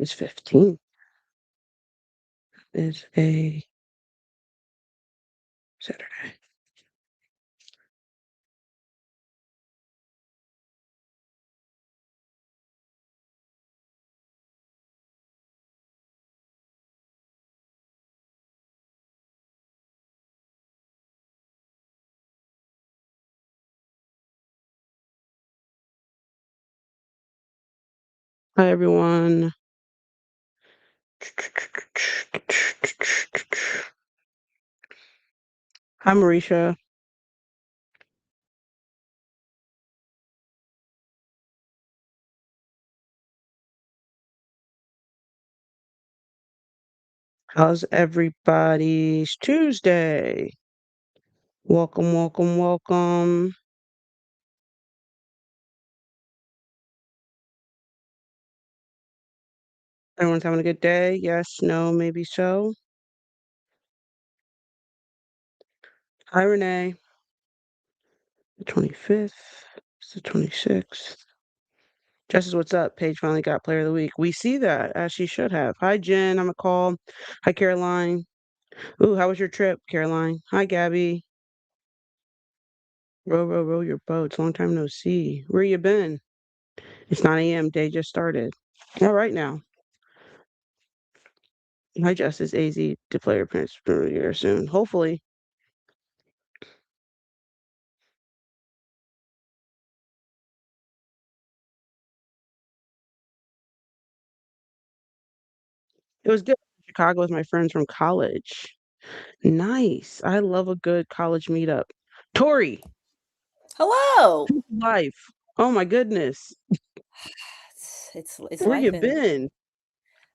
It's 15th. It's a Saturday. Hi, everyone. Hi, Marisha. How's everybody's Tuesday? Welcome, welcome, welcome. Everyone's having a good day? Yes, no, maybe so. Hi, Renee. The 25th. It's the 26th. Justice, what's up? Paige finally got Player of the Week. We see that, as she should have. Hi, Jen. I'm a call. Hi, Caroline. Ooh, how was your trip, Caroline? Hi, Gabby. Row, row, row your boats. Long time no see. Where you been? It's 9 a.m. Day just started. All right now. Hi, Justice. AZ to player appearance here soon. Hopefully. It was good. Chicago with my friends from college. Nice. I love a good college meetup. Tori, Hello. life. Oh my goodness. It's Where you life, and been?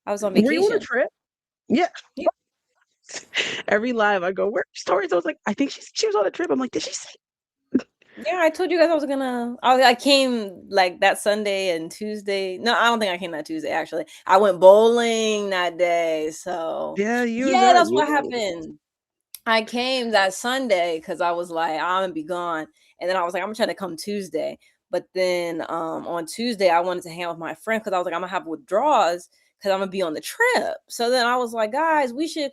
I was on Were you on a vacation. trip? Yeah. Yeah, Every live I go, where stories? I was like, I think she was on a trip. I'm like, did she say? yeah. I told you guys I was gonna. I came like that Sunday and Tuesday. No, I don't think I came that Tuesday. Actually, I went bowling that day. So Yeah, you was yeah, on. that's what happened. I came that Sunday because I was like, I'm gonna be gone, and then I was like, I'm gonna try to come Tuesday. But then on Tuesday, I wanted to hang out with my friend because I was like, I'm gonna have withdrawals because I'm gonna be on the trip. So then I was like, guys, we should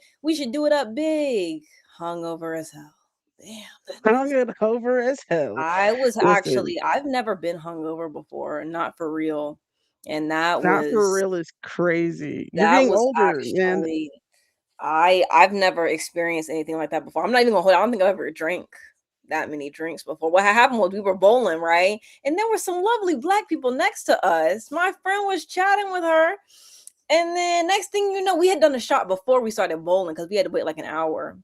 do it up big. Hungover as hell. Damn, that I'm next. good over as hell. Listen, I've never been hungover before, not for real, and that not for was real is crazy. You're that getting was older, man. actually I've never experienced anything like that before. I'm not even gonna hold. I don't think I've ever drank that many drinks before. What happened was we were bowling, right? And there were some lovely black people next to us. My friend was chatting with her. And then next thing you know, we had done a shot before we started bowling because we had to wait like an hour.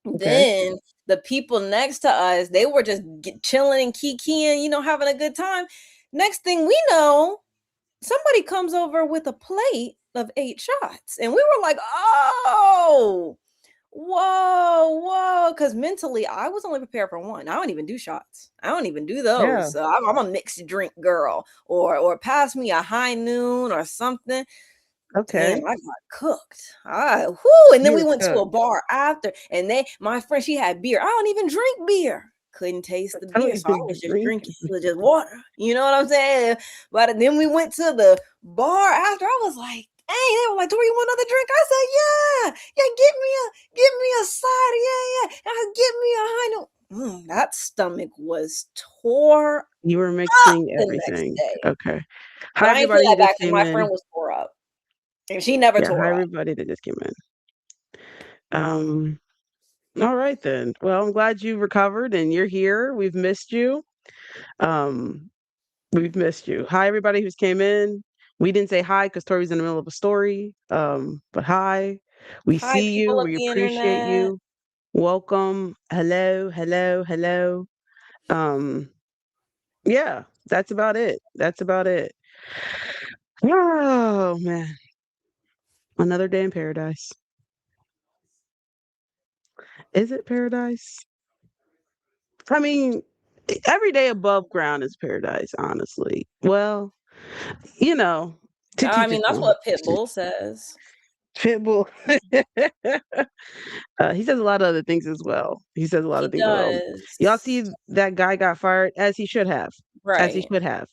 Okay. Then the people next to us, they were just chilling and kikiing, having a good time. Next thing we know, somebody comes over with a plate of 8 shots. And we were like, oh, whoa. Because mentally, I was only prepared for one. I don't even do shots. I don't even do Yeah. those. So I'm a mixed drink girl. Or pass me a high noon or something. Damn, Okay. I got cooked. Whoo. And then You we were went to a cooked. bar after. And my friend, she had beer. I don't even drink beer. Couldn't taste the I don't beer. So I even was just drink. drinking. It was just water. You know what I'm saying? But then we went to the bar after. I was like, dang, they were like, "Tori, you want another drink?" I said, "Yeah, yeah, give me a side, yeah, give me a high note." That stomach was tore You were up mixing the next everything. day. Okay. But Hi, I ain't feel everybody who that just back then. came My in. friend was tore up, and she never Yeah, hi, tore up. everybody that just came in. Um, all right then. Well, I'm glad you recovered and you're here. We've missed you. Um, we've missed you. Hi, everybody who's came in. We didn't say hi because Tori's in the middle of a story. But hi. We Hi, see you. people of We the appreciate internet. you. Welcome. Hello, hello, hello. Um, yeah, that's about it. That's about it. Oh man. Another day in paradise. Is it paradise? I mean, every day above ground is paradise, honestly. Well, you know, to I teach mean, his that's own. what Pitbull says. Pitbull. He says a lot of other things as well. He says a lot He of things as well. Y'all does. see that guy got fired as he should have, as he Right. should have.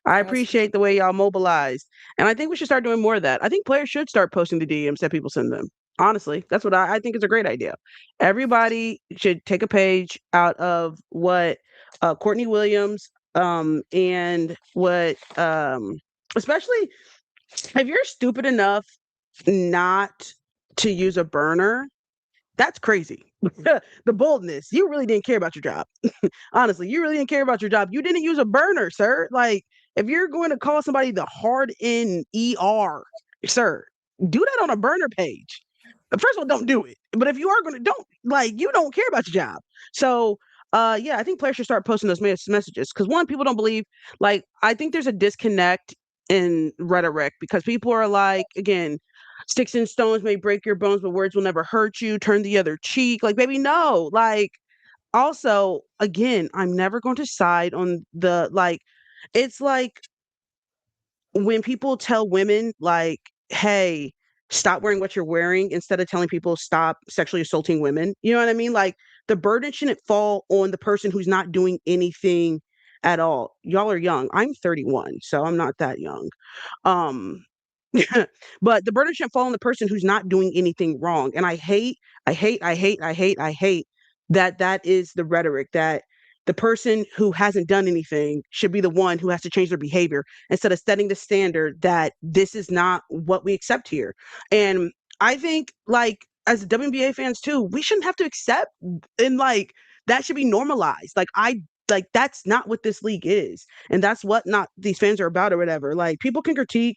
I That's for appreciate the way y'all mobilized. And I think we should start doing more of that. I think players should start posting the DMs that people send them. Honestly, that's what I think is a great idea. Everybody should take a page out of what Courtney Williams and what especially if you're stupid enough not to use a burner, that's crazy. The boldness. You really didn't care about your job. Honestly, you really didn't care about your job. You didn't use a burner, sir. Like, if you're going to call somebody the hard in ER, sir, do that on a burner page. First of all, don't do it. But if you are going to, don't, like, you don't care about your job. So, yeah, I think players should start posting those messages because one, people don't believe. Like, I think there's a disconnect in rhetoric because people are like, again, sticks and stones may break your bones, but words will never hurt you. Turn the other cheek. Like, baby, no. Like, also, again, I'm never going to side on the like, it's like when people tell women, like, hey, stop wearing what you're wearing instead of telling people stop sexually assaulting women. You know what I mean? Like, the burden shouldn't fall on the person who's not doing anything at all. Y'all are young. I'm 31, so I'm not that young. Um, but the burden shouldn't fall on the person who's not doing anything wrong. And I hate that that is the rhetoric that the person who hasn't done anything should be the one who has to change their behavior instead of setting the standard that this is not what we accept here. And I think, like, as WNBA fans too, we shouldn't have to accept, and like that should be normalized. Like that's not what this league is, and that's what not these fans are about or whatever. Like, people can critique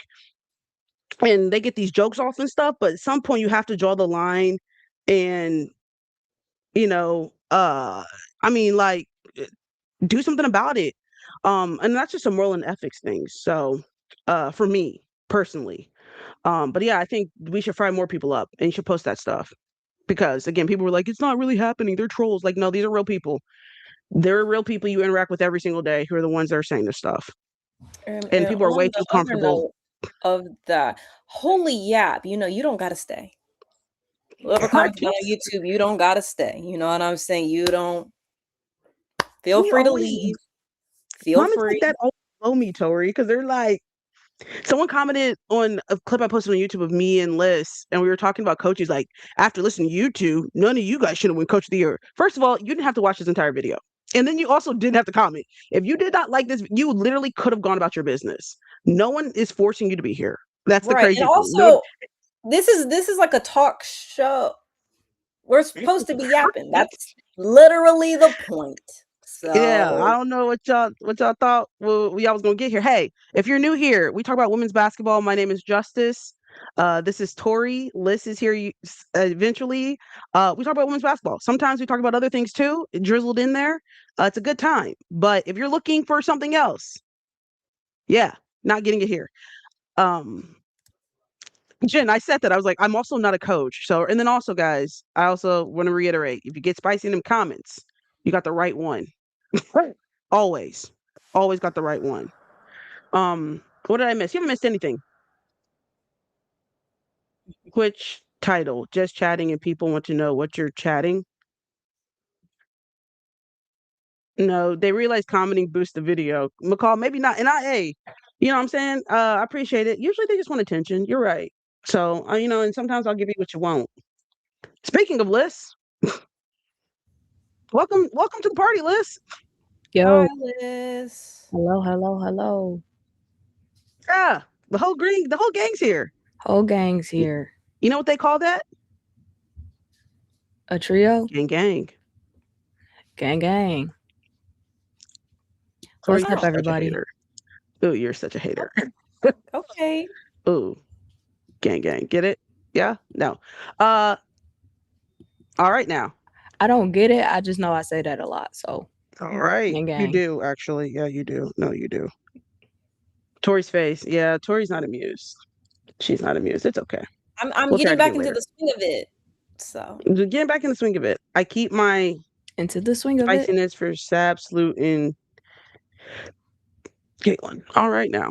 and they get these jokes off and stuff, but at some point you have to draw the line and, you know, I mean, like, do something about it. And that's just a moral and ethics thing. So, for me personally, but yeah, I think we should fry more people up and you should post that stuff because, again, people were like, it's not really happening. They're trolls. Like, no, these are real people. They're real people you interact with every single day who are the ones that are saying this stuff. And and people are way on too the other comfortable. note of the holy yap, you don't gotta stay. Whoever commented on YouTube, you don't gotta stay. You know what I'm saying? You don't feel We free to always leave. Feel comments like free. that always blow me, Tori, because they're like, someone commented on a clip I posted on YouTube of me and Liz, and we were talking about coaches. Like, after listening to you two, none of you guys should have won Coach of the Year. First of all, you didn't have to watch this entire video. And then you also didn't have to comment. If you did not like this, you literally could have gone about your business. No one is forcing you to be here. That's the Right. And crazy thing. No, also, this is like a talk show. We're supposed to be yapping. That's literally the point. yeah, I So don't know what y'all thought y'all was gonna get here. Hey, if you're new here, we talk about women's basketball. My name is Justice. This is Tori. Liz is here eventually. We talk about women's basketball. Sometimes we talk about other things too, drizzled in there. It's a good time. But if you're looking for something else, yeah, not getting it here. Um, Jen, I said that. I was like, I'm also not a coach. So, and then also, guys, I also want to reiterate, if you get spicy in them comments, you got the right one. Always. Always got the right one. What did I miss? You haven't missed anything. Which title? Just chatting and people want to know what you're chatting? No, they realize commenting boosts the video. McCall, maybe not. And hey, you know what I'm saying? I appreciate it. Usually they just want attention. You're right. So, and sometimes I'll give you what you want. Speaking of lists, welcome to the party, Liz. Yo, hi, Liz. hello. Yeah, the whole gang's here. Whole gang's here. You know what they call that? A trio? Gang. Gang. Tori, What's you're up, such a everybody? hater. Ooh, you're such a hater. Okay. Ooh, gang. Get it? Yeah? No. All right now. I don't get it. I just know I say that a lot. So, All right. You gang. do, actually. Yeah, you do. No, you do. Tori's face. Yeah, Tori's not amused. She's not amused. It's okay. I'm We'll try getting it back again into later. the swing of it. So Getting back in the swing of it. I keep my Into the swing of it. spiciness for Absolute and Caitlin. All right now.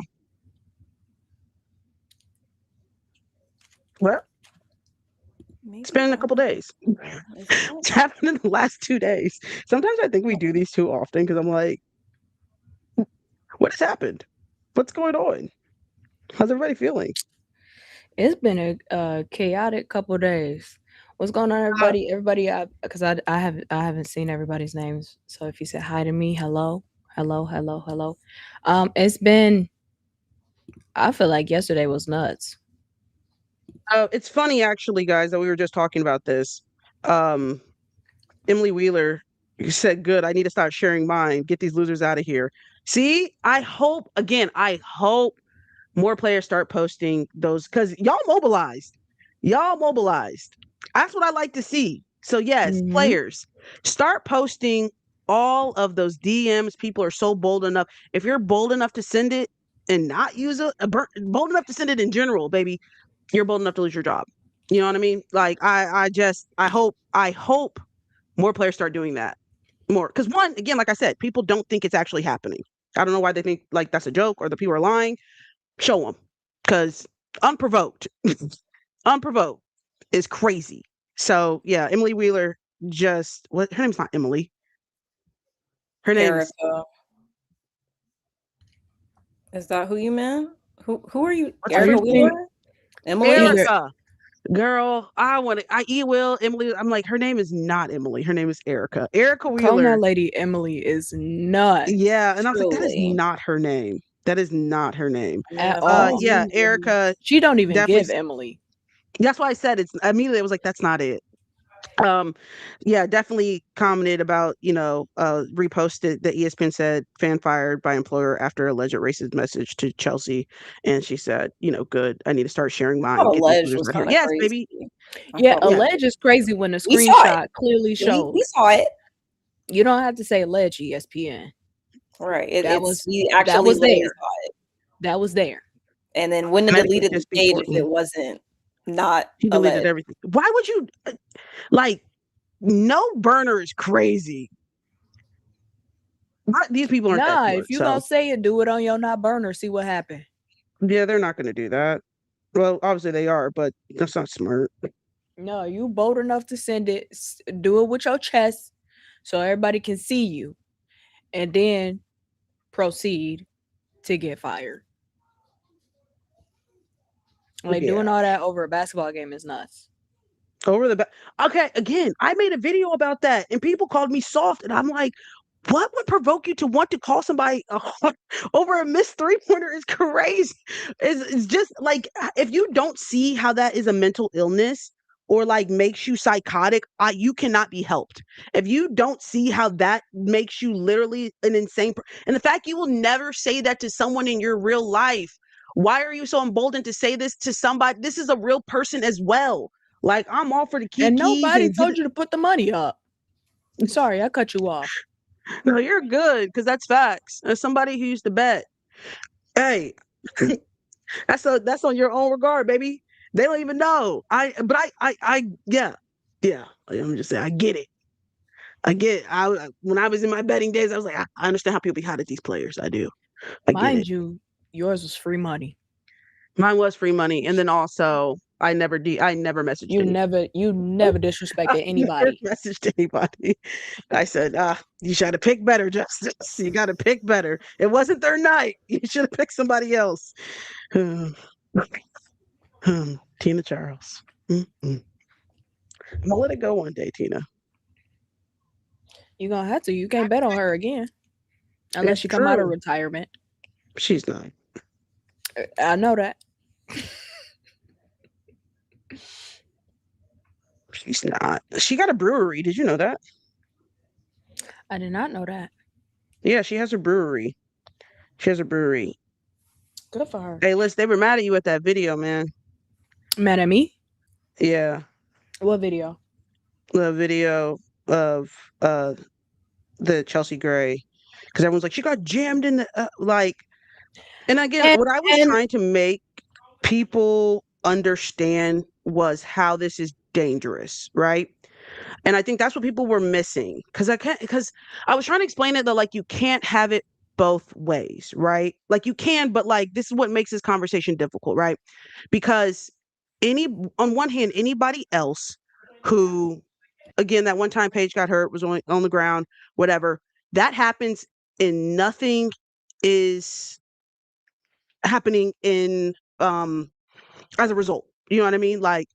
Well, it's been a couple days. It's happened in the last 2 days. Sometimes I think we do these too often because I'm like, what has happened? What's going on? How's everybody feeling? It's been a chaotic couple days. What's going on, everybody? Everybody, because I haven't seen everybody's names. So if you say hi to me, hello, hello, hello, hello. It's been. I feel like yesterday was nuts. It's funny actually, guys, that we were just talking about this. Um, Emily Wheeler said, "Good, I need to start sharing mine. Get these losers out of here." See, I hope more players start posting those because y'all mobilized. Y'all mobilized. That's what I like to see. So yes, Mm-hmm. players, start posting all of those DMs. People are so bold enough. If you're bold enough to send it and not use bold enough to send it in general, baby, you're bold enough to lose your job. You know what I mean? Like I hope more players start doing that more. Because one, again, like I said, people don't think it's actually happening. I don't know why they think like that's a joke or the people are lying. Show them. Because unprovoked, unprovoked is crazy. So yeah, Emily Wheeler just what her name's not Emily. Her name's Erica. Is that who you meant? Who are you? what's her Erica first name? Wheeler? Emily? Erica. Girl, I will Emily. I'm like, her name is not Emily. Her name is Erica. Erica Calling Wheeler. that lady Emily is nuts Yeah, and I was like, that is Truly. not her name. That is not her name. at That's all. Yeah, crazy. Erica She don't even definitely. give Emily. That's why I said it's immediately. I was like, that's not it. Um, yeah, definitely commented about, reposted that ESPN said fan fired by employer after alleged racist message to Chelsea. And she said, good, I need to start sharing I mine. thought Get these alleged losers was out here. kind of Yes, crazy. baby. I Yeah, felt Yeah. like alleged is crazy when the we saw it. screenshot clearly showed. We saw it. You don't have to say alleged, ESPN. Right. That was We that actually was literally there. saw it. That was there. And then wouldn't have Connecticut deleted the just beat page if Portland. it wasn't not She deleted alleged. everything. Why would you like no burner is crazy. These people aren't that Nah, smart. if you So gonna say it, do it on your not burner. See what happened. yeah, they're not gonna do that. Well, obviously they are, but that's not smart. No, you bold enough to send it. Do it with your chest, so everybody can see you, and then proceed to get fired. Like Yeah. doing all that over a basketball game is nuts. Over the back. Okay, again, I made a video about that and people called me soft. And I'm like, what would provoke you to want to call somebody over a missed three-pointer is crazy. It's just like if you don't see how that is a mental illness or like makes you psychotic, you cannot be helped. If you don't see how that makes you literally an insane and the fact you will never say that to someone in your real life. Why are you so emboldened to say this to somebody? This is a real person as well. Like I'm all for the And kikis nobody and told you to put the money up. Sorry, I cut you off. no, you're good because that's facts. As somebody who used to bet, hey, that's on your own regard, baby. They don't even know. Yeah, yeah. I'm just saying, I get it. I get. When I was in my betting days, I was like, I understand how people be hot at these players. I do. I get Mind it. you, yours was free money. Mine was free money, and then also I never messaged You anybody. never I disrespected never anybody. messaged anybody. I said, you got to pick better, Justice. You got to pick better. It wasn't their night. You should have picked somebody else. Tina Charles. I'll let it go one day, Tina. You're gonna have to. You can't bet on her again. Unless It's she come out of true. retirement. She's not. I know that. She's not. She got a brewery. Did you know that? I did not know that. Yeah, she has a brewery. She has a brewery. Good for her. Hey, Liz, they were mad at you at that video, man. Mad at me? Yeah. What video? The video of the Chelsea Gray. Because everyone's like, she got jammed in the and again, what I was trying to make people understand was how this is dangerous, right? And I think that's what people were missing because I was trying to explain it that like you can't have it both ways, right? Like you can, but like this is what makes this conversation difficult, right? Because on one hand, anybody else who, again, that one time Paige got hurt, was on the ground, whatever, that happens and nothing is happening in as a result. You know what I mean? Like,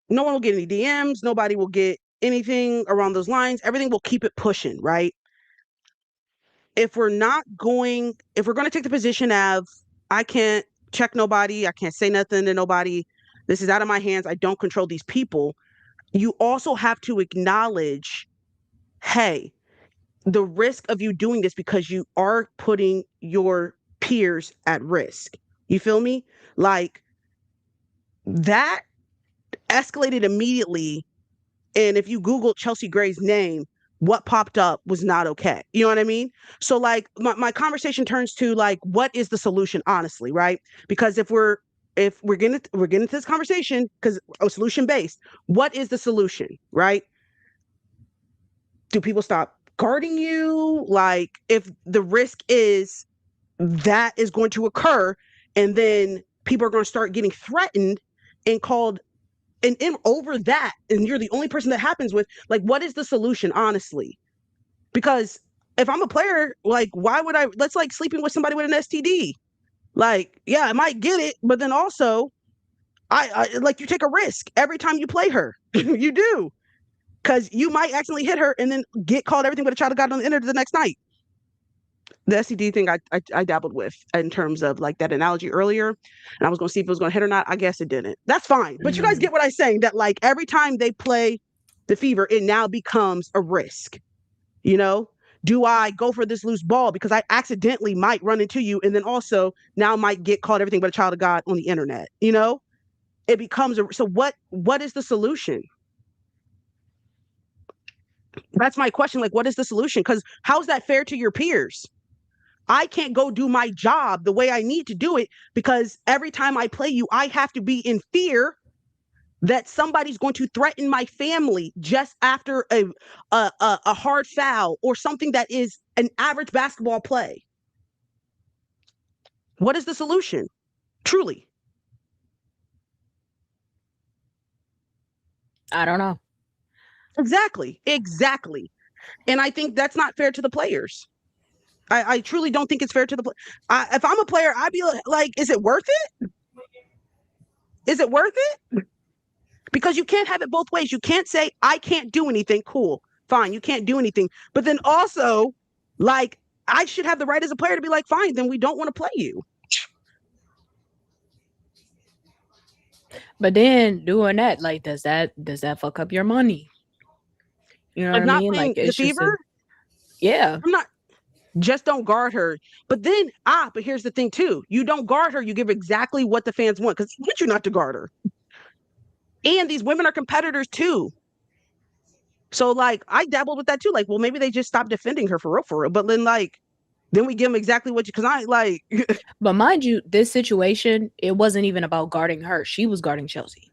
no one will get any DMs, nobody will get anything around those lines. Everything will keep it pushing, right? If we're going to take the position of, I can't check nobody, I can't say nothing to nobody, this is out of my hands, I don't control these people, you also have to acknowledge, hey, the risk of you doing this, because you are putting your peers at risk. You feel me? Like, that escalated immediately. And if you Googled Chelsea Gray's name, what popped up was not okay. You know what I mean? So like my conversation turns to like, what is the solution, honestly, right? Because if we're getting into this conversation because solution based, what is the solution, right? Do people stop guarding you? Like, if the risk is that is going to occur, and then people are going to start getting threatened and called and over that, and you're the only person that happens with, like, what is the solution, honestly? Because if I'm a player, like, why would I, that's like sleeping with somebody with an STD. Like, yeah, I might get it, but then also I like, you take a risk every time you play her. You do, because you might accidentally hit her and then get called everything but a child of God on the internet the next night. The STD thing I dabbled with in terms of like that analogy earlier, and I was going to see if it was going to hit or not. I guess it didn't. That's fine. But you guys get what I'm saying, that like every time they play the Fever, it now becomes a risk. You know, do I go for this loose ball because I accidentally might run into you, and then also now might get called everything but a child of God on the internet? You know, it becomes so what is the solution? That's my question. Like, what is the solution? Because how's that fair to your peers? I can't go do my job the way I need to do it because every time I play you, I have to be in fear that somebody's going to threaten my family just after a hard foul or something that is an average basketball play. What is the solution? Truly. I don't know. Exactly. And I think that's not fair to the players. I truly don't think it's fair to the if I'm a player, I'd be like, is it worth it? Is it worth it? Because you can't have it both ways. You can't say, I can't do anything. Cool, fine, you can't do anything. But then also, like, I should have the right as a player to be like, fine, then we don't want to play you. But then doing that, like, does that fuck up your money? You know Like, what I not mean? playing Like, the it's just Fever. yeah. I'm not. Just don't guard her. But then, but here's the thing too. You don't guard her. You give exactly what the fans want, because they want you not to guard her. And these women are competitors too. So like, I dabbled with that too. Like, well, maybe they just stopped defending her for real. But then like, then we give them exactly what you, because I like. But mind you, this situation, it wasn't even about guarding her. She was guarding Chelsea.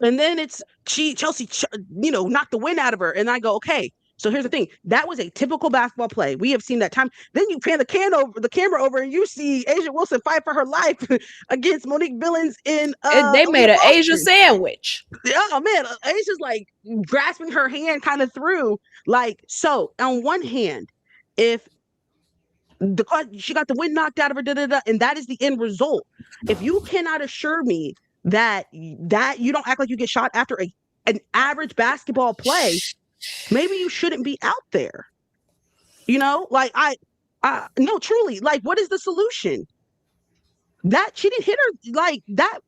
And then it's Chelsea, knocked the wind out of her. And I go, okay. So here's the thing. That was a typical basketball play. We have seen that time. Then you pan the camera over, and you see Asia Wilson fight for her life against Monique Billings in They made an Asia sandwich. Oh man, Asia's like grasping her hand kind of through. Like, so on one hand, if she got the wind knocked out of her, and that is the end result. If you cannot assure me that you don't act like you get shot after an average basketball play, maybe you shouldn't be out there. Like no, truly, like, what is the solution? That she didn't hit her like that.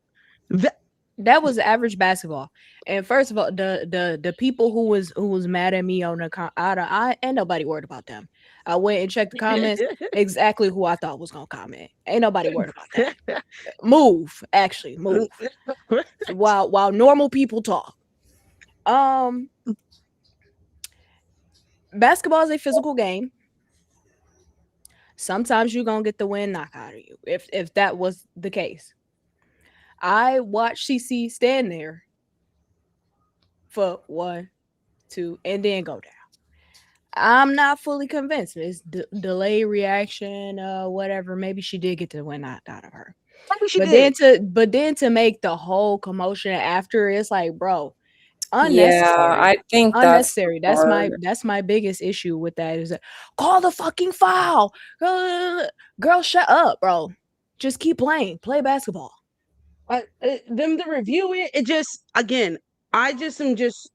That was average basketball. And first of all, the people who was mad at me on the I ain't nobody worried about them. I went and checked the comments. Exactly who I thought was gonna comment. Ain't nobody worried about that. Move. While normal people talk. Basketball is a physical game. Sometimes you're gonna get the wind knocked out of you. If that was the case. I watched CC stand there for 1, 2, and then go down. I'm not fully convinced. It's delay reaction, whatever. Maybe she did get the wind knocked out of her. Maybe she did. Then to make the whole commotion after, it's like, bro, Unnecessary. I think that's Unnecessary. hard. That's my biggest issue with that is that, call the fucking foul. Girl, shut up, bro. Just keep playing. Play basketball. Them to review it, it just again, I just am just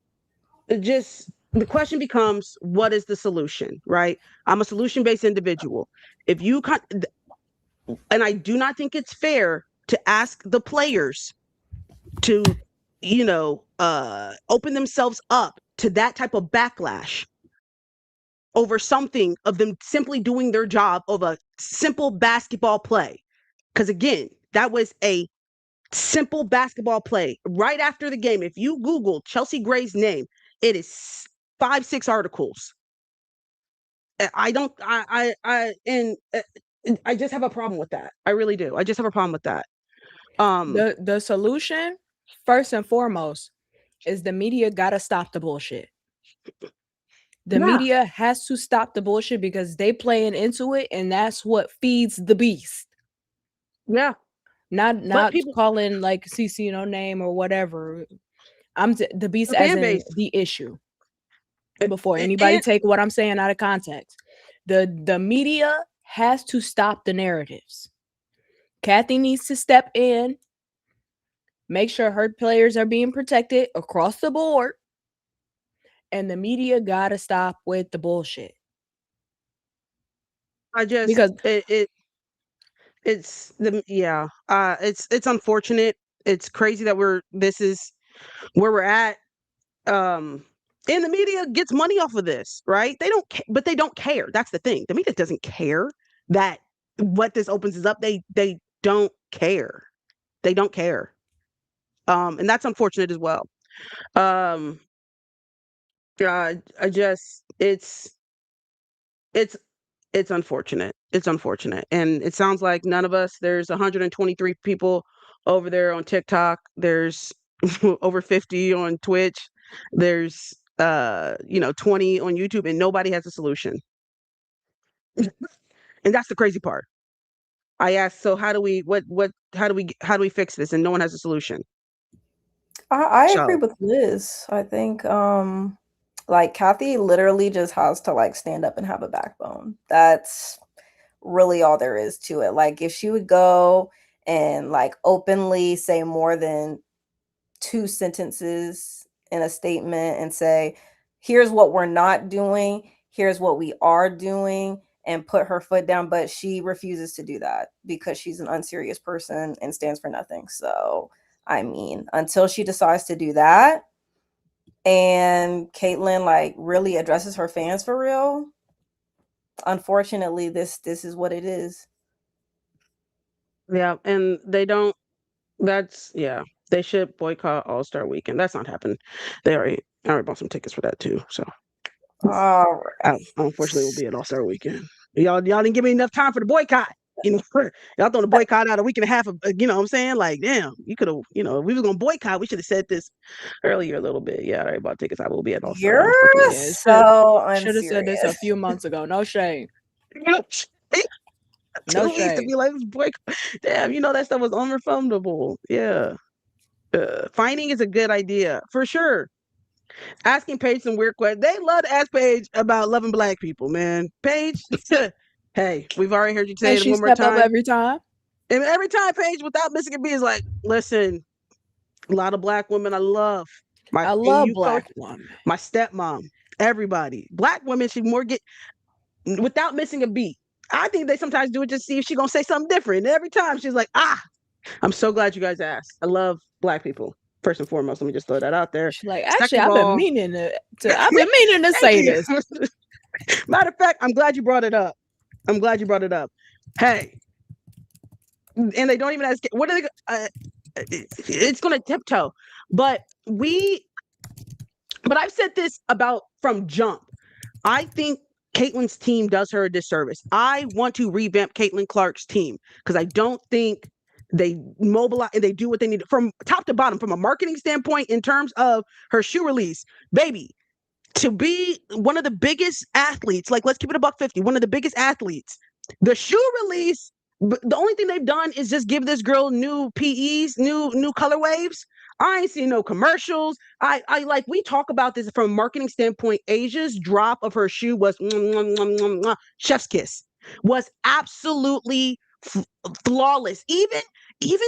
the question becomes, what is the solution, right? I'm a solution-based individual. If you and I do not think it's fair to ask the players to, open themselves up to that type of backlash over something of them simply doing their job of a simple basketball play. Because again, that was a simple basketball play. Right after the game, if you Google Chelsea Gray's name, it is 5-6 articles. I don't, and I just have a problem with that. I really do. I just have a problem with that. The solution, first and foremost, is the media gotta stop the bullshit. The media has to stop the bullshit because they playing into it, and that's what feeds the beast. Yeah. Not people calling like CC no name or whatever. I'm the beast as in the issue. Before anybody take what I'm saying out of context, the media has to stop the narratives. Kathy needs to step in, make sure her players are being protected across the board, and the media gotta stop with the bullshit. Because it's unfortunate. It's crazy that this is where we're at. And the media gets money off of this, right? But they don't care. That's the thing. The media doesn't care that what this opens is up. They don't care. They don't care. And that's unfortunate as well. It's unfortunate. It's unfortunate. And it sounds like none of us, there's 123 people over there on TikTok. There's over 50 on Twitch. There's 20 on YouTube, and nobody has a solution. And that's the crazy part. I asked, so how do we fix this? And no one has a solution. I agree with Liz. I think like Kathy literally just has to like stand up and have a backbone. That's really all there is to it. Like if she would go and like openly say more than 2 sentences in a statement and say, here's what we're not doing, here's what we are doing, and put her foot down, but she refuses to do that because she's an unserious person and stands for nothing. So I mean, until she decides to do that and Caitlyn like really addresses her fans for real, unfortunately, this is what it is. Yeah, and they should boycott All-Star Weekend. That's not happening. I already bought some tickets for that too. So all right. Unfortunately, we'll be at All-Star Weekend. Y'all didn't give me enough time for the boycott. Y'all throwing the boycott out a week and a half of, what I'm saying? Like, damn, you could have, if we were going to boycott, we should have said this earlier a little bit. Yeah, I already bought tickets. I will be at All-Star. You're so unserious. Should have said this a few months ago. No shame. No shame. To be like, boycott. Damn, that stuff was unrefundable. Yeah. Finding is a good idea, for sure. Asking Paige some weird questions. They love to ask Paige about loving Black people, man. Paige, hey, we've already heard you say it one more time. Up every time. And every time Paige, without missing a beat, is like, listen, a lot of Black women I love. I love Black women. My stepmom, everybody. Black women should more get, without missing a beat. I think they sometimes do it just to see if she's going to say something different. And every time she's like, I'm so glad you guys asked. I love Black people. First and foremost, let me just throw that out there. She's like, actually, I've been meaning to say this. Matter of fact, I'm glad you brought it up. Hey, and they don't even ask. What are they? It's going to tiptoe. But I've said this about from jump. I think Caitlyn's team does her a disservice. I want to revamp Caitlin Clark's team because I don't think they mobilize and they do what they need from top to bottom, from a marketing standpoint, in terms of her shoe release. Baby, to be one of the biggest athletes, like let's keep it $150, one of the biggest athletes, the shoe release, the only thing they've done is just give this girl new PEs, new color waves. I ain't seen no commercials. I like, we talk about this from a marketing standpoint. Asia's drop of her shoe was chef's kiss, was absolutely flawless. Even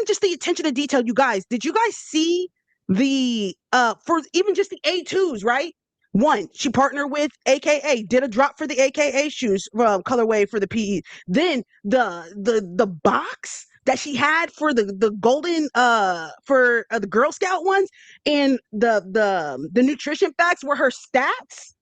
just the attention to detail. You guys, did you guys see the for even just the A2s, right? One, she partnered with AKA, did a drop for the AKA shoes colorway for the PE. Then the box that she had for the golden for the Girl Scout ones, and the nutrition facts were her stats.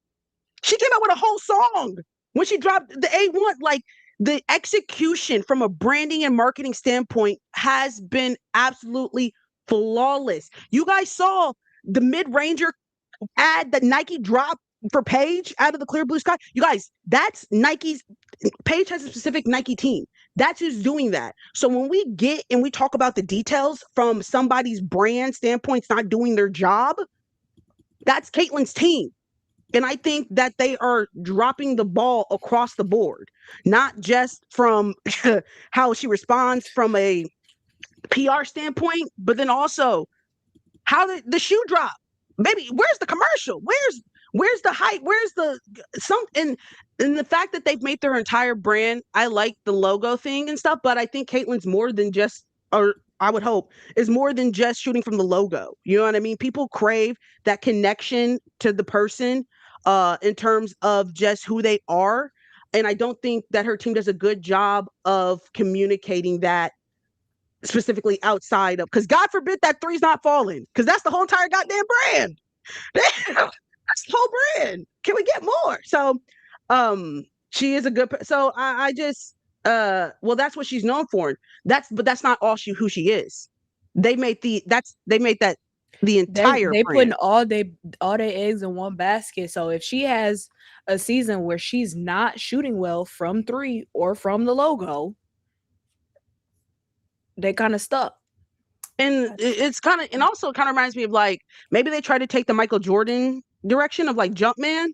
She came out with a whole song when she dropped the A1. Like, the execution from a branding and marketing standpoint has been absolutely flawless. You guys saw the mid-ranger ad that Nike dropped for Paige out of the clear blue sky. You guys, that's Nike's. Paige has a specific Nike team. That's who's doing that. So when we get and we talk about the details from somebody's brand standpoint, not doing their job, that's Caitlin's team. And I think that they are dropping the ball across the board, not just from how she responds from a PR standpoint, but then also how the shoe drop. Maybe where's the commercial? Where's the hype? Where's the and the fact that they've made their entire brand. I like the logo thing and stuff, but I think Caitlin's more than just, or I would hope, is more than just shooting from the logo. You know what I mean? People crave that connection to the person in terms of just who they are. And I don't think that her team does a good job of communicating that specifically outside of, because God forbid that three's not falling, because that's the whole entire goddamn brand. That's the whole brand. Can we get more? So she is a good so I just well, that's what she's known for. But that's not all who she is. They made that the entire They brand. putting all their eggs in one basket. So if she has a season where she's not shooting well from three or from the logo, they kind of stuck. And it's kind of, and also kind of reminds me of, like, maybe they try to take the Michael Jordan direction of like Jumpman.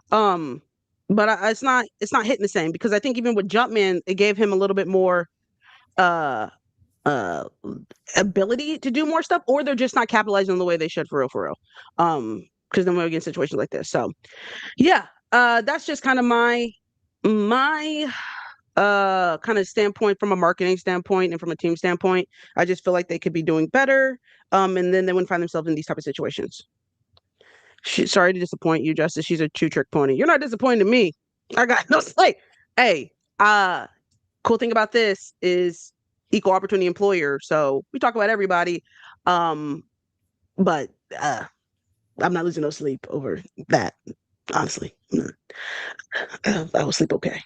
But it's not hitting the same, because I think even with Jumpman, it gave him a little bit more ability to do more stuff, or they're just not capitalizing on the way they should, for real. Because then we're in situations like this. So yeah, that's just kind of my kind of standpoint from a marketing standpoint and from a team standpoint. I just feel like they could be doing better. And then they wouldn't find themselves in these type of situations. Sorry to disappoint you, Justice. She's a two-trick pony. You're not disappointing me. I got no say. Hey, cool thing about this is equal opportunity employer. So we talk about everybody. But I'm not losing no sleep over that. Honestly, I will sleep okay.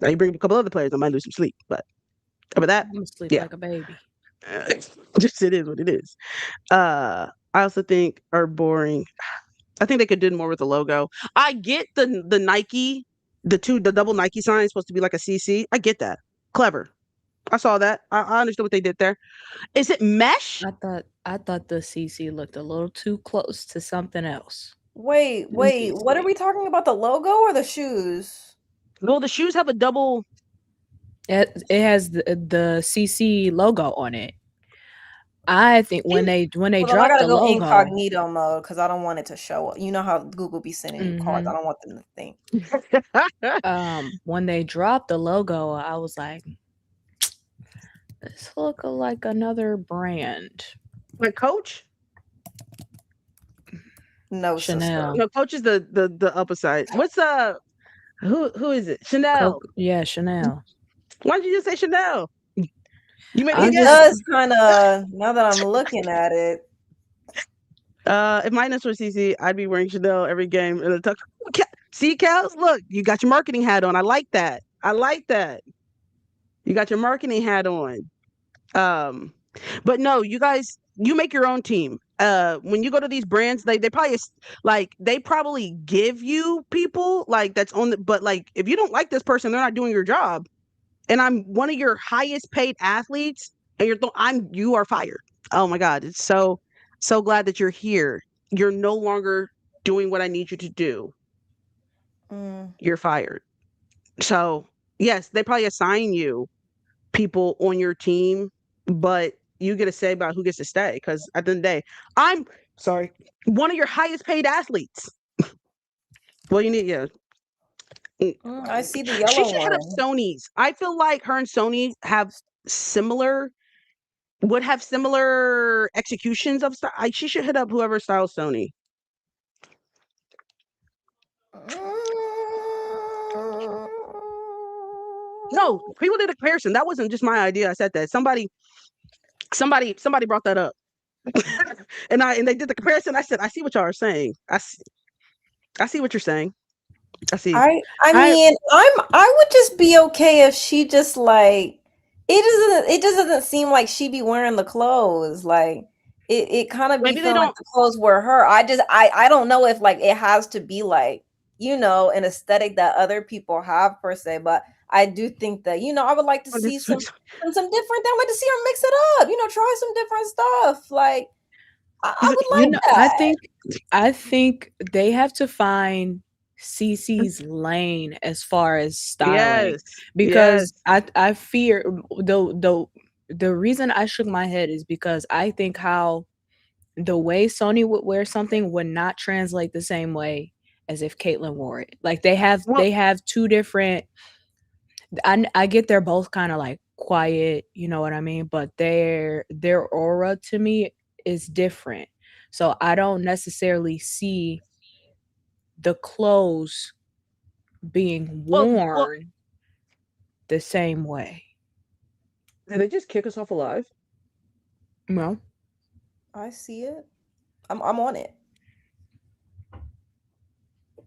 Now you bring a couple other players, I might lose some sleep. But over that, I'm gonna sleep yeah, like a baby. just it is what it is. I also think are boring. I think they could do more with the logo. I get the Nike, the double Nike sign is supposed to be like a CC. I get that. Clever. I saw that. I understood what they did there. Is it mesh? I thought the CC looked a little too close to something else. Wait, what are we talking about? The logo or the shoes? Well, the shoes have a double. It has the CC logo on it. I think when they dropped I gotta the go logo, incognito mode because I don't want it to show up. You know how Google be sending you cards. I don't want them to think. When they dropped the logo, I was like, this look like another brand. Like Coach? No, Chanel. No, Coach is the upper side. What's who is it? Chanel. Yeah, Chanel. Why did you just say Chanel? You made it does kind of, now that I'm looking at it. If my names were CC, I'd be wearing Chanel every game. And see, Kels, look, you got your marketing hat on. I like that. You got your marketing hat on. But no, you guys, you make your own team. When you go to these brands, they probably give you people like that's on the, but like if you don't like this person, they're not doing your job. And I'm one of your highest paid athletes, and you are fired. Oh my God, it's so glad that you're here. You're no longer doing what I need you to do. You're fired. So yes, they probably assign you people on your team, but you get a say about who gets to stay. Because at the end of the day, I'm sorry, one of your highest paid athletes. Well, you need I see the she yellow should hit up one. Sony's. I feel like her and Sony would have similar executions of style. She should hit up whoever styles Sony. No, people did a comparison. That wasn't just my idea. I said that somebody brought that up, and they did the comparison. I said, I see what y'all are saying. I see what you're saying. I see. I mean, I would just be okay if she just like it just doesn't seem like she be wearing the clothes. Like it kind of be Maybe they feeling like don't. the clothes were her. I don't know if like it has to be like, an aesthetic that other people have per se, but I do think that, I would like to see some different. I like to see her mix it up, try some different stuff. Like I would like that. I think they have to find CC's lane as far as styling, Yes, because yes. I fear the reason I shook my head is because I think how the way Sony would wear something would not translate the same way as if Caitlyn wore it. Like they have two different. I get they're both kind of like quiet, you know what I mean, but their aura to me is different. So I don't necessarily see the clothes being worn the same way. Did they just kick us off alive? No. I see it. I'm on it.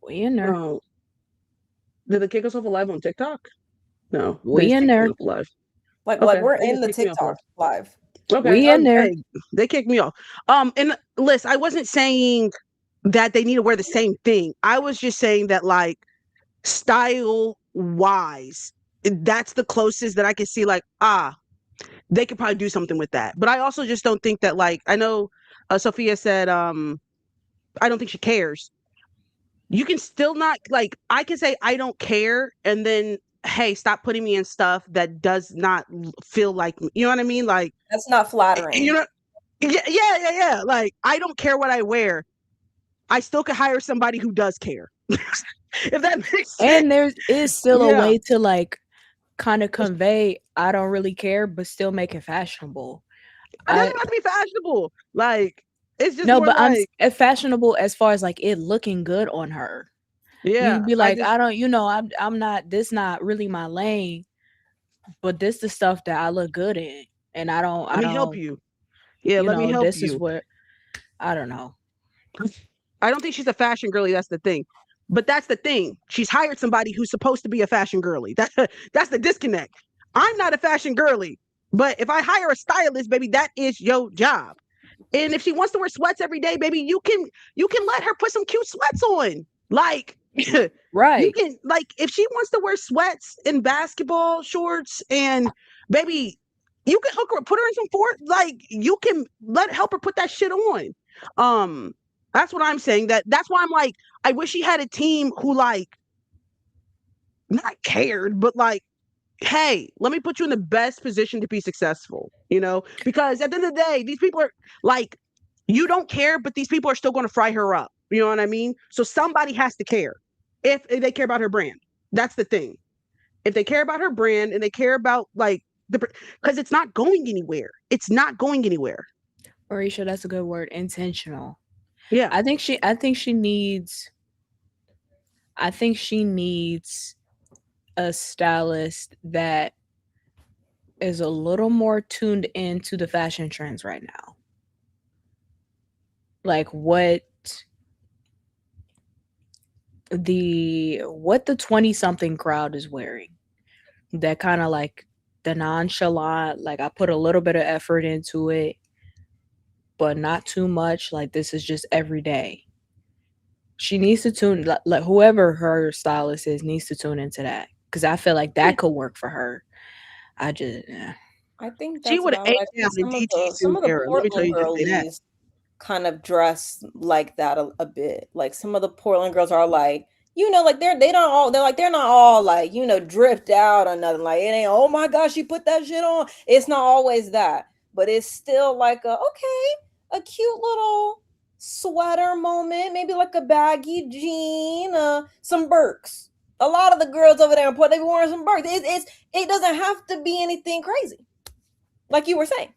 We in there. Oh. Did they kick us off alive on TikTok? No. We in there. Live. Like Okay, we're in the TikTok live. Okay. We in there. Hey, they kicked me off. And Liz, I wasn't saying that they need to wear the same thing. I was just saying that like style wise, that's the closest that I can see like, they could probably do something with that. But I also just don't think that like, I know Sophia said I don't think she cares. You can still not like, I can say I don't care and then hey, stop putting me in stuff that does not feel like me. You know what I mean? Like that's not flattering. You know, yeah. Like I don't care what I wear. I still could hire somebody who does care. If that makes sense. And there is still a way to like kind of convey I don't really care, but still make it fashionable. It doesn't have to be fashionable. Like it's just no, more but like I'm fashionable as far as like it looking good on her. Yeah, You'd be like, I don't, I'm not. This not really my lane, but this the stuff that I look good in, and I don't. Let me help you. Yeah, let me help this you. Is what I don't know. I don't think she's a fashion girly. That's the thing. But that's the thing. She's hired somebody who's supposed to be a fashion girly. That's the disconnect. I'm not a fashion girly, but if I hire a stylist, baby, that is your job. And if she wants to wear sweats every day, baby, you can let her put some cute sweats on. Like right. You can like if she wants to wear sweats and basketball shorts and baby, you can hook her, put her in some like you can help her put that shit on. That's what I'm saying. That's why I'm like, I wish she had a team who like not cared, but like, hey, let me put you in the best position to be successful, because at the end of the day, these people are like, you don't care, but these people are still going to fry her up. You know what I mean? So somebody has to care if they care about her brand. That's the thing. If they care about her brand and they care about like because it's not going anywhere. It's not going anywhere. Orisha, that's a good word. Intentional. Yeah. I think she needs a stylist that is a little more tuned into the fashion trends right now. Like what the 20-something crowd is wearing. That kind of like the nonchalant, like I put a little bit of effort into it, but not too much. Like this is just every day. She needs to tune, like whoever her stylist is needs to tune into that, because I feel like that could work for her. I think she would like some of the Portland girlies kind of dress like that a bit. Like some of the Portland girls are like, like they're not all like, dripped out or nothing. Like it ain't, oh my gosh, she put that shit on. It's not always that. but it's still like a cute little sweater moment, maybe like a baggy jean, some Birks. A lot of the girls over there in Port, they be wearing some Birks. It doesn't have to be anything crazy, like you were saying.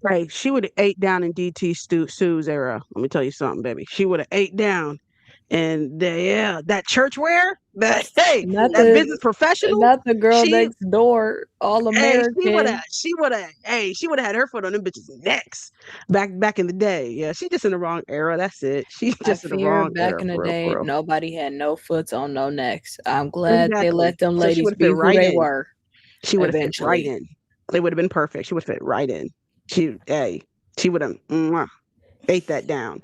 Right, she would have ate down in DT Sue's era. Let me tell you something, baby. She would have ate down, and that church wear, Not that the business professional. not the girl She next door, all American. she would have had her foot on them bitches' necks back in the day. Yeah, she just in the wrong era. That's it. She's I just in the fear wrong back era, in the for real, day, for real. nobody had no foots on no necks. I'm glad they Exactly. let them So she ladies would have be fit who right they in. were She would have fit right eventually. in. They would have been perfect. She would fit right in. She would have ate that down.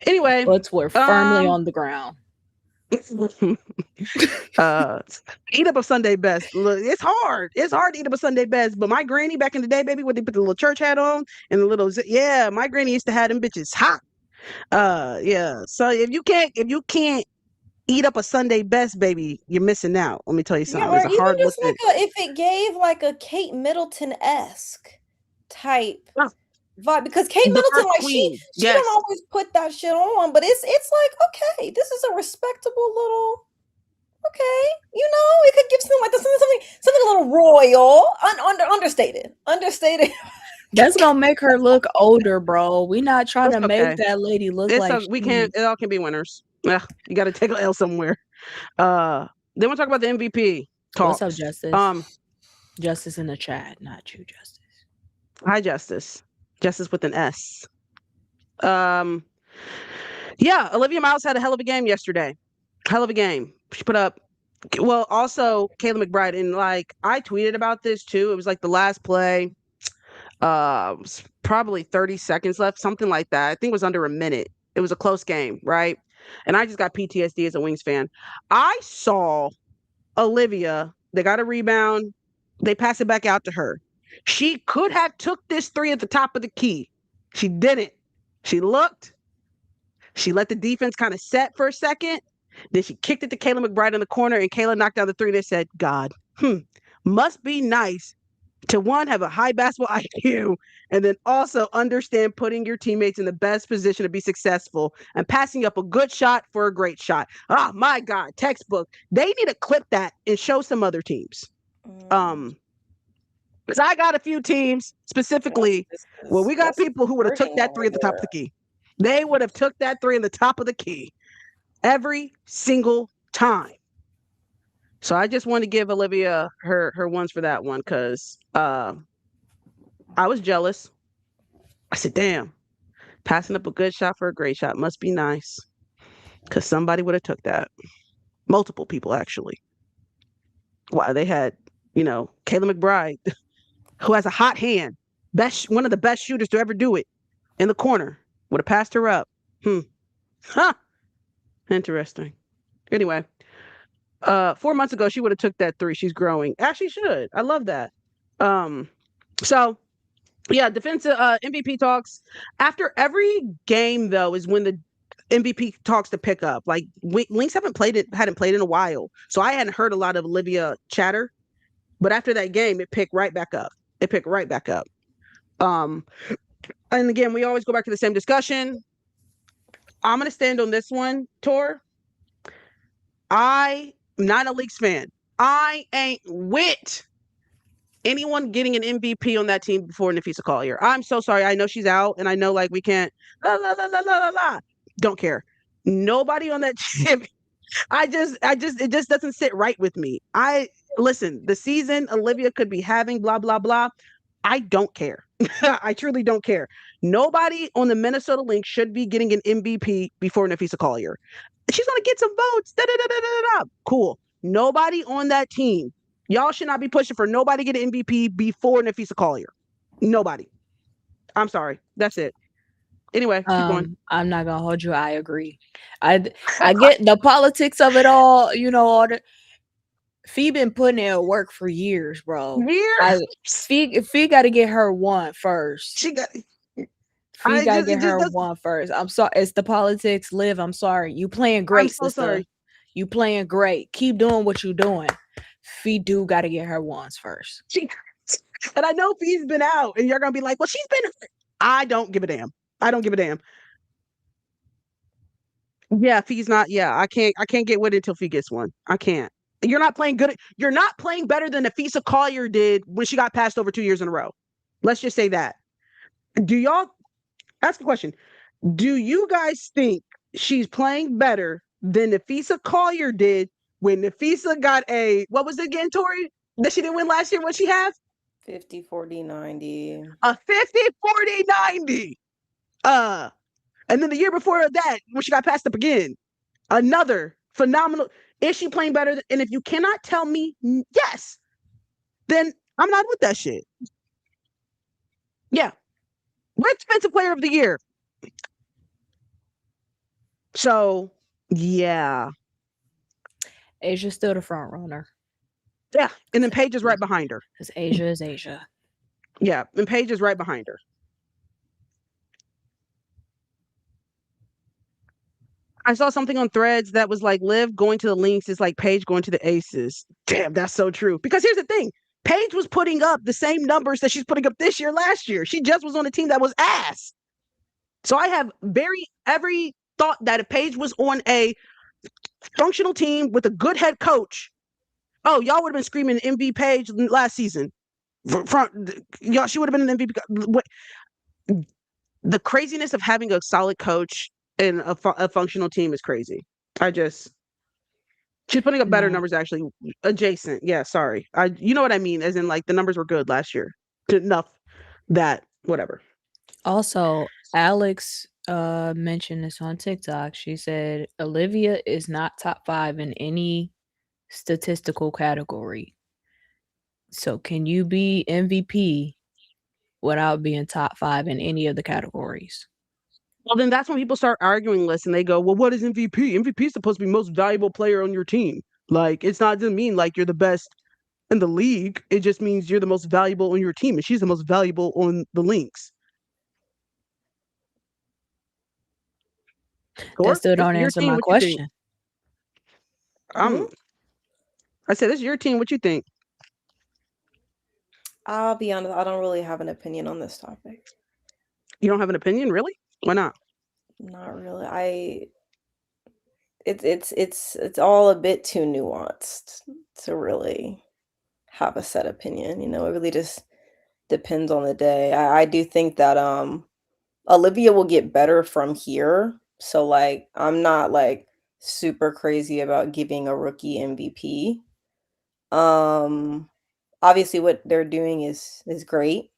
Anyway, Foots were firmly on the ground. eat up a Sunday best. Look, it's hard. It's hard to eat up a Sunday best. But my granny back in the day, baby, when they put the little church hat on and the little my granny used to have them bitches hot. Yeah. So if you can't eat up a Sunday best, baby, you're missing out. Let me tell you Yeah, something. or There's a even hard look just like if it gave like a Kate Middleton-esque type vibe, because Kate the Middleton, first like queen. she Yes. don't always put that shit on, but it's like, okay, this is a respectable little, okay, it could give something a little royal, understated. That's gonna make her look older, bro. We not trying It's to okay. make that lady look It's like we can't. It all can be winners. Ugh, you got to take an L somewhere. Then we'll talk about the MVP talks. What's up, Justice? Justice in the chat, not you, Justice. Hi, Justice. Justice with an S. Yeah, Olivia Miles had a hell of a game yesterday. Hell of a game. She put up. Well, also Kayla McBride, and like I tweeted about this too. It was like the last play. Probably 30 seconds left, something like that. I think it was under a minute. It was a close game, right? And I just got PTSD as a Wings fan. I saw Olivia. They got a rebound. They pass it back out to her. She could have took this three at the top of the key. She didn't. She looked. She let the defense kind of set for a second. Then she kicked it to Kayla McBride in the corner, and Kayla knocked down the three. They said, God, must be nice to one, have a high basketball IQ, and then also understand putting your teammates in the best position to be successful and passing up a good shot for a great shot. Oh my God, textbook. They need to clip that and show some other teams. Because I got a few teams specifically where we got people who would have took that three at the top of the key. They would have took that three in the top of the key every single time. So I just want to give Olivia her ones for that one because I was jealous. I said, damn, passing up a good shot for a great shot must be nice because somebody would have took that. Multiple people, actually. Wow, they had, Kayla McBride, who has a hot hand, one of the best shooters to ever do it in the corner, would have passed her up. Huh. Interesting. Anyway. 4 months ago, she would have took that three. She's growing. Actually, should. I love that. So yeah, defensive MVP talks. After every game, though, is when the MVP talks to pick up. Like Lynx hadn't played in a while, so I hadn't heard a lot of Olivia chatter. But after that game, it picked right back up. And again, we always go back to the same discussion. I'm gonna stand on this one, Tor. I'm not a Leafs fan. I ain't with anyone getting an MVP on that team before Napheesa Collier. I'm so sorry. I know she's out, and I know like we can't. Don't care. Nobody on that team. It just doesn't sit right with me. Listen. The season Olivia could be having, blah blah blah. I don't care. I truly don't care. Nobody on the Minnesota Lynx should be getting an MVP before Napheesa Collier. She's gonna get some votes. Cool. Nobody on that team. Y'all should not be pushing for nobody to get an MVP before Napheesa Collier. Nobody. I'm sorry. That's it. Anyway, keep going. I'm not gonna hold you. I agree. I get the politics of it all. All the Fee been putting in work for years, bro. Fee got to get her one first. She got. Fee got to get her one first. I'm sorry. It's the politics. Liv, I'm sorry. You playing great, I'm so sister. sorry. You playing great. Keep doing what you doing. Fee do got to get her ones first. And I know Fee's been out, and you're gonna be like, "Well, she's been hurt." I don't give a damn. I don't give a damn. Yeah, Fee's not. Yeah, I can't. I can't get with it until Fee gets one. I can't. You're not playing good. You're not playing better than Napheesa Collier did when she got passed over 2 years in a row. Let's just say that. Do y'all ask a question? Do you guys think she's playing better than Napheesa Collier did when Napheesa got a what was it again, Tori? That she didn't win last year? What she have? 50, 40, 90. A 50, 40, 90. And then the year before that, when she got passed up again, another phenomenal. Is she playing better? And if you cannot tell me yes, then I'm not with that shit. Yeah. We're defensive player of the year. So, yeah. Asia's still the front runner. Yeah. And then Paige is right behind her. Because Asia is Asia. Yeah. And Paige is right behind her. I saw something on Threads that was like Liv going to the Lynx is like Paige going to the Aces. Damn, that's so true. Because here's the thing. Paige was putting up the same numbers that she's putting up this year, last year. She just was on a team that was ass. So I have every thought that if Paige was on a functional team with a good head coach, oh, y'all would have been screaming MVP Paige last season. Y'all, she would have been an MVP. The craziness of having a solid coach and a functional team is crazy. She's putting up better numbers actually. Adjacent, yeah. Sorry, you know what I mean. As in, like the numbers were good last year, enough that whatever. Also, Alex mentioned this on TikTok. She said Olivia is not top 5 in any statistical category. So can you be MVP without being top 5 in any of the categories? Well, then that's when people start arguing this and they go, well, what is MVP? MVP is supposed to be most valuable player on your team. Like, it doesn't mean like you're the best in the league. It just means you're the most valuable on your team. And she's the most valuable on the Lynx. That still don't answer my question. I said, this is your team. What you think? I'll be honest, I don't really have an opinion on this topic. You don't have an opinion, really? Why not? Not really. It's all a bit too nuanced to really have a set opinion. You know, it really just depends on the day. I do think that Olivia will get better from here. So like I'm not like super crazy about giving a rookie MVP. Obviously what they're doing is great.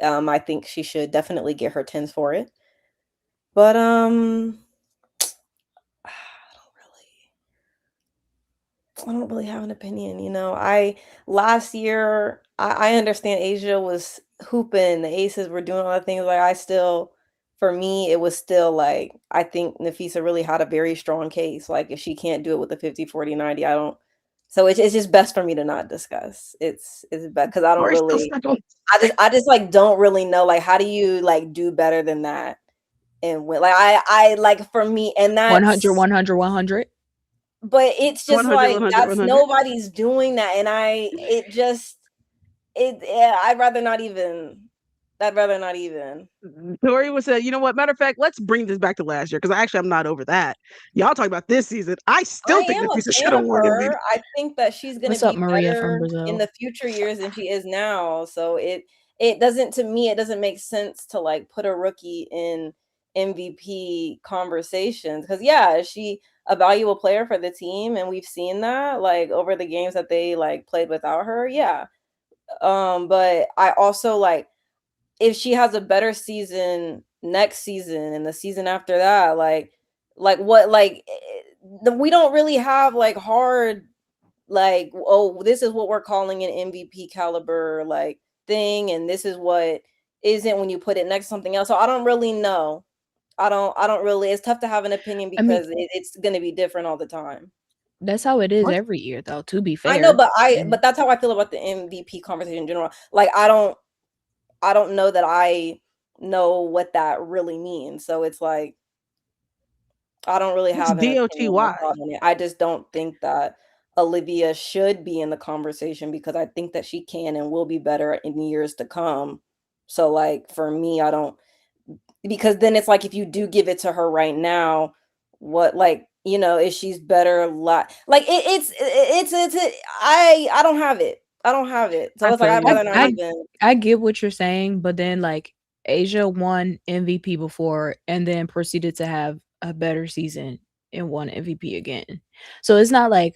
I think she should definitely get her 10s for it. But I don't really have an opinion, you know. Last year I understand Asia was hooping, the Aces were doing all the things. Like for me, it was still like I think Napheesa really had a very strong case. Like if she can't do it with the 50, 40, 90, I don't. So it's just best for me to not discuss. It's best because I don't really. I just like don't really know like how do you like do better than that and when like I like for me and that's 100 100 100. But it's just 100, like 100, that's 100. nobody's doing that, and I'd rather not even. Tori would say, you know what? Matter of fact, let's bring this back to last year because I'm not over that. Y'all talk about this season. I still think Napheesa should have won MVP. I think that she's going to be better in the future years than she is now. So it doesn't, to me, it doesn't make sense to like put a rookie in MVP conversations because yeah, is she a valuable player for the team, and we've seen that like over the games that they like played without her. Yeah, but I also like. If she has a better season next season and the season after that, like what, like we don't really have like hard, like, oh, this is what we're calling an MVP caliber like thing, and this is what isn't when you put it next to something else. So I don't really know. I don't really. It's tough to have an opinion because it's going to be different all the time. That's how it is every year, though. To be fair, I know, but that's how I feel about the MVP conversation in general. Like I don't know that I know what that really means. So it's like I don't really have an opinion on it. I just don't think that Olivia should be in the conversation because I think that she can and will be better in years to come. So, like, for me, I don't, because then it's like if you do give it to her right now, what, like, you know, if she's better like I don't have it. I don't have it. So I it's like feel I'd you. rather not even. I get what you're saying, but then like Asia won MVP before and then proceeded to have a better season and won MVP again. So it's not like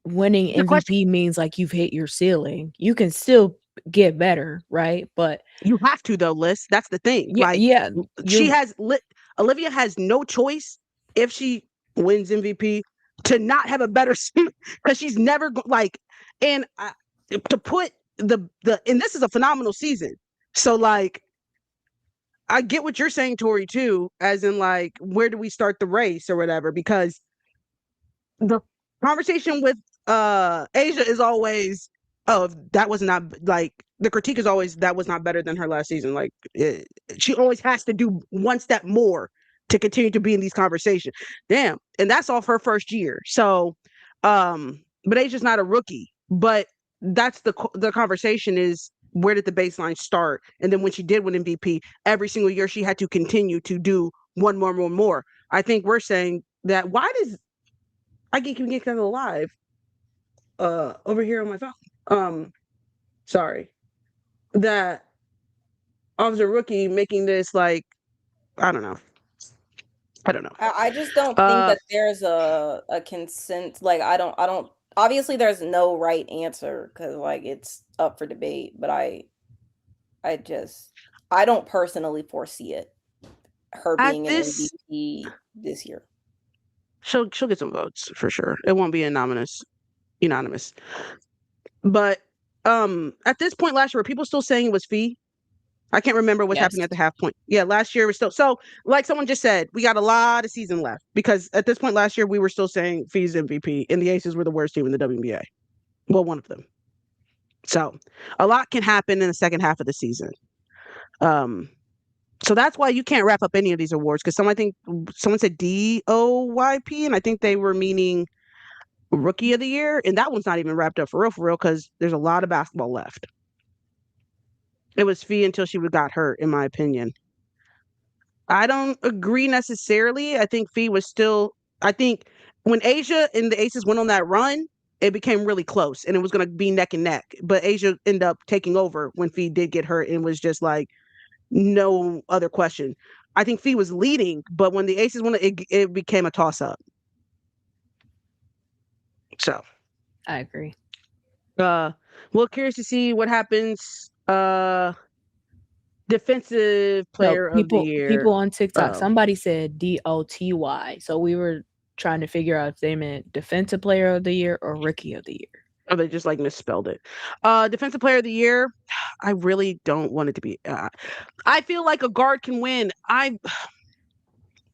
winning The question, MVP means like you've hit your ceiling. You can still get better, right? But you have to though, Liz. That's the thing. Like yeah, she you're has lit. Olivia has no choice if she wins MVP to not have a better season because she's never like. And to put the and this is a phenomenal season. So like I get what you're saying, Tori, too, as in like where do we start the race or whatever, because the conversation with Asia is always, oh, that was not like the critique is always that was not better than her last season. Like she always has to do one step more to continue to be in these conversations. Damn, and that's off her first year. So, but Asia's not a rookie. But that's the conversation is where did the baseline start? And then when she did win MVP, every single year she had to continue to do one more, more, more. I think we're saying that why does I keep getting kind of live over here on my phone. Sorry. That Officer Rookie making this like I don't know. I don't know. I just don't think Uh that there's a consent. Like I don't obviously there's no right answer because like it's up for debate, but I just I don't personally foresee it her at being an this MVP this year. she'll get some votes for sure. It won't be anonymous. But at this point last year were people still saying it was Fee? I can't remember what's Yes. happening at the half point. Yeah, last year was still so like someone just said, we got a lot of season left because at this point last year we were still saying Fee's MVP and the Aces were the worst team in the WNBA. Well, one of them. So a lot can happen in the second half of the season. Um, so that's why you can't wrap up any of these awards because I think someone said DOYP and I think they were meaning Rookie of the Year, and that one's not even wrapped up for real, because there's a lot of basketball left. It was Fee until she got hurt, in my opinion. I don't agree necessarily. I think Fee was still. I think when Asia and the Aces went on that run, it became really close, and it was going to be neck and neck. But Asia ended up taking over when Fee did get hurt, and was just like no other question. I think Fee was leading, but when the Aces won, it became a toss up. So I agree. we're curious to see what happens. Defensive No, Player of the Year. people on TikTok, Oh, somebody said DOTY. So we were trying to figure out if they meant Defensive Player of the Year or Rookie of the Year. oh, they just like misspelled it. Defensive Player of the Year. I really don't want it to be. I feel like a guard can win. I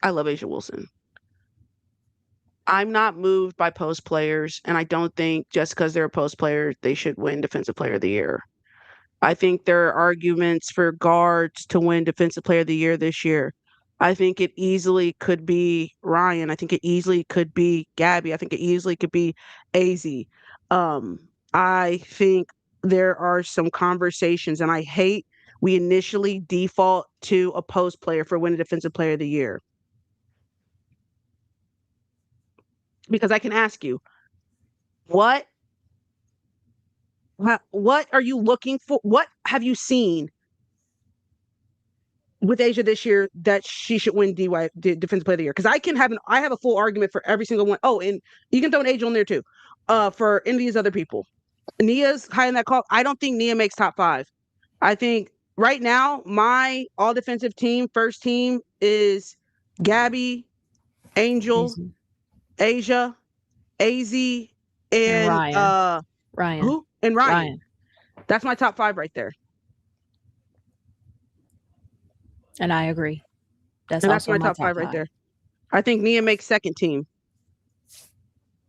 love Asia Wilson. I'm not moved by post players, and I don't think just because they're a post player they should win Defensive Player of the Year. I think there are arguments for guards to win Defensive Player of the Year this year. I think it easily could be Ryan. I think it easily could be Gabby. I think it easily could be AZ. I think there are some conversations, and I hate we initially default to a post player for winning Defensive Player of the Year. Because I can ask you, what what are you looking for? What have you seen with Asia this year that she should win Defensive Player of the Year? Because I have a full argument for every single one. Oh, and you can throw an Asia on there too. For any of these other people, Nia's high in that call. I don't think Nia makes top 5. I think right now my all defensive team, first team is Gabby, Angel, Easy. Asia, AZ, And and Ryan. who? And Ryan. That's my top 5 right there. And I agree. That's And also that's my top 5 right there. I think Nia makes second team.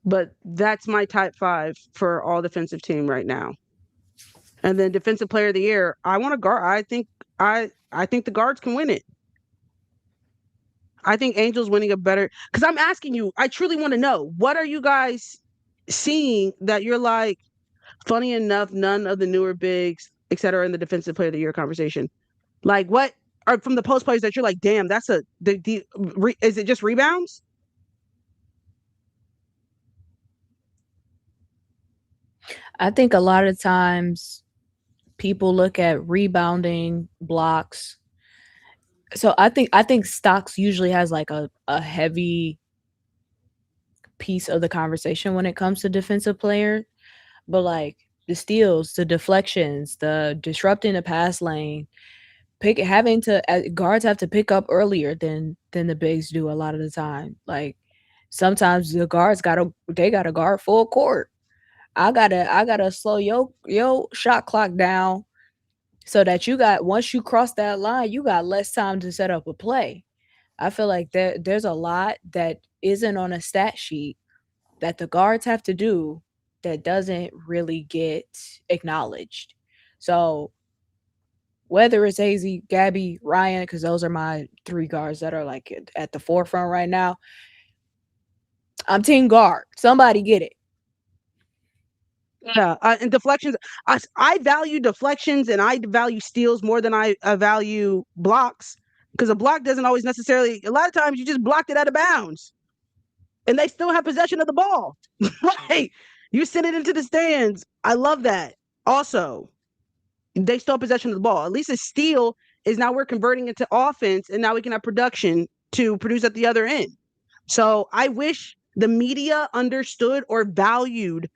But that's my type 5 for all defensive team right now. And then Defensive Player of the Year, I want a guard. I think the guards can win it. I think Angel's winning a better, because I'm asking you, I truly want to know, what are you guys seeing that you're like, funny enough, none of the newer bigs, et cetera, in the defensive player of the year conversation. Like, what are from the post players that you're like, damn, that's is it just rebounds? I think a lot of times people look at rebounding, blocks. So I think stocks usually has like a heavy piece of the conversation when it comes to defensive player, but like the steals, the deflections, the disrupting the pass lane, guards have to pick up earlier than the bigs do a lot of the time. Like sometimes the guards gotta guard full court. I gotta slow yo shot clock down so that once you cross that line, you got less time to set up a play. I feel like there's a lot that isn't on a stat sheet that the guards have to do that doesn't really get acknowledged. So whether it's AZ, Gabby, Ryan, because those are my three guards that are like at the forefront right now. I'm team guard. Somebody get it. Yeah, and deflections. I value deflections and I value steals more than I value blocks, because a block doesn't always necessarily. A lot of times you just blocked it out of bounds, and they still have possession of the ball. Right? You send it into the stands. I love that. Also, they still have possession of the ball. At least a steal is now we're converting into offense, and now we can have production to produce at the other end. So I wish the media understood or valued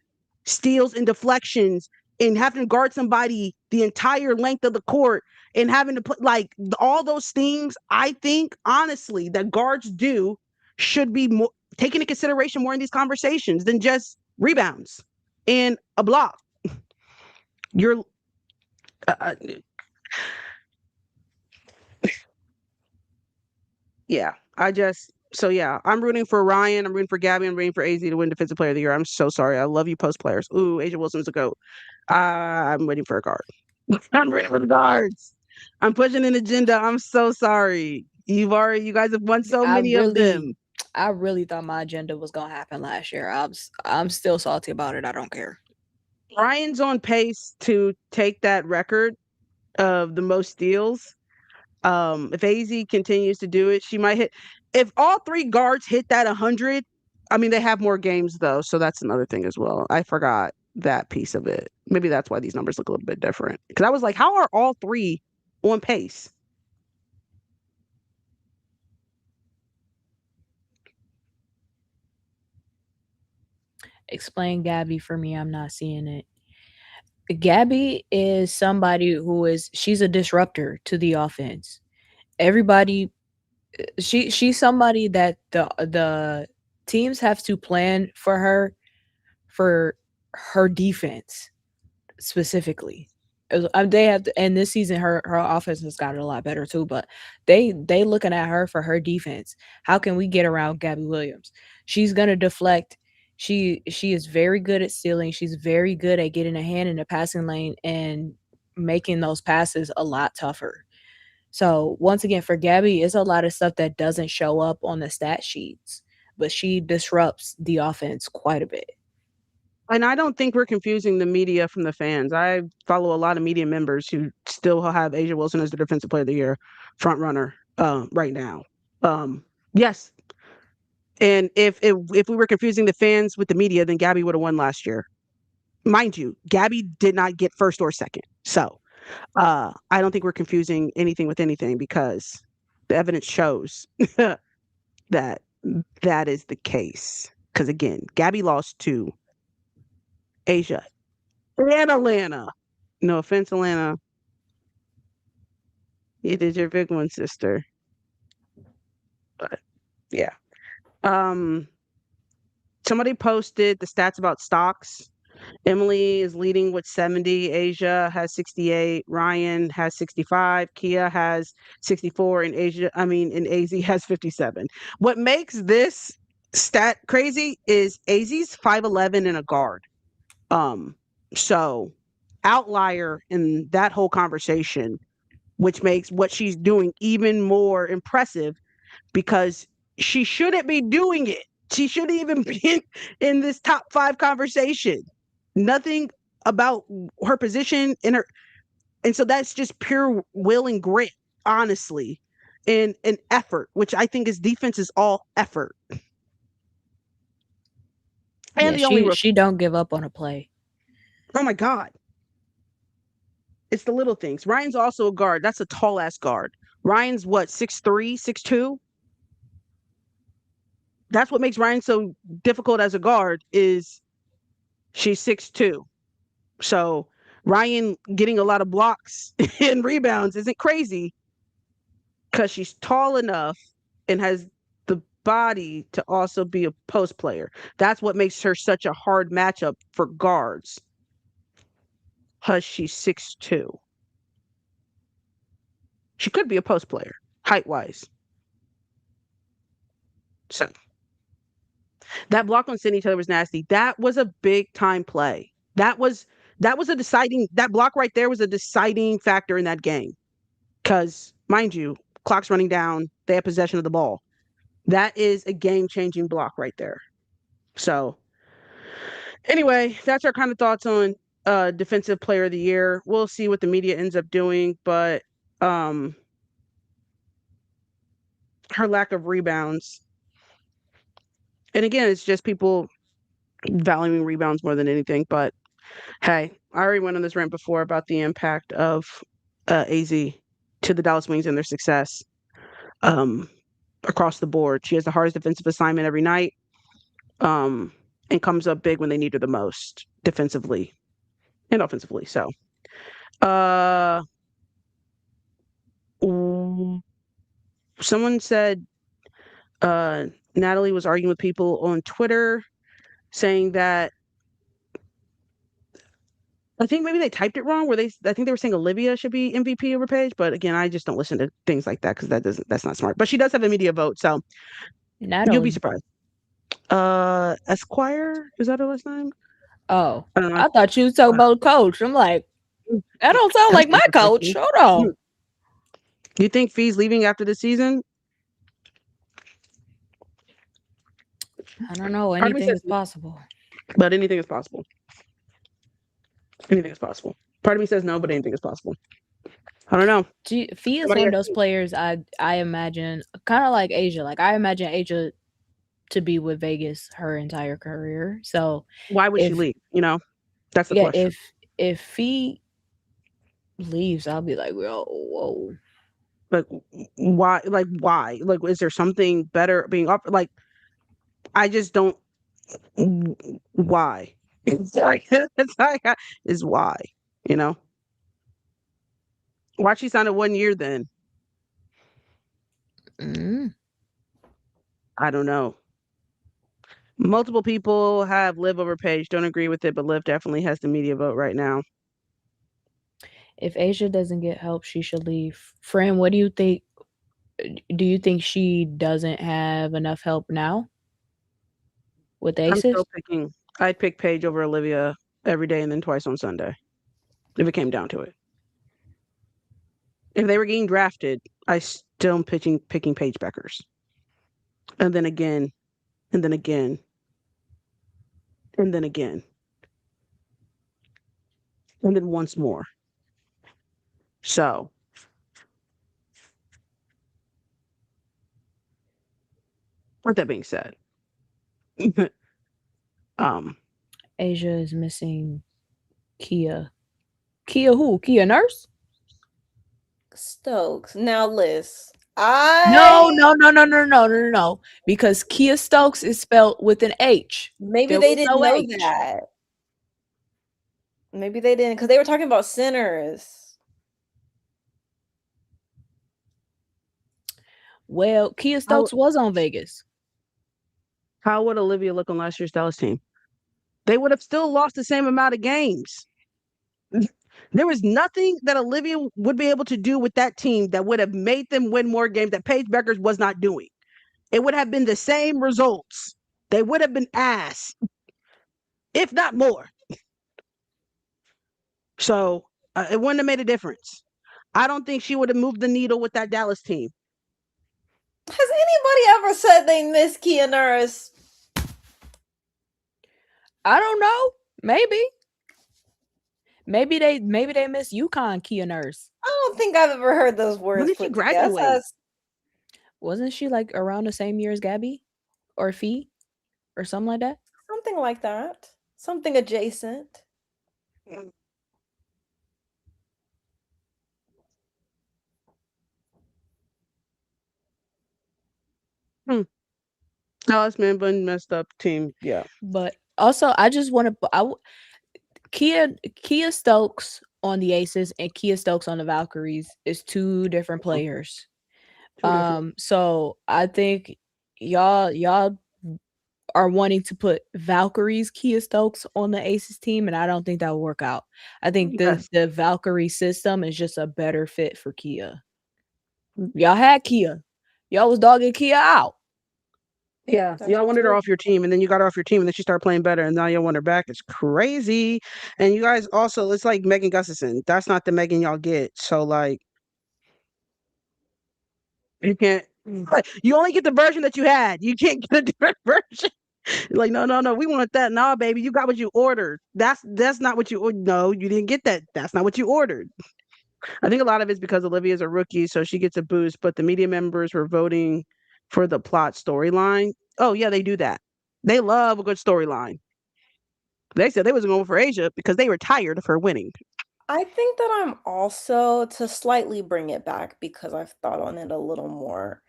steals and deflections and having to guard somebody the entire length of the court and having to put like all those things. I think honestly that guards do should be more taken into consideration more in these conversations than just rebounds and a block. You're yeah, I'm rooting for Ryan. I'm rooting for Gabby. I'm rooting for AZ to win Defensive Player of the Year. I'm so sorry. I love you, post players. Ooh, Asia Wilson's a goat. I'm waiting for a guard. I'm rooting for the guards. I'm pushing an agenda. I'm so sorry. You guys have won so many of them. I really thought my agenda was gonna happen last year. I'm still salty about it. I don't care. Ryan's on pace to take that record of the most steals. If AZ continues to do it, she might hit. If all three guards hit that 100, I mean, they have more games though, so that's another thing as well. I forgot that piece of it. Maybe that's why these numbers look a little bit different. Because I was like, how are all three on pace? Explain Gabby for me. I'm not seeing it. Gabby is somebody she's a disruptor to the offense. Everybody she's somebody that the teams have to plan for her defense specifically. They have to, and this season her offense has gotten a lot better too, but they looking at her for her defense. How can we get around Gabby Williams? She's gonna deflect. She is very good at stealing. She's very good at getting a hand in the passing lane and making those passes a lot tougher. So once again, for Gabby, it's a lot of stuff that doesn't show up on the stat sheets, but she disrupts the offense quite a bit. And I don't think we're confusing the media from the fans. I follow a lot of media members who still have Asia Wilson as the Defensive Player of the Year front runner right now. Yes. And if we were confusing the fans with the media, then Gabby would have won last year. Mind you, Gabby did not get first or second. So I don't think we're confusing anything with anything, because the evidence shows that that is the case. Because again, Gabby lost to Asia and Atlanta. No offense, Atlanta. You did your big one, sister. But yeah. Somebody posted the stats about stocks. Emily is leading with 70. Asia has 68. Ryan has 65. Kia has 64. And AZ has 57. What makes this stat crazy is AZ's 5'11" and a guard. So outlier in that whole conversation, which makes what she's doing even more impressive, because she shouldn't be doing it She shouldn't even be in this top 5 conversation. Nothing about her position in her, and so that's just pure will and grit, honestly, and effort, which I think is defense is all effort. And Yeah, the only rookie. she don't give up on a play. Oh my God. It's the little things. Ryan's also a guard. That's a tall ass guard. Ryan's what, 6'3", 6'2"? That's what makes Ryan so difficult as a guard is she's 6'2". So Ryan getting a lot of blocks and rebounds isn't crazy because she's tall enough and has the body to also be a post player. That's what makes her such a hard matchup for guards because she's 6'2". She could be a post player, height-wise. So that block on Sydney Taylor was nasty. That was a big time play. That was a deciding, that block right there was a deciding factor in that game. Because, mind you, clock's running down, they have possession of the ball. That is a game-changing block right there. So, anyway, that's our kind of thoughts on Defensive Player of the Year. We'll see what the media ends up doing, but her lack of rebounds. And again, it's just people valuing rebounds more than anything. But hey, I already went on this rant before about the impact of AZ to the Dallas Wings and their success across the board. She has the hardest defensive assignment every night and comes up big when they need her the most defensively and offensively. So someone said Natalie was arguing with people on Twitter saying that I think maybe they typed it wrong. I think they were saying Olivia should be MVP over Paige, but again, I just don't listen to things like that because that's not smart. But she does have a media vote, so Natalie. You'll be surprised. Esquire, is that her last name? Oh, I don't know. I thought you was talking about coach. I'm like, that don't sound like my coach. Hold on. You think Fee's leaving after the season? I don't know. Anything is possible. But anything is possible. Anything is possible. Part of me says no, but anything is possible. I don't know. Fee is one of those players I imagine kind of like Asia. Like I imagine Asia to be with Vegas her entire career. So why would she leave? You know, that's the question. If Fee leaves, I'll be like, well, whoa. But why? Like why? Like is there something better being offered? Like I just don't. Why? It's like is why, you know? Why she signed a 1 year then? I don't know. Multiple people have Liv over Paige. Don't agree with it, but Liv definitely has the media vote right now. If Asia doesn't get help, she should leave. Fran, what do you think? Do you think she doesn't have enough help now with the Aces? I'm still picking. I'd pick Paige over Olivia every day and then twice on Sunday if it came down to it. If they were getting drafted, I still am picking Paige Beckers. And then again, and then again, and then again. And then once more. So with that being said, Asia is missing Kia. Kia who? Kia Nurse? Stokes. Now, Liz. No. Because Kia Stokes is spelled with an H. Maybe they didn't know that. Maybe they didn't, because they were talking about centers. Well, Kia Stokes was on Vegas. How would Olivia look on last year's Dallas team? They would have still lost the same amount of games. There was nothing that Olivia would be able to do with that team that would have made them win more games that Paige Beckers was not doing. It would have been the same results. They would have been ass, if not more. So it wouldn't have made a difference. I don't think she would have moved the needle with that Dallas team. Has anybody ever said they miss Kia Nurse? I don't know. Maybe they miss UConn Kia Nurse. I don't think I've ever heard those When words did she put together. graduate? Wasn't she like around the same year as Gabby or Fee or something like that? Something like that. Something adjacent. Alice Manbun messed up team. Yeah. But also, I just want to. Kia Stokes on the Aces and Kia Stokes on the Valkyries is two different players. Two different. So I think y'all are wanting to put Valkyries Kia Stokes on the Aces team, and I don't think that will work out. I think Yes. the Valkyrie system is just a better fit for Kia. Y'all had Kia. Y'all was dogging Kia out. Yeah, That's y'all wanted her true. off your team, and then you got her off your team, and then she started playing better, and now y'all want her back. It's crazy. And you guys also, it's like Megan Gustafson. That's not the Megan y'all get. So like, you can't. You only get the version that you had. You can't get a different version. Like, no. We want that. Nah, baby, you got what you ordered. That's not what you. No, you didn't get that. That's not what you ordered. I think a lot of it's because Olivia's a rookie, so she gets a boost. But the media members were voting for the plot storyline. Oh yeah, they do that. They love a good storyline. They said they wasn't going for Asia because they were tired of her winning. I think that I'm also, to slightly bring it back because I've thought on it a little more.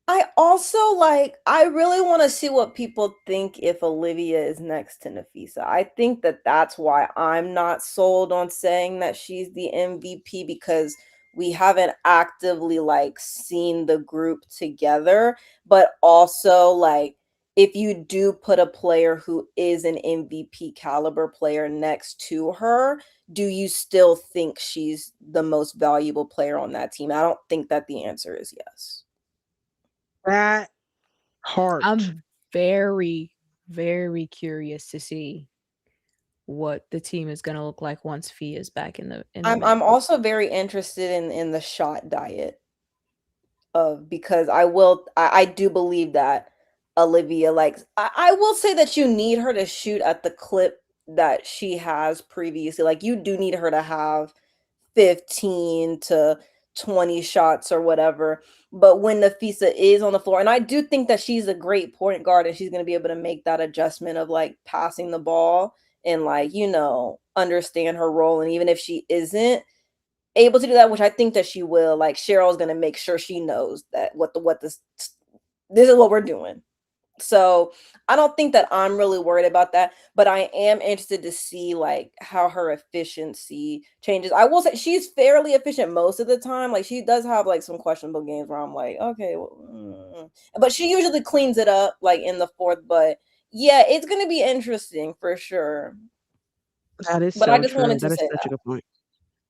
I also I really want to see what people think if Olivia is next to Napheesa. I think that that's why I'm not sold on saying that she's the MVP, because we haven't actively seen the group together, but also if you do put a player who is an MVP caliber player next to her, do you still think she's the most valuable player on that team? I don't think that the answer is yes. That heart. I'm very, very curious to see what the team is going to look like once Fee is back in the mix. I'm also very interested in the shot diet of, because I do believe that Olivia, I will say that you need her to shoot at the clip that she has previously. Like, you do need her to have 15 to 20 shots or whatever. But when Napheesa is on the floor, and I do think that she's a great point guard, and she's going to be able to make that adjustment of passing the ball and understand her role. And even if she isn't able to do that, which I think that she will, Cheryl's going to make sure she knows that this is what we're doing. So I don't think that I'm really worried about that, but I am interested to see how her efficiency changes. I will say she's fairly efficient most of the time. Like, she does have some questionable games where I'm like, okay, well, but she usually cleans it up in the fourth. But yeah, it's gonna be interesting for sure. That is But I so just true. wanted to That is say such a that. good point.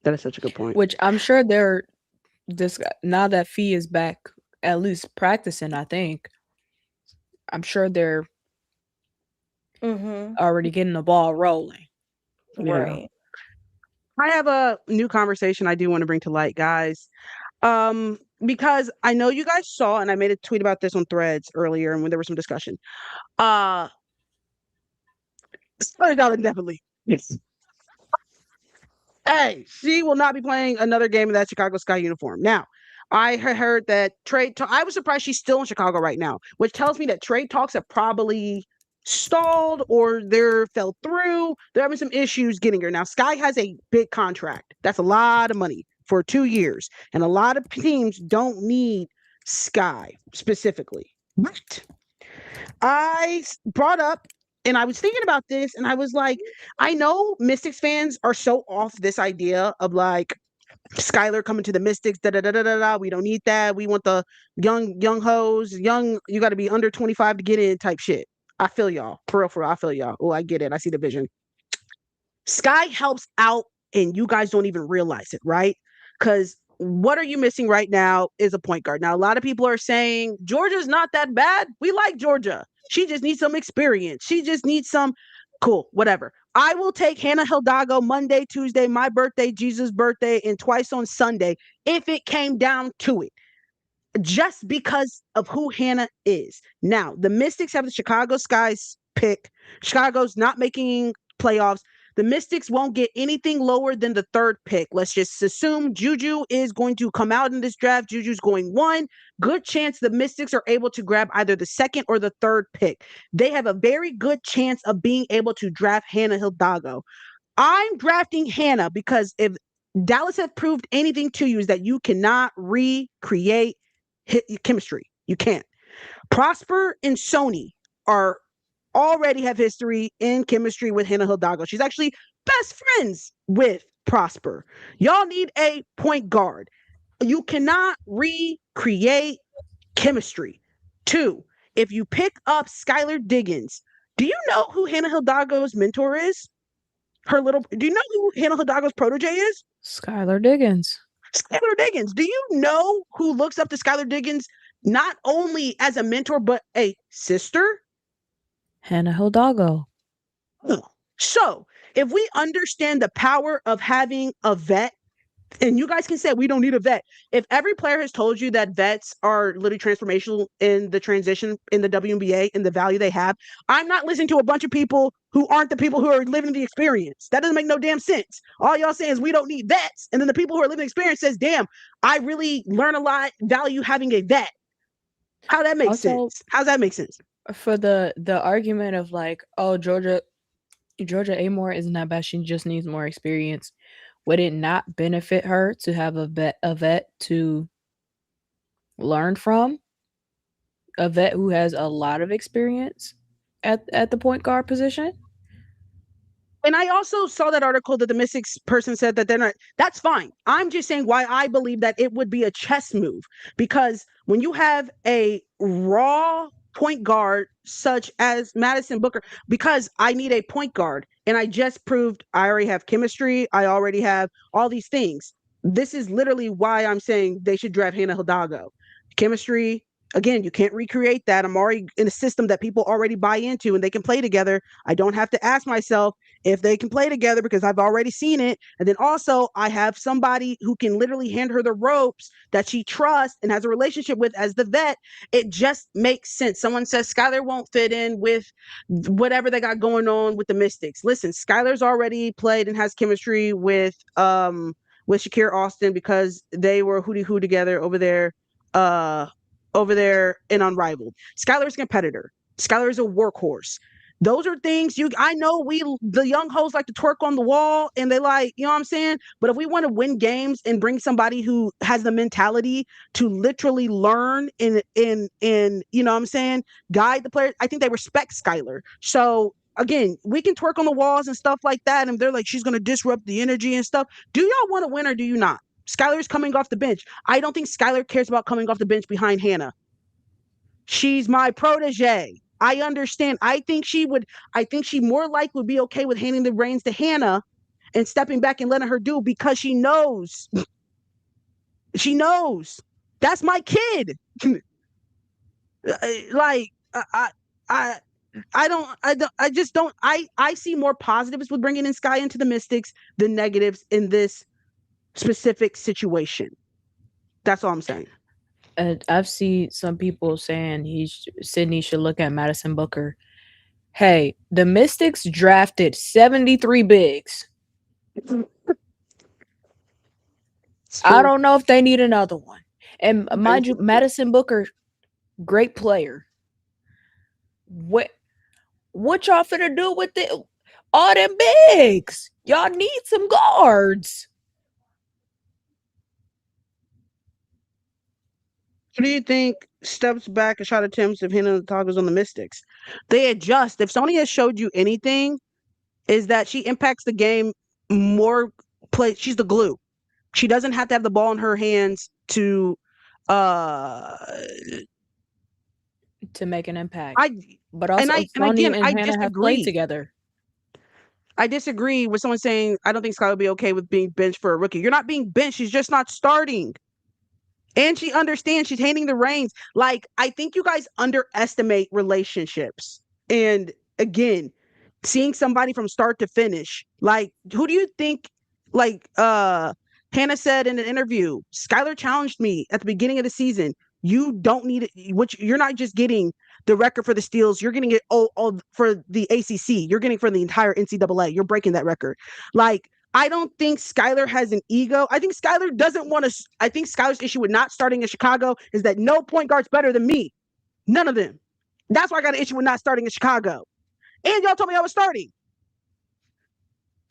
That is such a good point. Which I'm sure they're now that Fee is back, at least practicing, I think. I'm sure they're already getting the ball rolling. Right. I have a new conversation I do want to bring to light, guys. Because I know you guys saw, and I made a tweet about this on Threads earlier, and when there was some discussion. Started out indefinitely. Yes. Hey, she will not be playing another game in that Chicago Sky uniform. Now, I heard that I was surprised she's still in Chicago right now, which tells me that trade talks have probably stalled or they're fell through. They're having some issues getting her. Now, Sky has a big contract. That's a lot of money for 2 years. And a lot of teams don't need Sky specifically. But I brought up, and I was thinking about this, and I was like, I know Mystics fans are so off this idea of Skylar coming to the Mystics, da da da da da da. We don't need that. We want the young hoes, you got to be under 25 to get in type shit. I feel y'all. For real, for real. I feel y'all. Oh, I get it. I see the vision. Sky helps out, and you guys don't even realize it, right? Because what are you missing right now is a point guard. Now, a lot of people are saying Georgia's not that bad. We like Georgia. She just needs some experience. She just needs some cool, whatever. I will take Hannah Hidalgo Monday, Tuesday, my birthday, Jesus' birthday, and twice on Sunday if it came down to it, just because of who Hannah is. Now, the Mystics have the Chicago Sky's pick. pick. Chicago's not making playoffs. The Mystics won't get anything lower than the 3rd pick. Let's just assume Juju is going to come out in this draft. Juju's going 1. Good chance the Mystics are able to grab either the 2nd or the 3rd pick. They have a very good chance of being able to draft Hannah Hidalgo. I'm drafting Hannah because if Dallas have proved anything to you is that you cannot recreate chemistry. You can't. Prosper and Sony are already have history in chemistry with Hannah Hidalgo. She's actually best friends with Prosper. Y'all need a point guard. You cannot recreate chemistry. 2, if you pick up Skylar Diggins, do you know who Hannah Hidalgo's mentor is? Do you know who Hannah Hidalgo's protege is? Skylar Diggins. Skylar Diggins. Do you know who looks up to Skylar Diggins not only as a mentor, but a sister? Hannah Hidalgo. So if we understand the power of having a vet, and you guys can say we don't need a vet. If every player has told you that vets are literally transformational in the transition in the WNBA and the value they have, I'm not listening to a bunch of people who aren't the people who are living the experience. That doesn't make no damn sense. All y'all saying is we don't need vets. And then the people who are living the experience says, damn, I really learn a lot, value having a vet. How that makes sense? How's that make sense? For the argument of like, oh, Georgia Amore isn't that bad. She just needs more experience. Would it not benefit her to have a vet to learn from? A vet who has a lot of experience at the point guard position? And I also saw that article that the Mystics person said that they're not, that's fine. I'm just saying why I believe that it would be a chess move, because when you have a raw point guard such as Madison Booker, because I need a point guard and I just proved I already have chemistry. I already have all these things. This is literally why I'm saying they should draft Hannah Hidalgo. Chemistry, again, you can't recreate that. I'm already in a system that people already buy into and they can play together. I don't have to ask myself if they can play together because I've already seen it. And then also I have somebody who can literally hand her the ropes that she trusts and has a relationship with as the vet. It just makes sense. Someone says Skylar won't fit in with whatever they got going on with the Mystics. Listen, Skylar's already played and has chemistry with Shakir Austin because they were hootie-hoo together over there in Unrivaled. Skylar's a competitor. Skylar is a workhorse. Those are things I know the young hoes like to twerk on the wall and they like, you know what I'm saying? But if we want to win games and bring somebody who has the mentality to literally learn and you know what I'm saying, guide the players, I think they respect Skylar. So again, we can twerk on the walls and stuff like that. And they're like, she's going to disrupt the energy and stuff. Do y'all want to win or do you not? Skylar's coming off the bench. I don't think Skylar cares about coming off the bench behind Hannah. She's my protege. I understand. I think she more likely would be okay with handing the reins to Hannah and stepping back and letting her do because she knows. She knows. That's my kid. I see more positives with bringing in Sky into the Mystics than negatives in this specific situation. That's all I'm saying. I've seen some people saying Sydney should look at Madison Booker. Hey, the Mystics drafted 73 bigs. I don't know if they need another one. And mind you, Madison Booker, great player. What y'all finna do with all them bigs? Y'all need some guards. Who do you think steps back a shot attempts if Hannah Hidalgo's on the Mystics? They adjust. If Sony has showed you anything, is that she impacts the game more. She's the glue. She doesn't have to have the ball in her hands to make an impact. But also, Sony and Hannah have played together. I disagree with someone saying I don't think Skylar will be okay with being benched for a rookie. You're not being benched. She's just not starting. And she understands she's handing the reins. Like, I think you guys underestimate relationships. And again, seeing somebody from start to finish, like, who do you think, like Hannah said in an interview, Skylar challenged me at the beginning of the season. You don't need it. You're not just getting the record for the steals. You're getting it all for the ACC. You're getting for the entire NCAA. You're breaking that record. Like, I don't think Skylar has an ego. I think Skylar doesn't want to. I think Skylar's issue with not starting in Chicago is that no point guard's better than me. None of them. That's why I got an issue with not starting in Chicago. And y'all told me I was starting.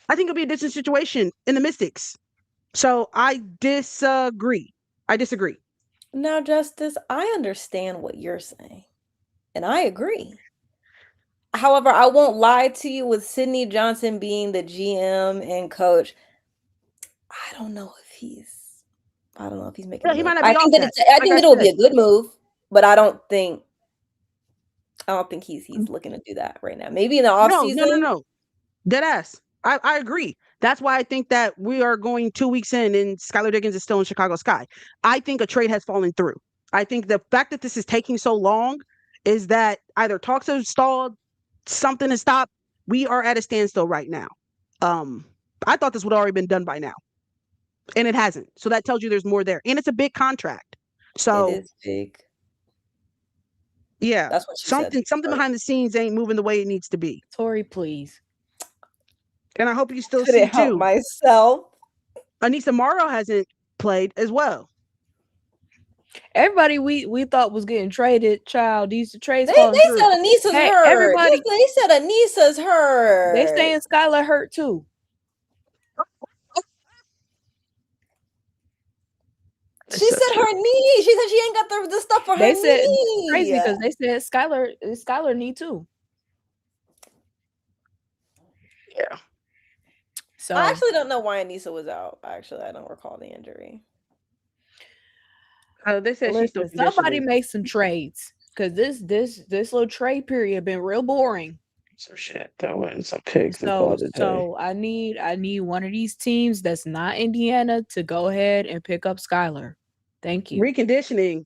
I think it'll be a different situation in the Mystics. So I disagree. Now, Justice, I understand what you're saying, and I agree. However, I won't lie to you, with Sidney Johnson being the GM and coach, I don't know if he's making. Yeah, he might not be I think that. I think that it'll be a good move, but I don't think he's looking to do that right now. Maybe in the offseason. No. Deadass. I agree. That's why I think that we are going 2 weeks in and Skylar Diggins is still in Chicago Sky. I think a trade has fallen through. I think the fact that this is taking so long is that either talks have stalled, something has stopped. We are at a standstill right now. I thought this would have already been done by now, and it hasn't. So that tells you there's more there, and it's a big contract. So it is big. Yeah, that's what she something said. Behind the scenes ain't moving the way it needs to be. Tori, please. And I hope you still Couldn't see help too. myself. Anissa Morrow hasn't played as well. Everybody we thought was getting traded, child. These trades. They said Anissa's hurt. Everybody. They said Anissa's hurt. They saying Skylar hurt too. She said her knee. She said she ain't got the stuff for her knee. They said crazy because they said Skylar knee too. Yeah. So I actually don't know why Anissa was out. Actually, I don't recall the injury. They said somebody make some trades because this little trade period been real boring. So shit, that went some pigs. So I need one of these teams that's not Indiana to go ahead and pick up Skylar. Thank you. Reconditioning.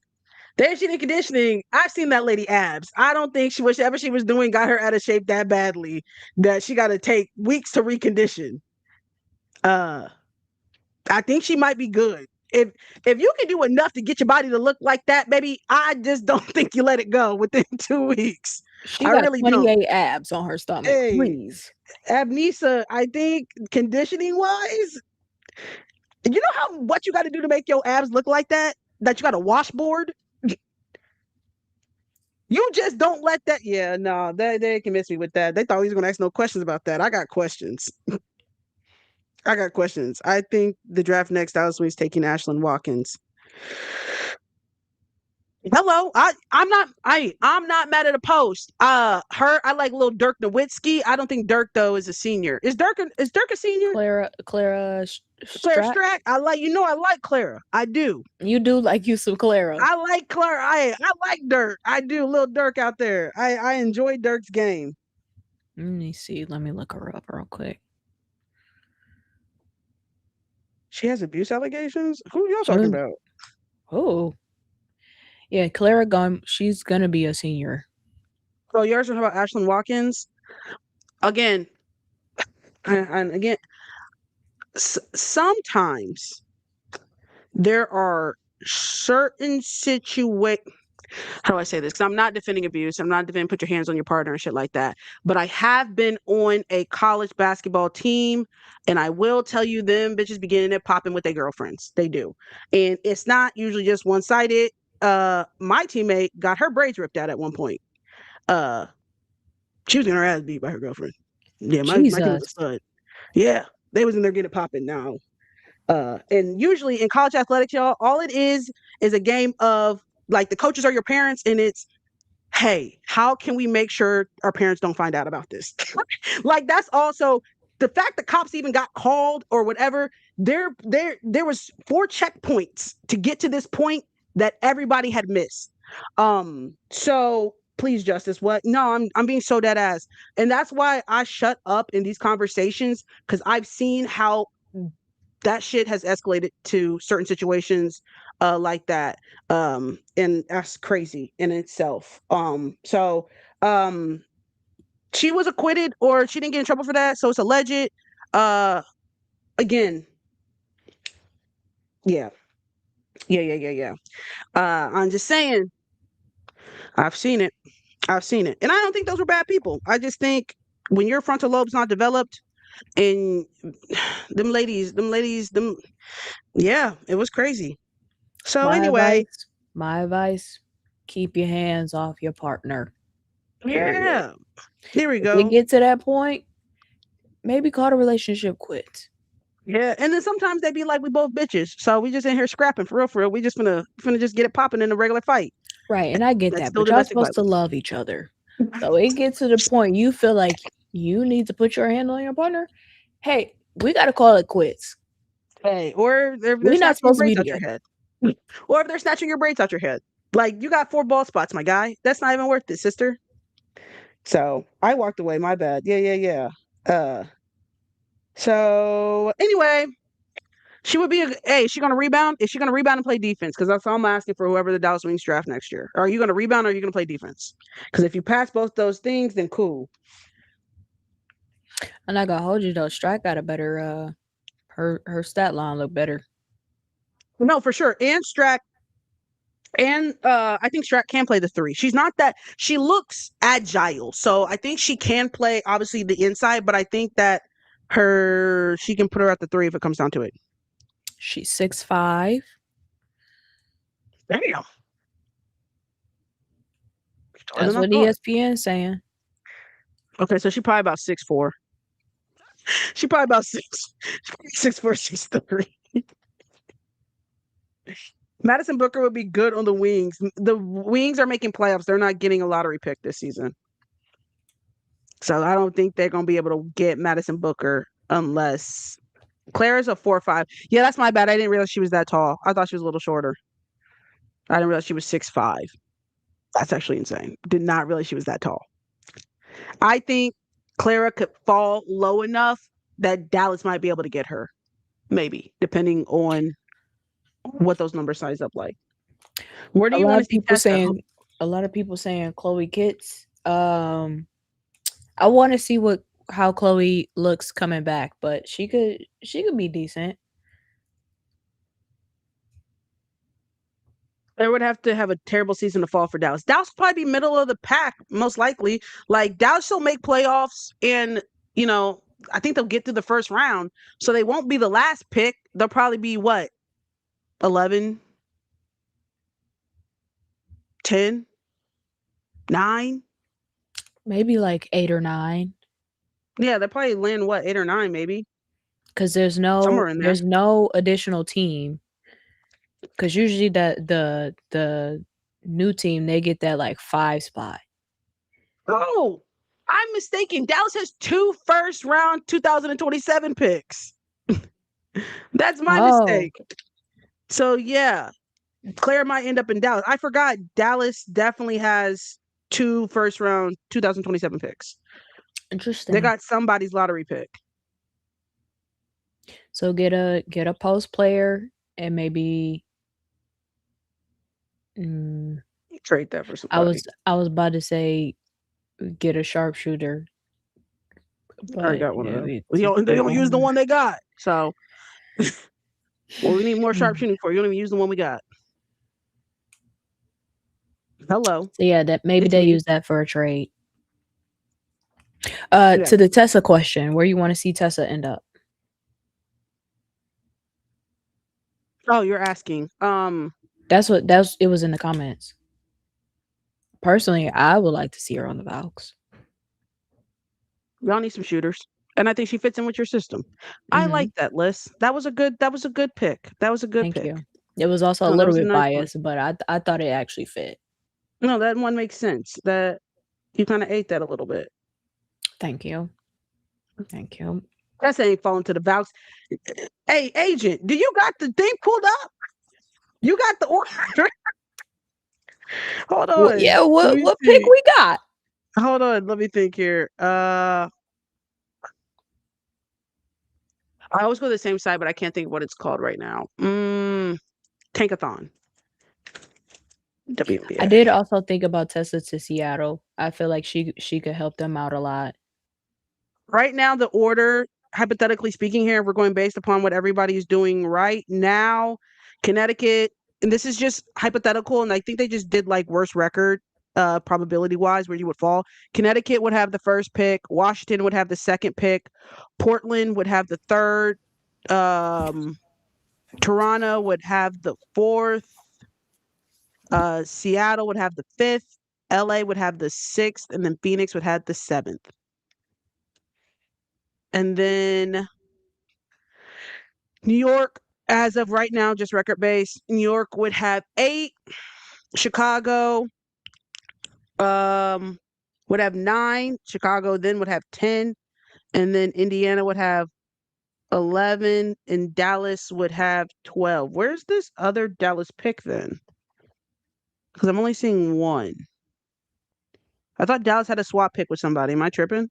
There's she did conditioning. I've seen that lady abs. I don't think whatever she was doing got her out of shape that badly that she got to take weeks to recondition. I think she might be good. If you can do enough to get your body to look like that, baby, I just don't think you let it go within 2 weeks. She got really 28 abs on her stomach. Hey, please. Napheesa, I think conditioning wise, you know what you got to do to make your abs look like that? That you got a washboard? You just don't let that. Yeah, no, they can miss me with that. They thought he was going to ask no questions about that. I got questions. I think the draft next, Dallas Wings taking Ashlyn Watkins. Hello, I'm not mad at a post. I like little Dirk Nowitzki. I don't think Dirk though is a senior. Is Dirk a senior? Clara Strack. I like Clara. I do. You do like you some Clara. I like Clara. I like Dirk. I do. Little Dirk out there. I enjoy Dirk's game. Let me see. Let me look her up real quick. She has abuse allegations? Who y'all talking about? Oh. Yeah, Clara she's gonna be a senior. So yours are about Ashlyn Watkins? Again, and again, sometimes there are certain situations. How do I say this? Because I'm not defending abuse. I'm not defending put your hands on your partner and shit like that. But I have been on a college basketball team, and I will tell you, them bitches beginning to popping with their girlfriends. They do. And it's not usually just one-sided. My teammate got her braids ripped out at one point. She was getting her ass beat by her girlfriend. Yeah, my team was a stud. Yeah, they was in there getting it popping now. And usually in college athletics, y'all, all it is a game of like the coaches are your parents, and it's, hey, how can we make sure our parents don't find out about this? Like that's also the fact that cops even got called or whatever. There was 4 checkpoints to get to this point that everybody had missed. So please, Justice, what? No, I'm being so dead ass. And that's why I shut up in these conversations, because I've seen how that shit has escalated to certain situations like that. And that's crazy in itself. She was acquitted, or she didn't get in trouble for that, so it's alleged. Again, yeah. I'm just saying, I've seen it. I've seen it. And I don't think those were bad people. I just think when your frontal lobe's not developed and them ladies, yeah, it was crazy. So anyway, My advice, keep your hands off your partner. Period. yeah, here we If go. we get to that point, maybe call the relationship quits. Yeah, and then sometimes they be like, we both bitches, so we just in here scrapping for real, for real. We just finna just get it popping in a regular fight. Right, and I get That's that, still but y'all domestic supposed to violence. love each other. So it gets to the point you feel like you need to put your hand on your partner. Hey, we got to call it quits. Hey, or if they're We're not snatching your supposed to be braids out your together. head, or if they're snatching your braids out your head, like you got 4 bald spots, my guy. That's not even worth it, sister. So I walked away. My bad. Yeah. So anyway, she would be hey, is she gonna rebound? Is she gonna rebound and play defense? Because that's all I'm asking for whoever the Dallas Wings draft next year. Are you gonna rebound or are you gonna play defense? Because if you pass both those things, then cool. I'm not gonna hold you though. Strike got a better her stat line look better. No, for sure. And Strack and I think Strack can play the 3. She's not that she looks agile. So I think she can play obviously the inside, but I think that she can put her at the 3 if it comes down to it. She's 6'5". Damn. That's what ESPN's saying. Okay, so she probably about 6'4". She probably about 6'4", 6'3". Madison Booker would be good on the Wings. The Wings are making playoffs. They're not getting a lottery pick this season. So I don't think they're going to be able to get Madison Booker unless Clara's a 4'5". Yeah, that's my bad. I didn't realize she was that tall. I thought she was a little shorter. I didn't realize she was 6'5". That's actually insane. Did not realize she was that tall. I think Clara could fall low enough that Dallas might be able to get her. Maybe, depending on what those numbers size up like. Where do you want to see Tessa? A lot of people saying Chloe Kitts. I want to see how Chloe looks coming back, but she could be decent. They would have to have a terrible season to fall for Dallas. Dallas will probably be middle of the pack, most likely. Like Dallas will make playoffs, and I think they'll get through the first round, so they won't be the last pick. They'll probably be what, 11, 10, 9, maybe like 8 or 9. Yeah, they'll probably land what, 8 or 9, maybe. Because there's no additional team. Because usually the new team, they get that like 5 spot. Oh, I'm mistaken. Dallas has 2 first-round 2027 picks. That's my mistake. So yeah, Claire might end up in Dallas. I forgot Dallas definitely has 2 first-round 2027 picks. Interesting. They got somebody's lottery pick. So get a post player and maybe trade that for somebody. I was about to say get a sharpshooter. I got one of them. They don't use the one they got. So well, we need more sharpshooting for. You don't even use the one we got. Hello. So yeah, that maybe they use that for a trade. To the Tessa question, where you want to see Tessa end up? Oh, you're asking. It was in the comments. Personally, I would like to see her on the Valks. Y'all need some shooters. And I think she fits in with your system. I like that list. That was a good pick. That was a good pick. Thank you. It was also a little bit biased, but I thought it actually fit. No, that one makes sense. That you kind of ate that a little bit. Thank you. Thank you. That ain't falling to the Valks. Hey, agent, do you got the thing pulled up? You got the order? Hold on. Well, yeah, what pick we got? Hold on, let me think here. I always go to the same side, but I can't think of what it's called right now. Tankathon. WNBA. I did also think about Tessa to Seattle. I feel like she could help them out a lot. Right now, the order, hypothetically speaking here, we're going based upon what everybody's doing right now. Connecticut, and this is just hypothetical, and I think they just did like worst record. probability-wise, where you would fall. Connecticut would have the first pick. Washington would have the second pick. Portland would have the third. Toronto would have the fourth. Seattle would have the fifth. LA would have the sixth, and then Phoenix would have the seventh. And then New York, as of right now, just record base, New York would have 8. Chicago would have 9. Chicago then would have 10. And then Indiana would have 11. And Dallas would have 12. Where's this other Dallas pick then? Because I'm only seeing one. I thought Dallas had a swap pick with somebody. Am I tripping?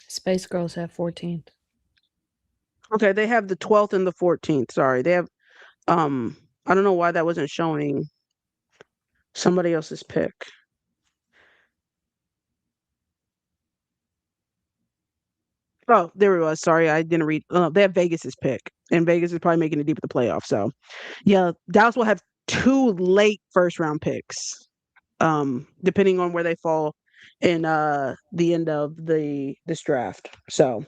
Space Girls have 14th. Okay, they have the 12th and the 14th. Sorry. They have I don't know why that wasn't showing somebody else's pick. Oh, there it was. Sorry, I didn't read. They have Vegas's pick, and Vegas is probably making it deep in the playoffs. So, yeah, Dallas will have 2 late first round picks, depending on where they fall in the end of this draft. So,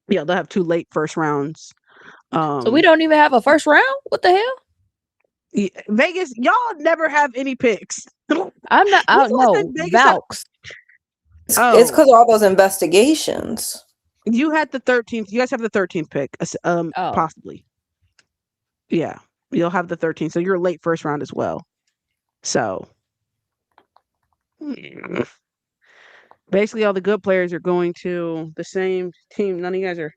yeah, they'll have 2 late first rounds. So we don't even have a first round? What the hell? Vegas, y'all never have any picks. I'm not out. No, Valks. It's because of all those investigations. You had the 13th. You guys have the 13th pick, possibly. Yeah, you'll have the 13th. So you're late first round as well. So basically, all the good players are going to the same team. None of you guys are.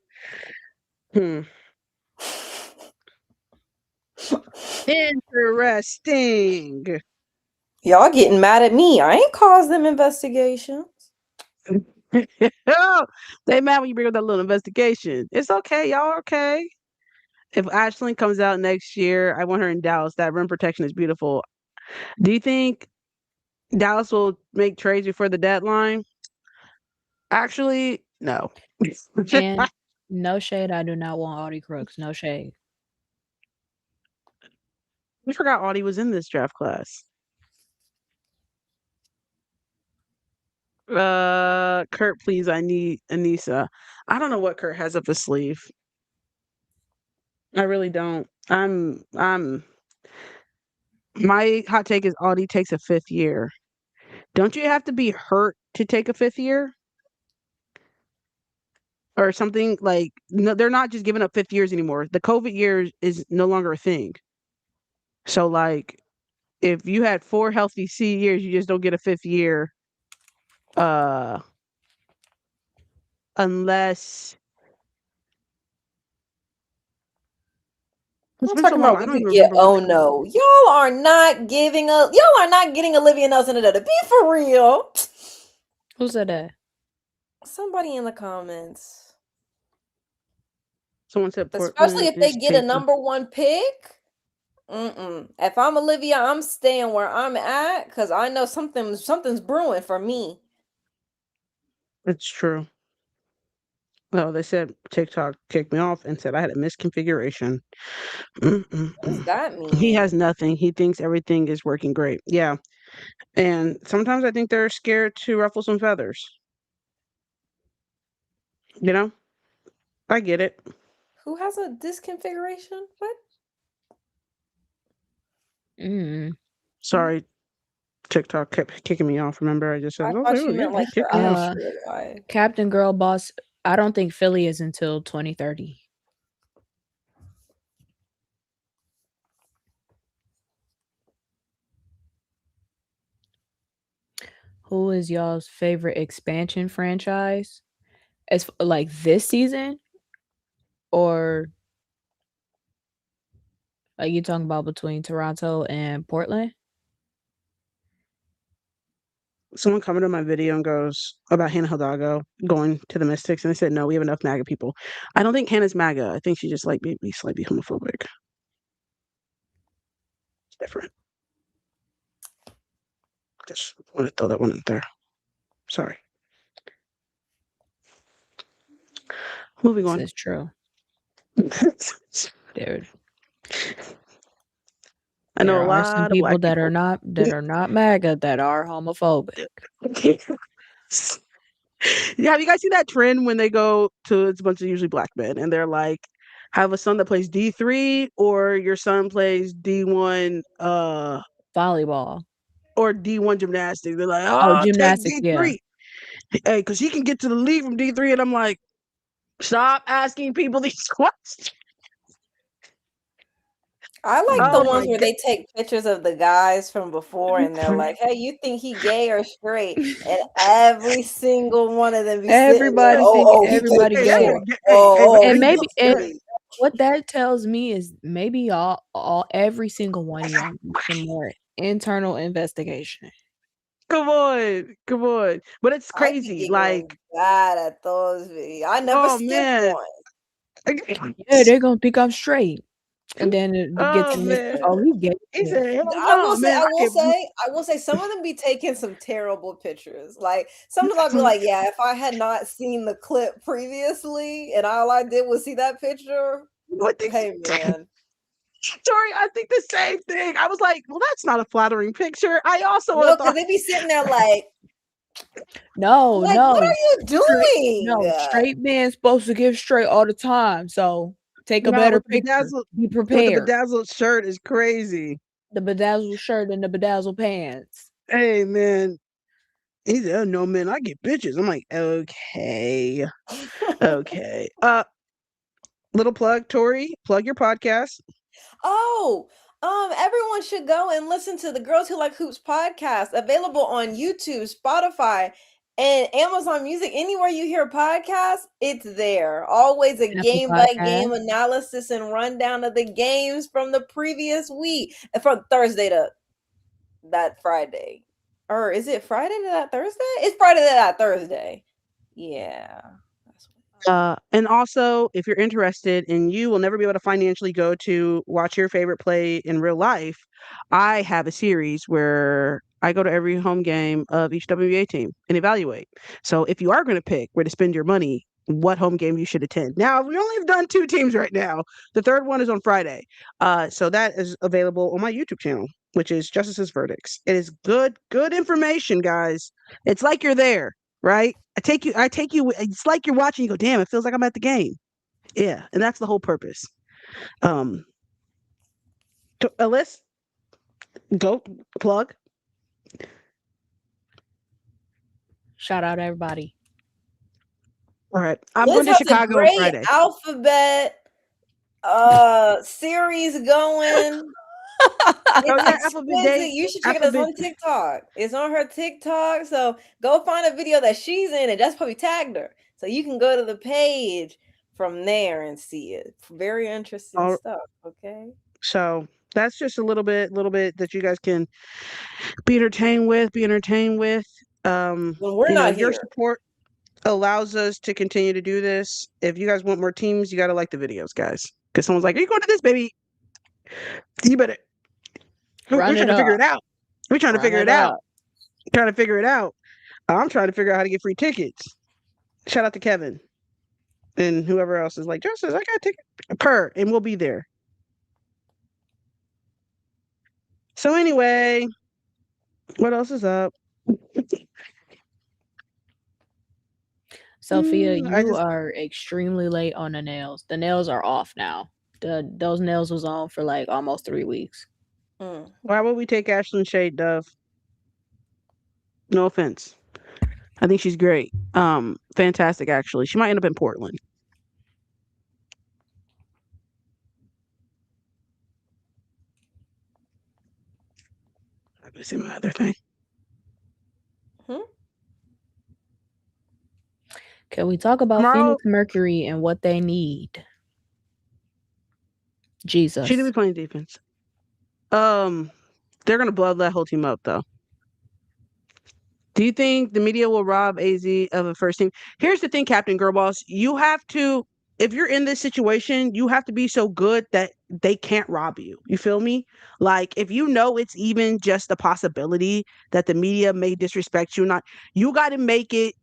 Interesting. Y'all getting mad at me. I ain't caused them investigations. They mad when you bring up that little investigation. It's okay. Y'all are okay. If Ashlyn comes out next year, I want her in Dallas. That rim protection is beautiful. Do you think Dallas will make trades before the deadline? Actually, no. And no shade, I do not want Audie Crooks. No shade. We forgot Audie was in this draft class. Kurt, please, I need Anissa. I don't know what Kurt has up his sleeve. I really don't. My hot take is Audie takes a 5th year. Don't you have to be hurt to take a 5th year? Or something like, no, they're not just giving up 5th years anymore. The COVID year is no longer a thing. So like, if you had 4 healthy C years, you just don't get a 5th year. Unless it's I'm been talking so long, about I we don't could even get. remember. Oh no, y'all are not getting Olivia Miles into that. Be for real. Who said that? Somebody in the comments. Someone said Especially Portland if they is get a taking. number 1 pick. If I'm Olivia, I'm staying where I'm at because I know something's brewing for me. It's true. Oh, they said TikTok kicked me off and said I had a misconfiguration. What does that mean? He has nothing. He thinks everything is working great. Yeah. And sometimes I think they're scared to ruffle some feathers. You know? I get it. Who has a disconfiguration? What? Sorry, TikTok kept kicking me off. Remember, I just said, I "Oh, thought you meant like kicked your me off." actual guy. Captain Girl Boss. I don't think Philly is until 2030. Who is y'all's favorite expansion franchise? As like this season, or are you talking about between Toronto and Portland? Someone commented on my video and goes about Hannah Hidalgo going to the Mystics, and they said, "No, we have enough MAGA people." I don't think Hannah's MAGA. I think she just like maybe slightly homophobic. It's different. Just want to throw that one in there. Sorry. Moving This on. is true. There, I know a there are some lot of people black that are people. not MAGA that are homophobic. Yeah, have you guys seen that trend when they go to, it's a bunch of usually black men, and they're like, have a son that plays D3 or your son plays D1 Volleyball. or D1 gymnastics. They're like, Oh, oh, take gymnastics, yeah. D3. Hey, because he can get to the league from D3. And I'm like, stop asking people these questions. I like the Oh my ones where they take pictures of the guys from before and they're God. like, "Hey, you think he gay or straight?" And every single one of them be sitting there, Everybody think "Oh, he could everybody be Hey, that gay. boy, straight. hey, but Oh, And he maybe looks and straight." what that tells me is maybe every single one of y'all need some more internal investigation. come on, come on. But it's I be crazy. giggling Like, bad at those videos. I never oh skipped man. one. Yeah, they're gonna think I'm straight. And then it gets Oh the next, man. oh, he gay. He said, hell I no, will say, man. I will say, I will say, some of them be taking some terrible pictures. Like sometimes I'll be like, yeah, if I had not seen the clip previously and all I did was see that picture, What the hey man, Tori, I think the same thing. I was like, well, that's not a flattering picture. I also would no, have because thought, they be sitting there like, No, what are no. you doing? Straight men supposed to give straight all the time. So take a no, better with the picture. bedazzled, Be with the prepared. bedazzled shirt is crazy. The bedazzled shirt and the bedazzled pants. Hey, man. He said, oh, no, man, I get bitches. I'm like, okay, okay. Little plug, Tori, plug your podcast. Oh, everyone should go and listen to the Girls Who Like Hoops podcast, available on YouTube, Spotify, and Amazon Music. Anywhere you hear podcasts, it's there. Always a Apple game by game Podcast. analysis and rundown of the games from the previous week, and from Thursday to that Friday. Or is it Friday to that Thursday? It's Friday to that Thursday. Yeah. And also, if you're interested and you will never be able to financially go to watch your favorite play in real life, I have a series where I go to every home game of each WNBA team and evaluate. So if you are going to pick where to spend your money, what home game you should attend. Now, we only have done 2 teams right now. The third one is on Friday. So that is available on my YouTube channel, which is Justice's Verdicts. It is good information, guys. It's like you're there, right? I take you, it's like you're watching, you go, damn, it feels like I'm at the game. Yeah, and that's the whole purpose. Alyssa, go plug. Shout out everybody. All right. I'm Liz going to has a Chicago on great Friday. alphabet series going. Oh It's yeah, Alphabet Day. exquisite. You should check it out. It's Alphabet. on TikTok. It's on her TikTok. So go find a video that she's in and just probably tagged her. So you can go to the page from there and see it. Very interesting Oh, stuff. Okay. so that's just a little bit that you guys can be entertained with. When we're not Your here. support allows us to continue to do this. If you guys want more teams, you got to like the videos, guys. Because someone's like, "Are you going to this, baby?" You better. We're Run trying it to figure up. it out. We're trying to Run figure it it out. up. Trying to figure it out. I'm trying to figure out how to get free tickets. Shout out to Kevin and whoever else is like, Justice, I got a ticket and we'll be there. So anyway, what else is up? Sophia, I you just are extremely late on the nails. The nails are off now. Those nails was on for like almost 3 weeks. why would we take Ashlyn Shade, Dove? No offense. I think she's great. Fantastic actually. She might end up in Portland. I'm gonna see my other thing. Can we talk about Tomorrow, Phoenix Mercury and what they need? Jesus. she didn't be playing defense. They're gonna blow that whole team up though. Do you think the media will rob AZ of a first team? Here's the thing, Captain Girlboss. You have to, if you're in this situation, you have to be so good that they can't rob you. You feel me? Like, if you know it's even just a possibility that the media may disrespect you, not, you got to make it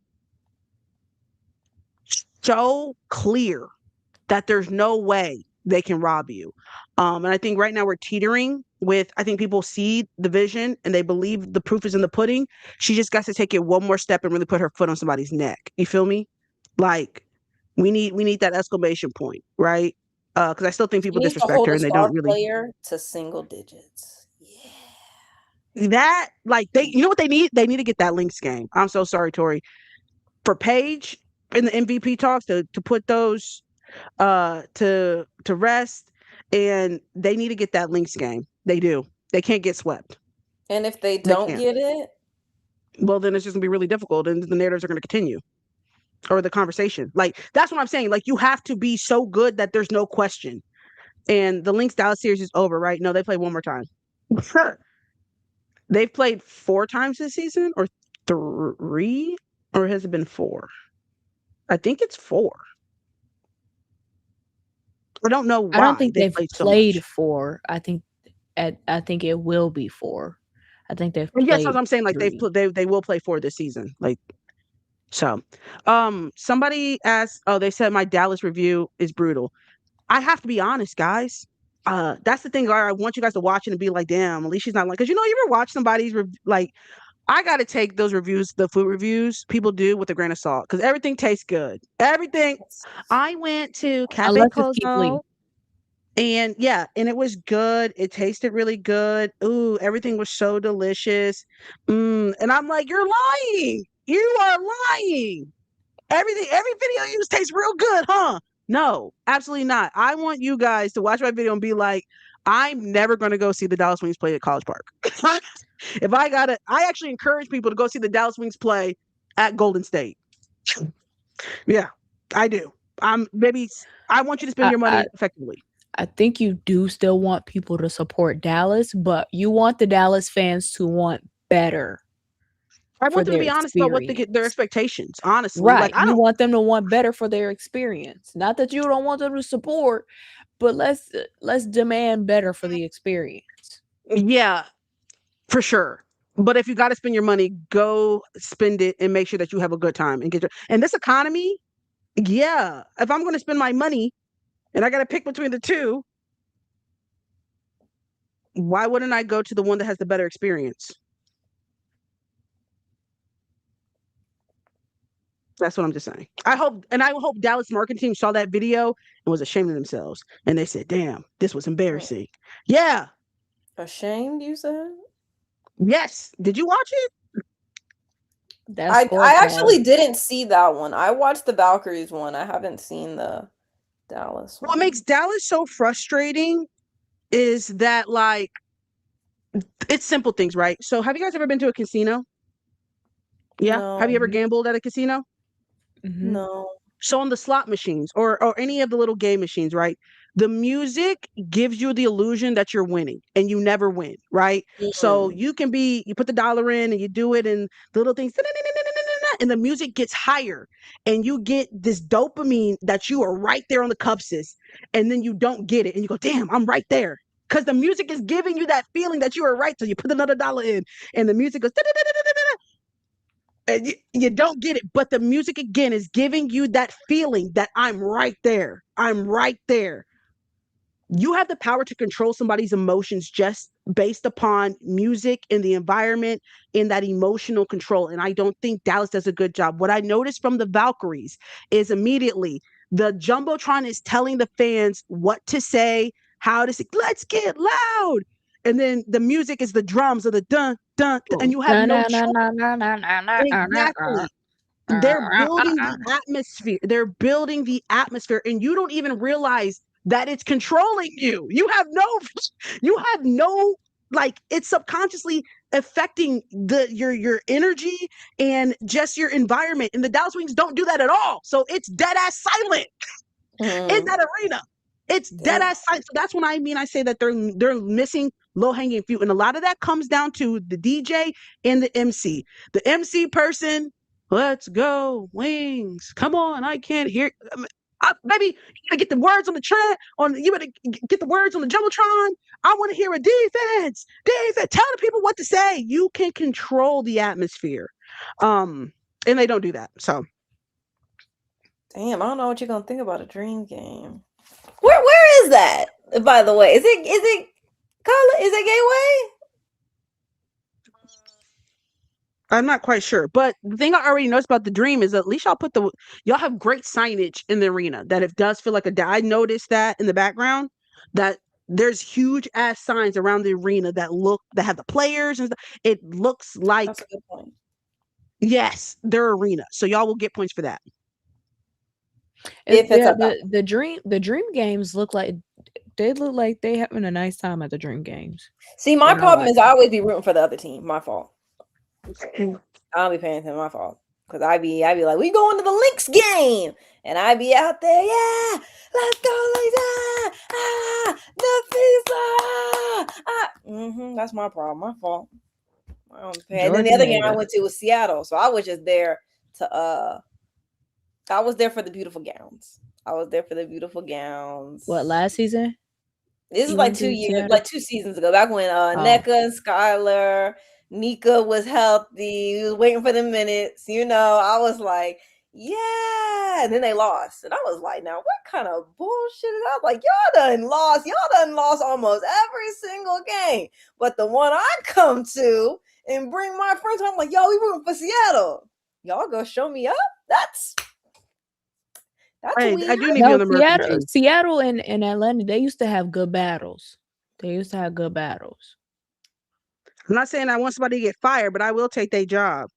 so clear that there's no way they can rob you. And I think right now we're teetering with, I think people see the vision and they believe the proof is in the pudding. She just got to take it one more step and really put her foot on somebody's neck. You feel me? Like we need that exclamation point, right? Because I still think She people needs to disrespect hold her a and they star don't really. player to single digits. Yeah. That like you know what they need? They need to get that links game. I'm so sorry, Tori. For Paige in the MVP talks to put those to rest, and they need to get that links game. They do. They can't get swept. And if they They don't can't. get it, Well, then it's just gonna be really difficult, and the narratives are gonna continue, or the conversation. Like that's what I'm saying. Like you have to be so good that there's no question. And the Lynx Dallas series is over, right? No, they play one more time. They've played 4 times this season, or 3, or has it been 4? I think it's 4. I don't know I don't why think they they've played so played much. 4. I think it will be 4. I think they've Yes, that's played what I'm saying. Like 3. they will play 4 this season. Like so. Somebody asked. Oh, they said my Dallas review is brutal. I have to be honest, guys. That's the thing. I want you guys to watch it and be like, damn, at least she's not like, because you ever watch somebody's like. I got to take those reviews, the food reviews people do with a grain of salt, because everything tastes good. Everything. I went to Cafe Unless it's Keith Lee. Cozo. And yeah, and it was good. It tasted really good. Ooh, everything was so delicious. And I'm like, you're lying. You are lying. Every video you use tastes real good, huh? No, absolutely not. I want you guys to watch my video and be like, I'm never going to go see the Dallas Wings play at College Park. I actually encourage people to go see the Dallas Wings play at Golden State. Yeah, I do. Maybe I want you to spend your money effectively. I think you do still want people to support Dallas, but you want the Dallas fans to want better. I want them to be honest about what their expectations. Honestly, right? Like you want them to want better for their experience. Not that you don't want them to support, but let's demand better for the experience. Yeah, for sure. But if you got to spend your money, go spend it and make sure that you have a good time and and this economy. Yeah, if I'm going to spend my money and I got to pick between the two, why wouldn't I go to the one that has the better experience? That's what I'm just saying. I hope Dallas marketing team saw that video and was ashamed of themselves. And they said, damn, this was embarrassing. Yeah. Ashamed, you said? Yes. Did you watch it? I actually didn't see that one. I watched the Valkyries one. I haven't seen the Dallas one. What makes Dallas so frustrating is that, like, it's simple things, right? So have you guys ever been to a casino? Yeah. No. Have you ever gambled at a casino? No. So on the slot machines or any of the little game machines, right? The music gives you the illusion that you're winning and you never win, right? So you put the dollar in and you do it and the little things, and the music gets higher and you get this dopamine that you are right there on the cupsis, and then you don't get it and you go, damn, I'm right there. Because the music is giving you that feeling that you are right. So you put another dollar in and the music goes, and you don't get it, but the music again is giving you that feeling that I'm right there. I'm right there. You have the power to control somebody's emotions just based upon music and the environment and that emotional control. And I don't think Dallas does a good job. What I noticed from the Valkyries is immediately the Jumbotron is telling the fans what to say, how to say, let's get loud. And then the music is the drums or the dun, dun, dun, and you have no choice. Exactly. They're building the atmosphere. They're building the atmosphere, and you don't even realize that it's controlling you. You have no, like, it's subconsciously affecting your energy and just your environment. And the Dallas Wings don't do that at all. So it's dead ass silent in that arena. It's dead ass silent. So that's when I say that they're missing low hanging fruit, and a lot of that comes down to the DJ and the MC. The MC person, let's go Wings. Come on, I can't hear. Maybe you gotta get the words on the trend. You gotta get the words on the jumbotron. I want to hear a defense. Defense. Tell the people what to say. You can control the atmosphere, and they don't do that. So. Damn, I don't know what you're gonna think about a dream game. Where is that? By the way, is it Color? Is it Gateway? I'm not quite sure, but the thing I already noticed about the dream is at least y'all have great signage in the arena that it does feel like I noticed that in the background that there's huge ass signs around the arena that have the players and stuff. It looks like That's a good point. yes, their arena. So y'all will get points for that. If it's a the dream games look like they having a nice time at the dream games. See, my problem is I always be rooting for the other team. My fault. I'll be paying attention. My fault. Because I be like, we going to the Lynx game. And I be out there, yeah, let's go, Lisa. Napheesa. That's my problem. My fault. And then the other game I went to was Seattle. So I was just there to I was there for the beautiful gowns. What, last season? This is like 2 years, like 2 seasons ago. Back when Nneka and Skylar, Nika was healthy. We was waiting for the minutes. You know, I was like, yeah. And then they lost. And I was like, now what kind of bullshit is that? Like, y'all done lost almost every single game. But the one I come to and bring my friends, I'm like, yo, we rooting for Seattle. Y'all go show me up? That's I do need to be on the Seattle and Atlanta, they used to have good battles. I'm not saying I want somebody to get fired, but I will take their job.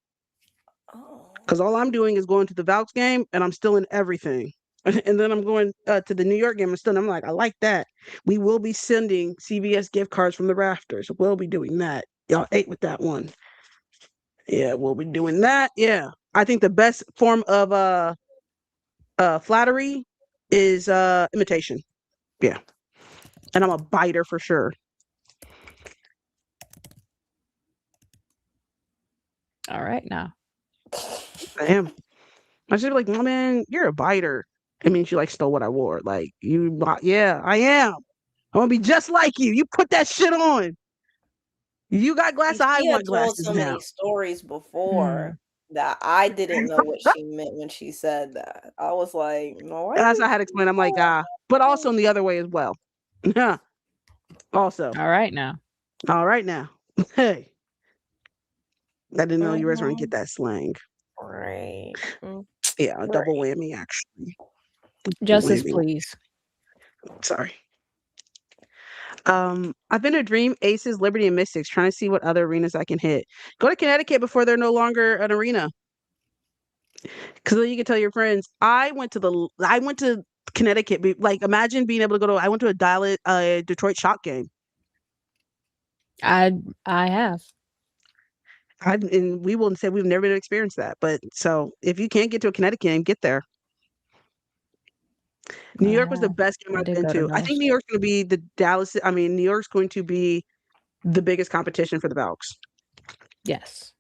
Because all I'm doing is going to the Valks game, and I'm still in everything. And then I'm going to the New York game, and I'm like, I like that. We will be sending CVS gift cards from the rafters. We'll be doing that. Y'all ate with that one. Yeah, we'll be doing that. Yeah. I think the best form of flattery is imitation. Yeah. And I'm a biter for sure. All right now. I am. I should be like, oh, man, you're a biter. I mean, she like stole what I wore. Like, yeah, I am. I want to be just like you. You put that shit on. You got glasses. I want glasses now. Many stories before that I didn't know what she meant when she said that. I was like, no. That's I had to explain. I'm like, but also in the other way as well. Yeah. Also. All right now. Hey. I didn't know you were trying to get that slang. Right. Yeah, a double whammy, actually. Justice, please. Sorry. I've been to Dream, Aces, Liberty, and Mystics, trying to see what other arenas I can hit. Go to Connecticut before they're no longer an arena. Because then you can tell your friends, I went to Connecticut. Like, imagine being able to I went to a Detroit Shock game. I have. And we will say we've never been to experience that. But so if you can't get to a Connecticut game, get there. New York was the best game I've been to. I think New York's going to be New York's going to be the biggest competition for the Valks. Yes.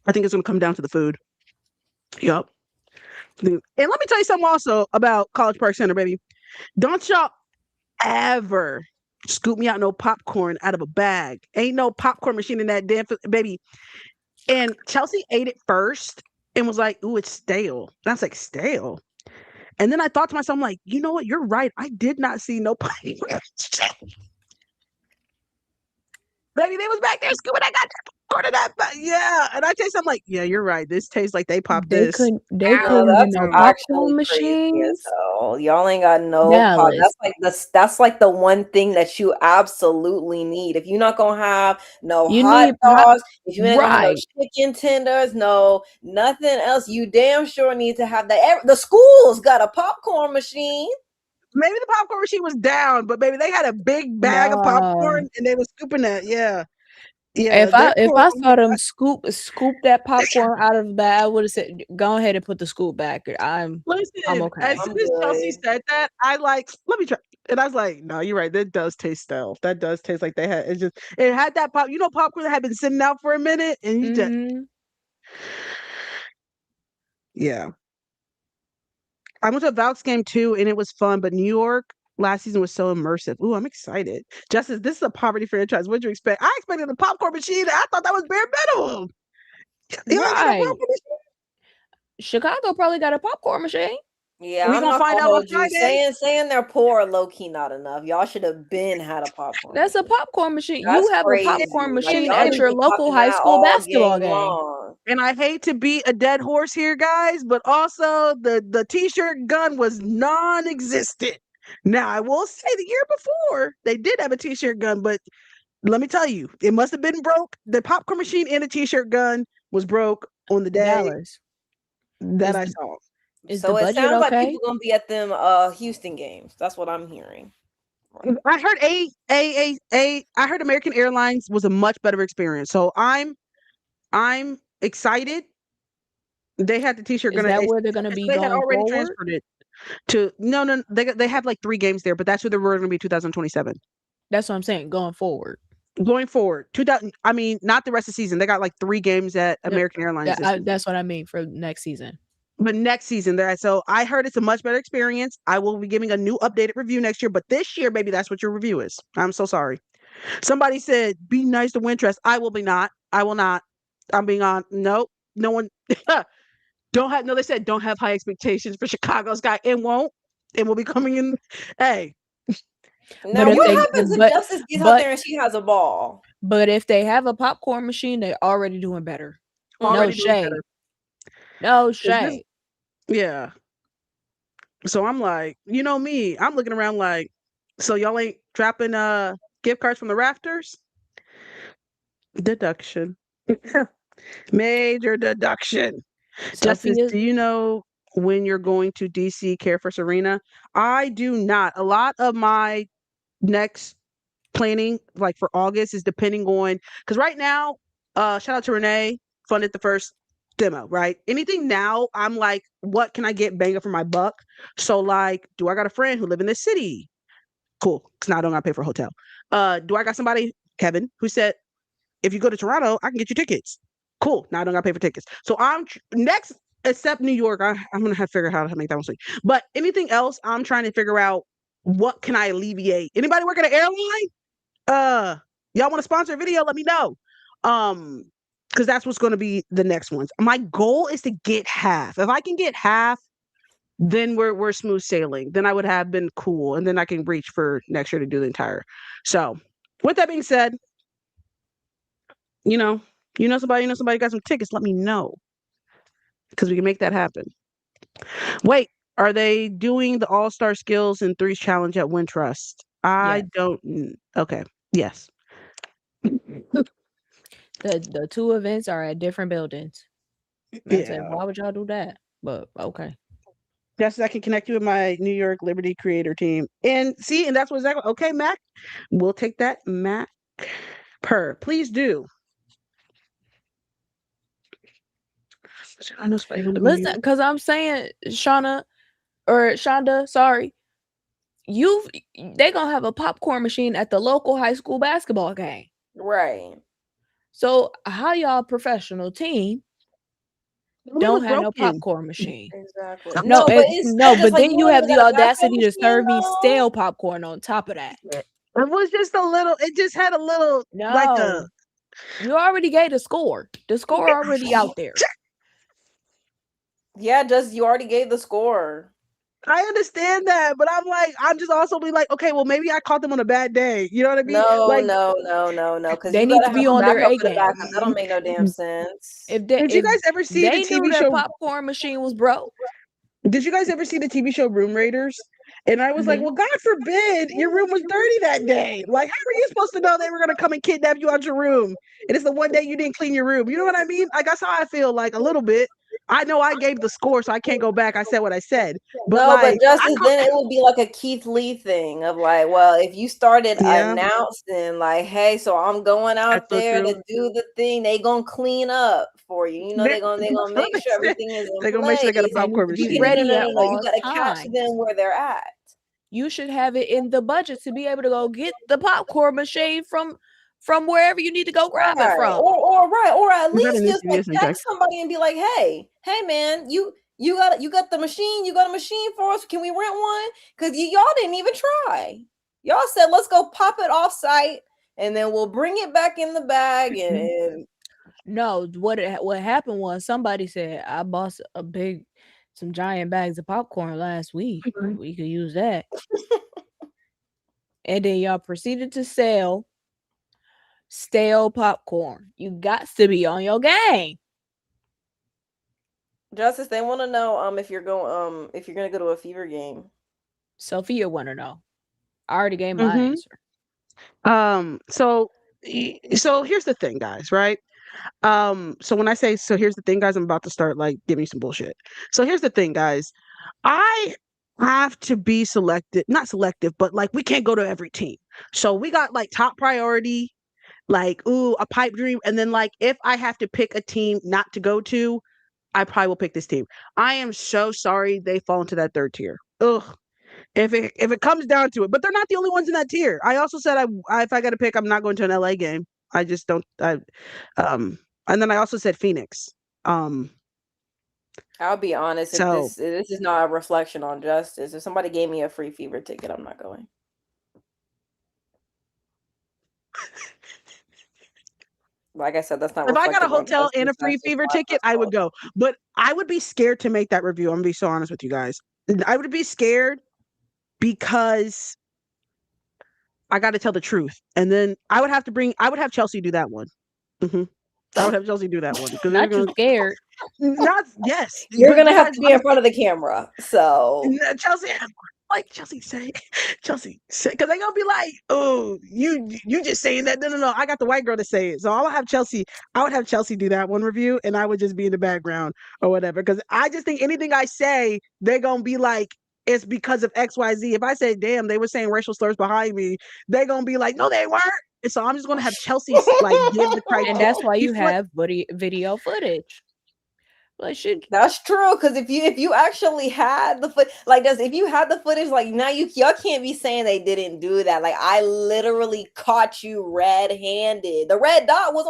I think it's going to come down to the food. Yup. And let me tell you something also about College Park Center, baby. Don't y'all ever scoop me out no popcorn out of a bag. Ain't no popcorn machine in that damn baby. And Chelsea ate it first and was like, ooh, it's stale. That's like stale. And then I thought to myself, I'm like, you know what? You're right. I did not see nobody. Baby, they was back there scooping. I got popcorn in that. Yeah. And I taste, I'm like, yeah, you're right. This tastes like they popped this. They couldn't get no popcorn machines. Y'all ain't got no pop. That's like the one thing that you absolutely need. If you're not gonna have hot dogs, if you ain't gonna have no chicken tenders, no nothing else, you damn sure need to have that. The school's got a popcorn machine. Maybe the popcorn machine was down, but maybe they had a big bag of popcorn and they were scooping that. Yeah. Yeah. If I saw them scoop that popcorn out of the bag, I would have said, go ahead and put the scoop back. I'm okay. As soon as Chelsea said that, let me try. And I was like, no, you're right. That does taste stale. That does taste like it had that popcorn that had been sitting out for a minute and you just yeah. I went to a Valks game too, and it was fun. But New York last season was so immersive. Ooh, I'm excited. Justice, this is a poverty franchise. What'd you expect? I expected a popcorn machine. I thought that was bare minimum. Chicago probably got a popcorn machine. Yeah, We I'm gonna not find gonna out on hold you. Friday. Saying they're poor, low key, not enough. Y'all should have had a popcorn. That's a machine. popcorn machine. That's You have a crazy. popcorn Like machine y'all at need to your be local popping high that school all basketball game game. long. And I hate to beat a dead horse here, guys, but also the t-shirt gun was non-existent. Now, I will say the year before they did have a t-shirt gun, but let me tell you, it must have been broke. The popcorn machine and the t-shirt gun was broke on the day Dallas. that Is I the- saw. Is So the it budget sounds like okay? people gonna be at them Houston games. That's what I'm hearing. I heard I heard American Airlines was a much better experience. So I'm excited. They had the t-shirt Is gun at that AC. where they're going to be They had going already forward? transferred it to no, they have like 3 games there, but that's where they were going to be 2027. That's what I'm saying. Going forward. Going forward, 2000. I mean, not the rest of the season. They got like 3 games at Yep. American Airlines this season. That's what I mean for next season. But next season, there. So I heard it's a much better experience. I will be giving a new updated review next year. But this year, baby, that's what your review is. I'm so sorry. Somebody said, "Be nice to Wintrust." I will be not. I will not. I'm being on. Nope. No one. Don't have. No, they said don't have high expectations for Chicago Sky. It won't. It will be coming in. Hey. Now, But if what they- happens if but- Justice gets out but- there and she has a ball? But if they have a popcorn machine, they're already doing better. Already doing shade. better. No shade. Yeah. So I'm like, you know me, I'm looking around like, so y'all ain't dropping gift cards from the rafters? Deduction. Major deduction. Justice, Sophia's do you know when you're going to DC Care First Arena? I do not. A lot of my next planning, like for August, is depending on because right now, shout out to Renee, funded the first demo, right? Anything now, I'm like, what can I get bang up for my buck? So like, do I got a friend who live in this city? Cool. Because now I don't gotta pay for a hotel. Do I got somebody, Kevin, who said, if you go to Toronto, I can get you tickets. Cool. Now I don't gotta pay for tickets. So I'm next, except New York, I'm gonna have to figure out how to make that one sweet. But anything else, I'm trying to figure out what can I alleviate. Anybody work at an airline? Y'all want to sponsor a video? Let me know. Because that's what's going to be the next ones. My goal is to get half. If I can get half, then we're smooth sailing. Then I would have been cool, and then I can reach for next year to do the entire. So, with that being said, somebody got some tickets. Let me know because we can make that happen. Wait, are they doing the All-Star Skills and Threes Challenge at Wintrust? I don't. Okay. Yes. the 2 events are at different buildings. I said, Yeah. why would y'all do that? But okay. Yes, I can connect you with my New York Liberty creator team. And see, and that's what exactly. Okay, Mac, we'll take that. Mac please do. I know somebody who live in New Listen, York. because I'm saying, Shonda, sorry. They gonna have a popcorn machine at the local high school basketball game. Right. So how y'all professional team don't have no popcorn machine? Exactly. No, but it's but then you have the got a basketball audacity to serve me machine, though? stale popcorn on top of that. It was just a little. It just had a little like a. No, you already gave the score. The score already out there. Yeah, you already gave the score. I understand that, but I'm just also be like, okay, well, maybe I caught them on a bad day. You know what I mean? No, Like, no. Because They need to be on their A game. That don't make no damn sense. Did you guys ever see the they knew TV their show? popcorn machine was broke. Did you guys ever see the TV show Room Raiders? And I was like, well, God forbid your room was dirty that day. Like, how were you supposed to know they were going to come and kidnap you out your room? And it's the one day you didn't clean your room. You know what I mean? Like, that's how I feel, like, a little bit. I know I gave the score, so I can't go back. I said what I said. But, but Justice, then it would be like a Keith Lee thing of like, well, if you started announcing like, hey, so I'm going out there to do the thing, they gonna clean up for you. You know, they're gonna make sure everything is in place. They're gonna make sure they got a popcorn machine. Be ready at all you gotta catch them where they're at. You should have it in the budget to be able to go get the popcorn machine from wherever you need to go grab it from. Or at least just like text somebody and be like, hey man, you got the machine, you got a machine for us? Can we rent one? Because y'all didn't even try. Y'all said let's go pop it off site and then we'll bring it back in the bag and No, what happened was somebody said I bought some giant bags of popcorn last week. We could use that. And then y'all proceeded to sell stale popcorn. You got to be on your game. Justice, they want to know if you're gonna go to a Fever game. Sophia want to know. I already gave my answer. So here's the thing, guys, right? So when I say so here's the thing, guys, I'm about to start like giving you some bullshit. So here's the thing, guys. I have to be not selective, but like we can't go to every team. So we got like top priority, like a pipe dream, and then like if I have to pick a team not to go to, I probably will pick this team. I am so sorry they fall into that third tier. Ugh. If it comes down to it, but they're not the only ones in that tier. I also said if I got to pick, I'm not going to an LA game. I just don't. And then I also said Phoenix. I'll be honest. If this is not a reflection on Justice. If somebody gave me a free Fever ticket, I'm not going. Like I said, that's not. If I got a hotel and a free Fever ticket, I would go. But I would be scared to make that review. I'm gonna be so honest with you guys. I would be scared because I got to tell the truth, and then I would have Chelsea do that one. Mm-hmm. I would have Chelsea do that one because not too scared. Not yes. You're gonna have to be in front of the camera. So Chelsea say, because they're gonna be like, oh, you just saying that. No. I got the white girl to say it. So I would have Chelsea do that one review, and I would just be in the background or whatever. Because I just think anything I say, they're gonna be like, it's because of XYZ. If I say, damn, they were saying racial slurs behind me, they're gonna be like, no, they weren't. And so I'm just gonna have Chelsea like give the criteria. And that's why you have video footage. Like that's true, because if you actually had the if you had the footage, like now y'all can't be saying they didn't do that. Like I literally caught you red-handed. The red dot was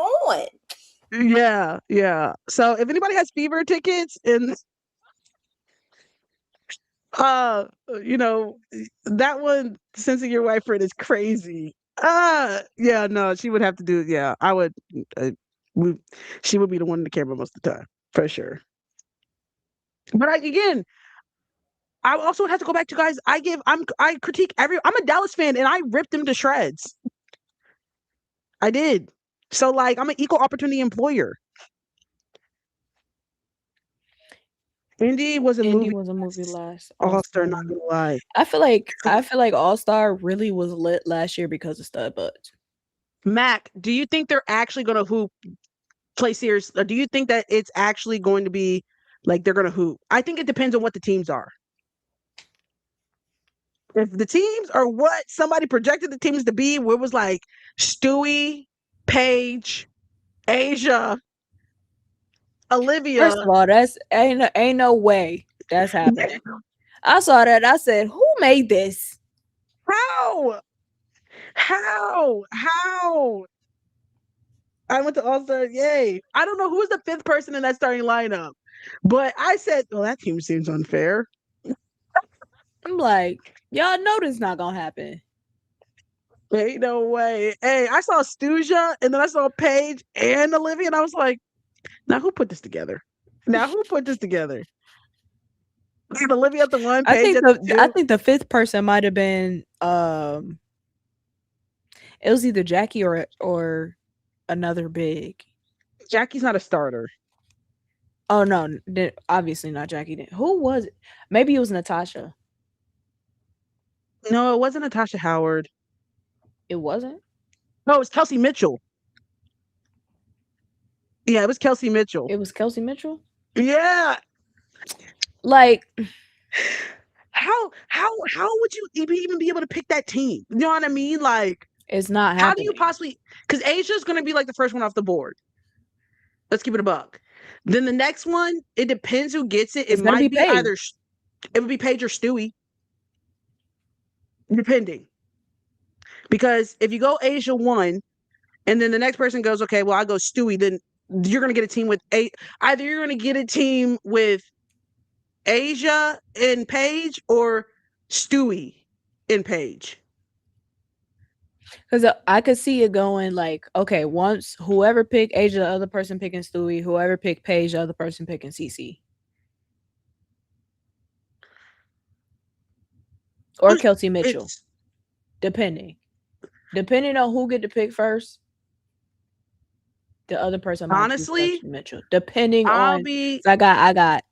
on. Yeah. So if anybody has Fever tickets and that one, sensing your wife friend is crazy. Yeah, no, she would have to do. Yeah, I would. She would be the one in the camera most of the time, for sure. But I also have to go back to guys. I critique I'm a Dallas fan, and I ripped them to shreds. I did. So like, I'm an equal opportunity employer. Indy was a movie last. All-Star, not gonna lie. I feel like All-Star really was lit last year because of stud butts. Mac, do you think they're actually gonna hoop play serious? Or do you think that it's actually going to be like they're gonna hoop? I think it depends on what the teams are. If the teams are what somebody projected the teams to be, where it was like Stewie, Paige, Asia, Olivia. First of all, that's ain't no way that's happening. I saw that. I said, "Who made this? How? I went to All-Star. Yay! I don't know who's the fifth person in that starting lineup, but I said, "Well, that team seems unfair." I'm like, y'all know this not gonna happen. Ain't no way. Hey, I saw Stuja, and then I saw Paige and Olivia, and I was like, now who put this together? And Olivia at the one, Paige at the two? I think the fifth person might have been it was either Jackie or another big. Jackie's not a starter. Oh no, obviously not Jackie. Who was it? Maybe it was Natasha. No, it wasn't Natasha Howard. It wasn't? No, it was Kelsey Mitchell. Yeah, it was Kelsey Mitchell. It was Kelsey Mitchell? Yeah. Like, how would you even be able to pick that team? You know what I mean? Like, it's not happening. How do you possibly? Because Asia's going to be like the first one off the board. Let's keep it a buck. Then the next one, it depends who gets it. It might be either it would be Paige or Stewie, depending. Because if you go Asia 1, and then the next person goes, okay, well, I go Stewie, then you're going to get a team with either you're going to get a team with Asia and Paige or Stewie and Paige. Because I could see it going like, okay, once whoever picked Asia, the other person picking Stewie, whoever picked Paige, the other person picking CC. Or Kelsey Mitchell. Depending on who get to pick first, the other person might honestly, choose Mitchell. Depending I'll on, be. I got.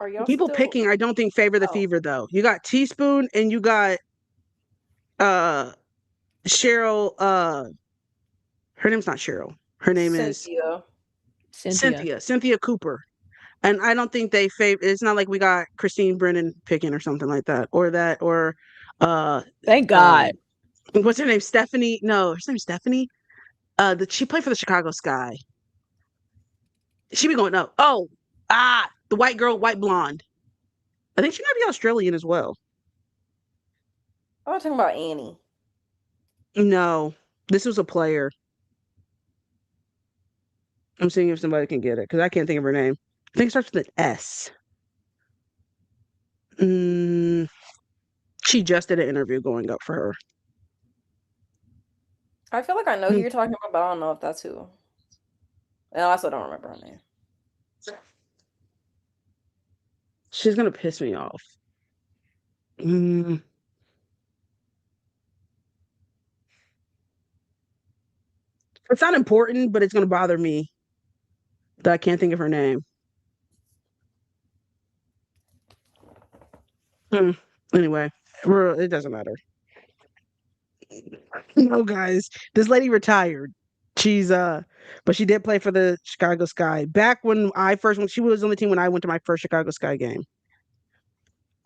Are y'all People still? picking, I don't think favor the Oh. fever though. You got Teaspoon and you got Cheryl. Her name's not Cheryl. Her name is Cynthia Cooper. And I don't think they favor. It's not like we got Christine Brennan picking or something like that, or Thank God. What's her name? Stephanie? No, her name's Stephanie. She played for the Chicago Sky. She be going up. Oh, the white girl, white blonde. I think she might be Australian as well. I'm talking about Annie. No, this was a player. I'm seeing if somebody can get it because I can't think of her name. I think it starts with an S. She just did an interview going up for her. I feel like I know who you're talking about, but I don't know if that's who. And I also don't remember her name. She's gonna piss me off. It's not important, but it's gonna bother me that I can't think of her name. Anyway, it doesn't matter. No, guys, this lady retired. She's but she did play for the Chicago Sky back when I first went. She was on the team when I went to my first Chicago Sky game.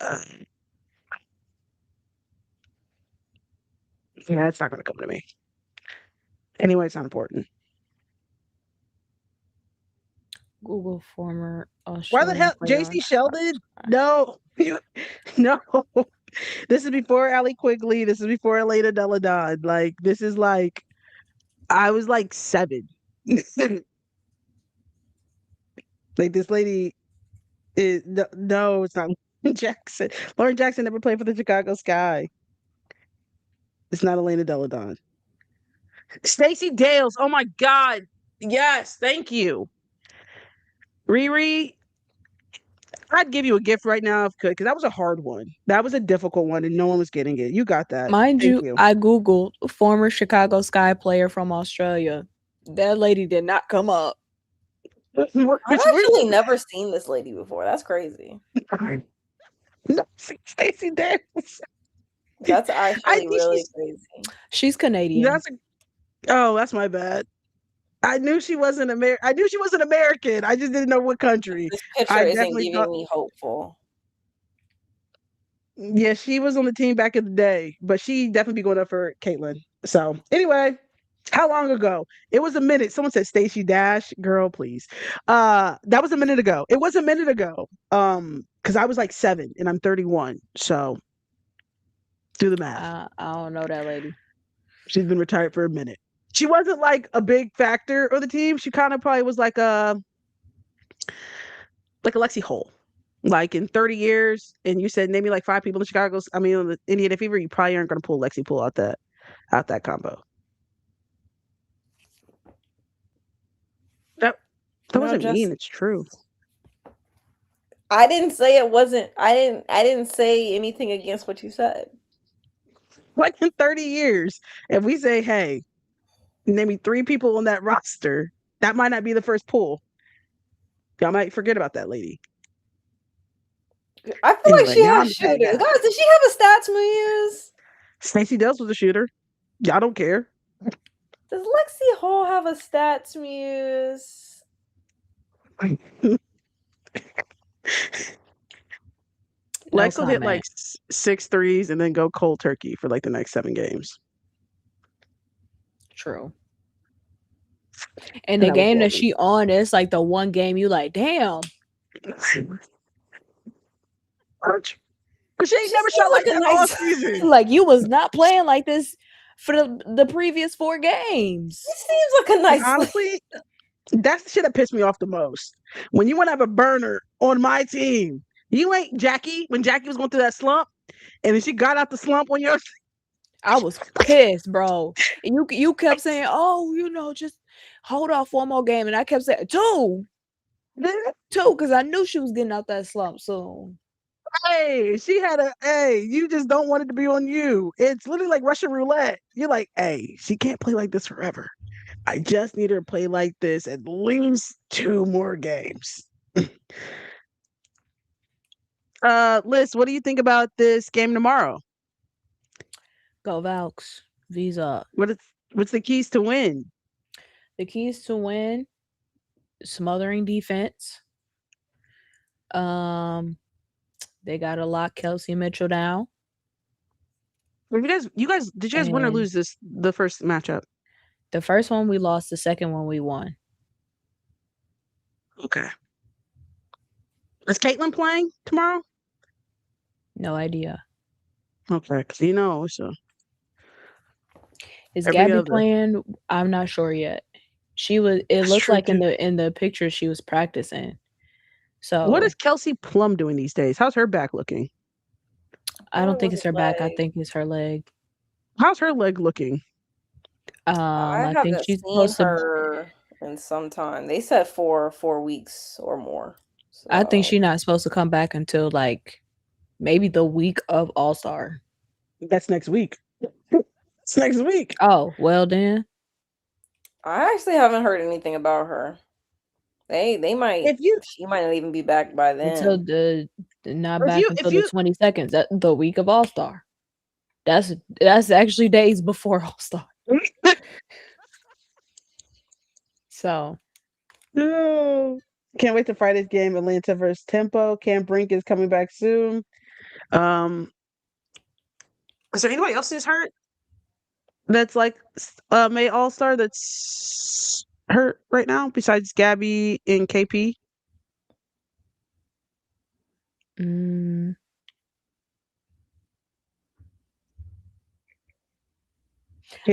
Yeah, it's not gonna come to me. Anyway, it's not important. Google former Why the Australian hell, player. JC Sheldon? No, no. This is before Allie Quigley. This is before Elena Deladon. Like this is like, I was like 7. Like this lady is no, it's not Lauren Jackson. Lauren Jackson never played for the Chicago Sky. It's not Elena Deladon. Stacey Dales. Oh my God. Yes, thank you. Riri, I'd give you a gift right now if I could, because that was a hard one. That was a difficult one, and no one was getting it. You got that. Mind Thank you, I Googled former Chicago Sky player from Australia. That lady did not come up. I've actually never seen this lady before. That's crazy. No, Stacey Dales. That's actually really crazy. She's Canadian. That's my bad. I knew she wasn't American. I knew she wasn't American. I just didn't know what country. This picture isn't giving me hopeful. Yeah, she was on the team back in the day, but she definitely be going up for Caitlin. So anyway, how long ago? It was a minute. Someone said Stacey Dash. Girl, please. That was a minute ago. It was a minute ago. Because I was like 7 and I'm 31. So do the math. I don't know that lady. She's been retired for a minute. She wasn't like a big factor of the team. She kind of probably was like a Lexi Hole. Like in 30 years, and you said name me like 5 people in Chicago's. I mean, on the Indiana Fever, you probably aren't going to pull Lexi Poole out that combo. That wasn't mean. It's true. I didn't say it wasn't. I didn't say anything against what you said. Like in 30 years, if we say, hey, name me 3 people on that roster, that might not be the first pull. Y'all might forget about that lady. I feel like she has shooters. Guys, did she have a stats muse? Stacey Dales was a shooter. Y'all don't care. Does Lexi Hall have a stats muse? Lex will hit like 6 threes and then go cold turkey for like the next 7 games. True. And the game that she on, it's like the one game you like, damn. She ain't never shot like that all season. Like you was not playing like this for the previous 4 games. It seems like a nice. Honestly, that's the shit that pissed me off the most. When you want to have a burner on my team, you ain't Jackie. When Jackie was going through that slump, and then she got out the slump on your. I was pissed, bro. And you kept saying, "Oh, just hold off one more game," and I kept saying, two, because I knew she was getting out that slump soon. Hey, you just don't want it to be on you. It's literally like Russian roulette. You're like, hey, she can't play like this forever. I just need her to play like this at least 2 more games. Liz, what do you think about this game tomorrow? Go Valks. Visa. What's the keys to win? The keys to win: smothering defense. They gotta lock Kelsey Mitchell down. Did you guys win or lose the first matchup? The first one we lost. The second one we won. Okay. Is Caitlin playing tomorrow? No idea. Okay, so Is Gabby playing? I'm not sure yet. She was. It looks like in the picture she was practicing. So what is Kelsey Plum doing these days? How's her back looking? I don't think it's her back. I think it's her leg. How's her leg looking? I think she's supposed to. In some time, they said 4 weeks or more. So. I think she's not supposed to come back until like maybe the week of All-Star. That's next week. It's next week. Oh, well then. I actually haven't heard anything about her. They might. She might not even be back by then. Until the 22nd. The week of All-Star. That's actually days before All-Star. So. No. Can't wait to Friday's game. Atlanta versus Tempo. Cam Brink is coming back soon. Is there anybody else who's hurt? That's like May All-Star that's hurt right now besides Gabby and KP?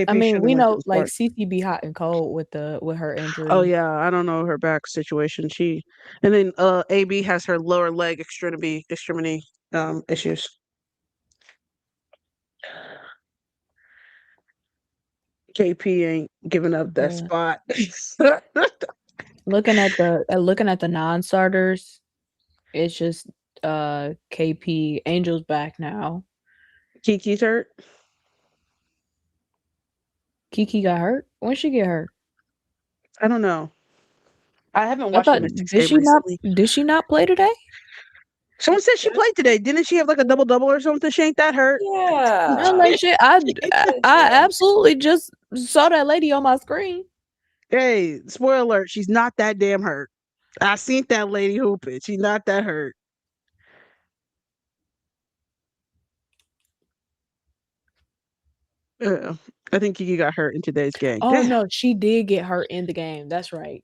I mean, we know like CC be hot and cold with her injury. Oh yeah, I don't know her back situation. And then AB has her lower leg extremity issues. KP ain't giving up that spot. Looking at the non-starters, it's just KP. Angel's back now. Kiki's hurt. Kiki got hurt. When she get hurt? I don't know. I haven't watched the Mystics game recently. Did she not play today? Someone said she played today. Didn't she have like a double or something? She ain't that hurt. Yeah. Like shit. I absolutely just saw that lady on my screen. Hey, spoiler alert, she's not that damn hurt. I seen that lady hooping. She's not that hurt. I think Kiki got hurt in today's game. Oh no, she did get hurt in the game. That's right.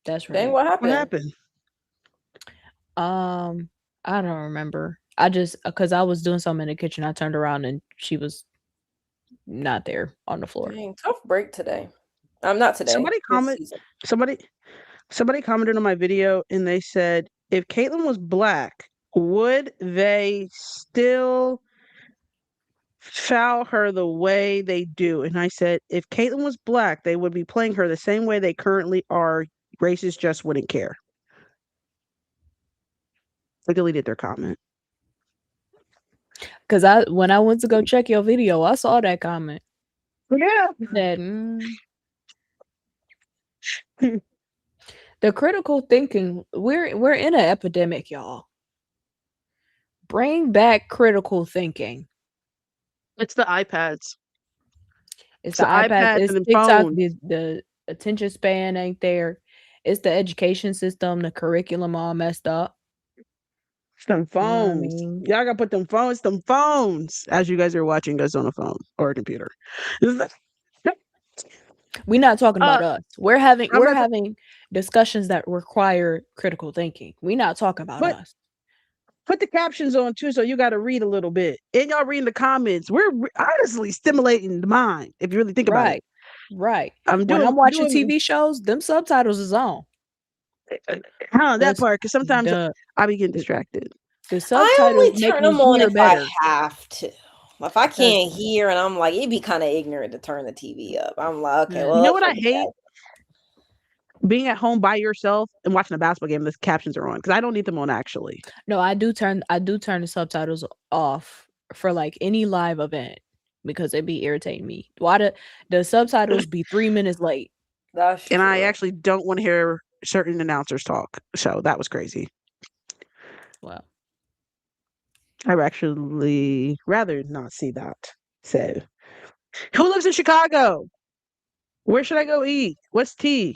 Dang, what happened? I don't remember. I just because I was doing something in the kitchen, I turned around and she was not there on the floor. Dang, tough break today. I'm not today. Somebody commented on my video and they said, if Caitlin was black, would they still foul her the way they do? And I said, if Caitlin was black, they would be playing her the same way they currently are. Racists just wouldn't care. I deleted their comment. Because when I went to go check your video, I saw that comment. Yeah. The critical thinking, we're in an epidemic, y'all. Bring back critical thinking. It's the iPads. It's the iPads. It's and TikTok. The attention span ain't there. It's the education system. The curriculum all messed up. It's them phones. You know what I mean? Y'all gotta put them phones. As you guys are watching us on a phone or a computer. We're not talking about us. We're having discussions that require critical thinking. We're not talking about us. Put the captions on too, so you got to read a little bit. And y'all reading the comments. We're honestly stimulating the mind if you really think about it. Right. I'm When doing I'm watching TV shows, them subtitles is on. that part, because sometimes I be getting distracted. The I subtitles only make turn me them on hear if better. I have to. If I can't hear and I'm like, it'd be kind of ignorant to turn the TV up. I'm like, okay, well, you know what I hate? Being at home by yourself and watching a basketball game, the captions are on, because I don't need them on actually. No, I do turn the subtitles off for like any live event because it be irritating me. Why the subtitles be 3 minutes late? That's true. And I actually don't want to hear certain announcers talk. So that was crazy. Well, I would actually rather not see that. So, who lives in Chicago? Where should I go eat? What's tea?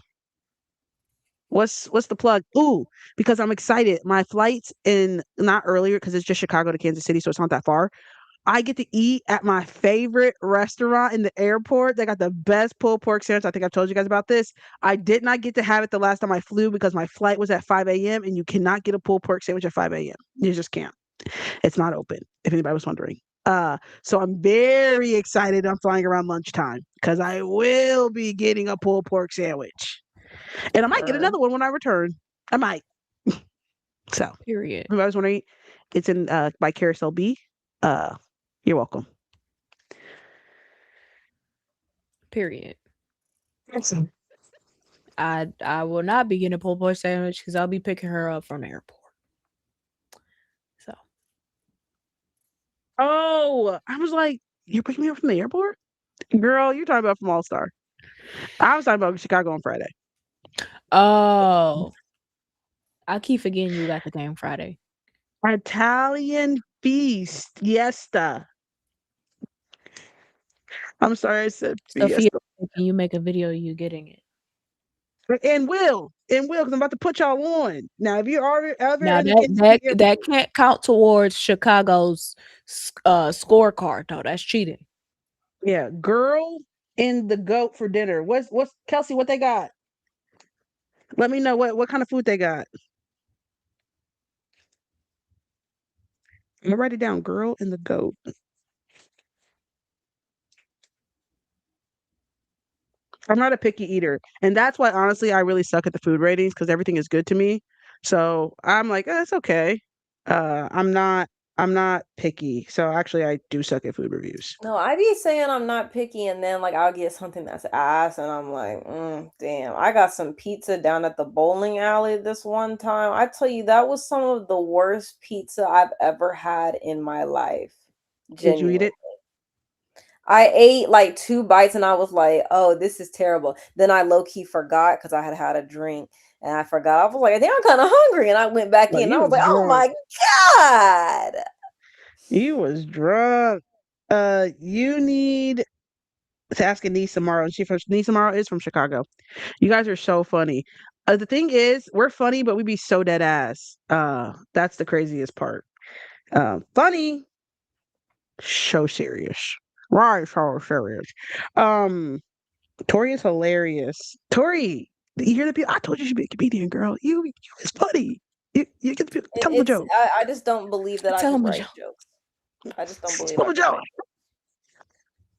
What's the plug? Ooh, because I'm excited. My flight's in not earlier because it's just Chicago to Kansas City, so it's not that far. I get to eat at my favorite restaurant in the airport. They got the best pulled pork sandwich. I think I've told you guys about this. I did not get to have it the last time I flew because my flight was at 5 a.m. and you cannot get a pulled pork sandwich at 5 a.m. You just can't. It's not open, if anybody was wondering. So I'm very excited. I'm flying around lunchtime because I will be getting a pulled pork sandwich. And I might get another one when I return. I might. So, period. if I was wondering, it's in by Carousel B. You're welcome. Period. Awesome. I will not be getting a pulled pork sandwich because I'll be picking her up from the airport. So. Oh, I was like, you're picking me up from the airport? Girl, you're talking about from All Star. I was talking about Chicago on Friday. Oh. I keep forgetting you got the game Friday. Italian feast. Fiesta. I'm sorry I said Sophia, fiesta. can you make a video of you getting it? And will, because I'm about to put y'all on. Now, if you're ever Now in the that can't count towards Chicago's scorecard, though. That's cheating. Yeah, girl in the goat for dinner. What's Kelsey? What they got? Let me know what kind of food they got. I'm gonna write it down. Girl in the goat. I'm not a picky eater, and that's why honestly I really suck at the food ratings because everything is good to me. So I'm like, it's okay. I'm not picky. So actually, I do suck at food reviews. No, I be saying I'm not picky, and then like I'll get something that's ass, and I'm like, damn. I got some pizza down at the bowling alley this one time. I tell you, that was some of the worst pizza I've ever had in my life. Did you eat it? I ate like 2 bites and I was like, oh, this is terrible. Then I low-key forgot because I had had a drink and I forgot. I was like, I think I'm kind of hungry. And I went back in and I was like, oh my God. You was drunk. You need to ask Anise tomorrow. And Anise tomorrow is from Chicago. You guys are so funny. The thing is, we're funny, but we be so dead ass. That's the craziest part. Funny, so serious. Right, so serious. Tori is hilarious. Tori, you hear the people? I told you should be a comedian, girl. You is funny. You get the tell them a joke. I just don't believe that I can write jokes. I just don't believe tell them a joke.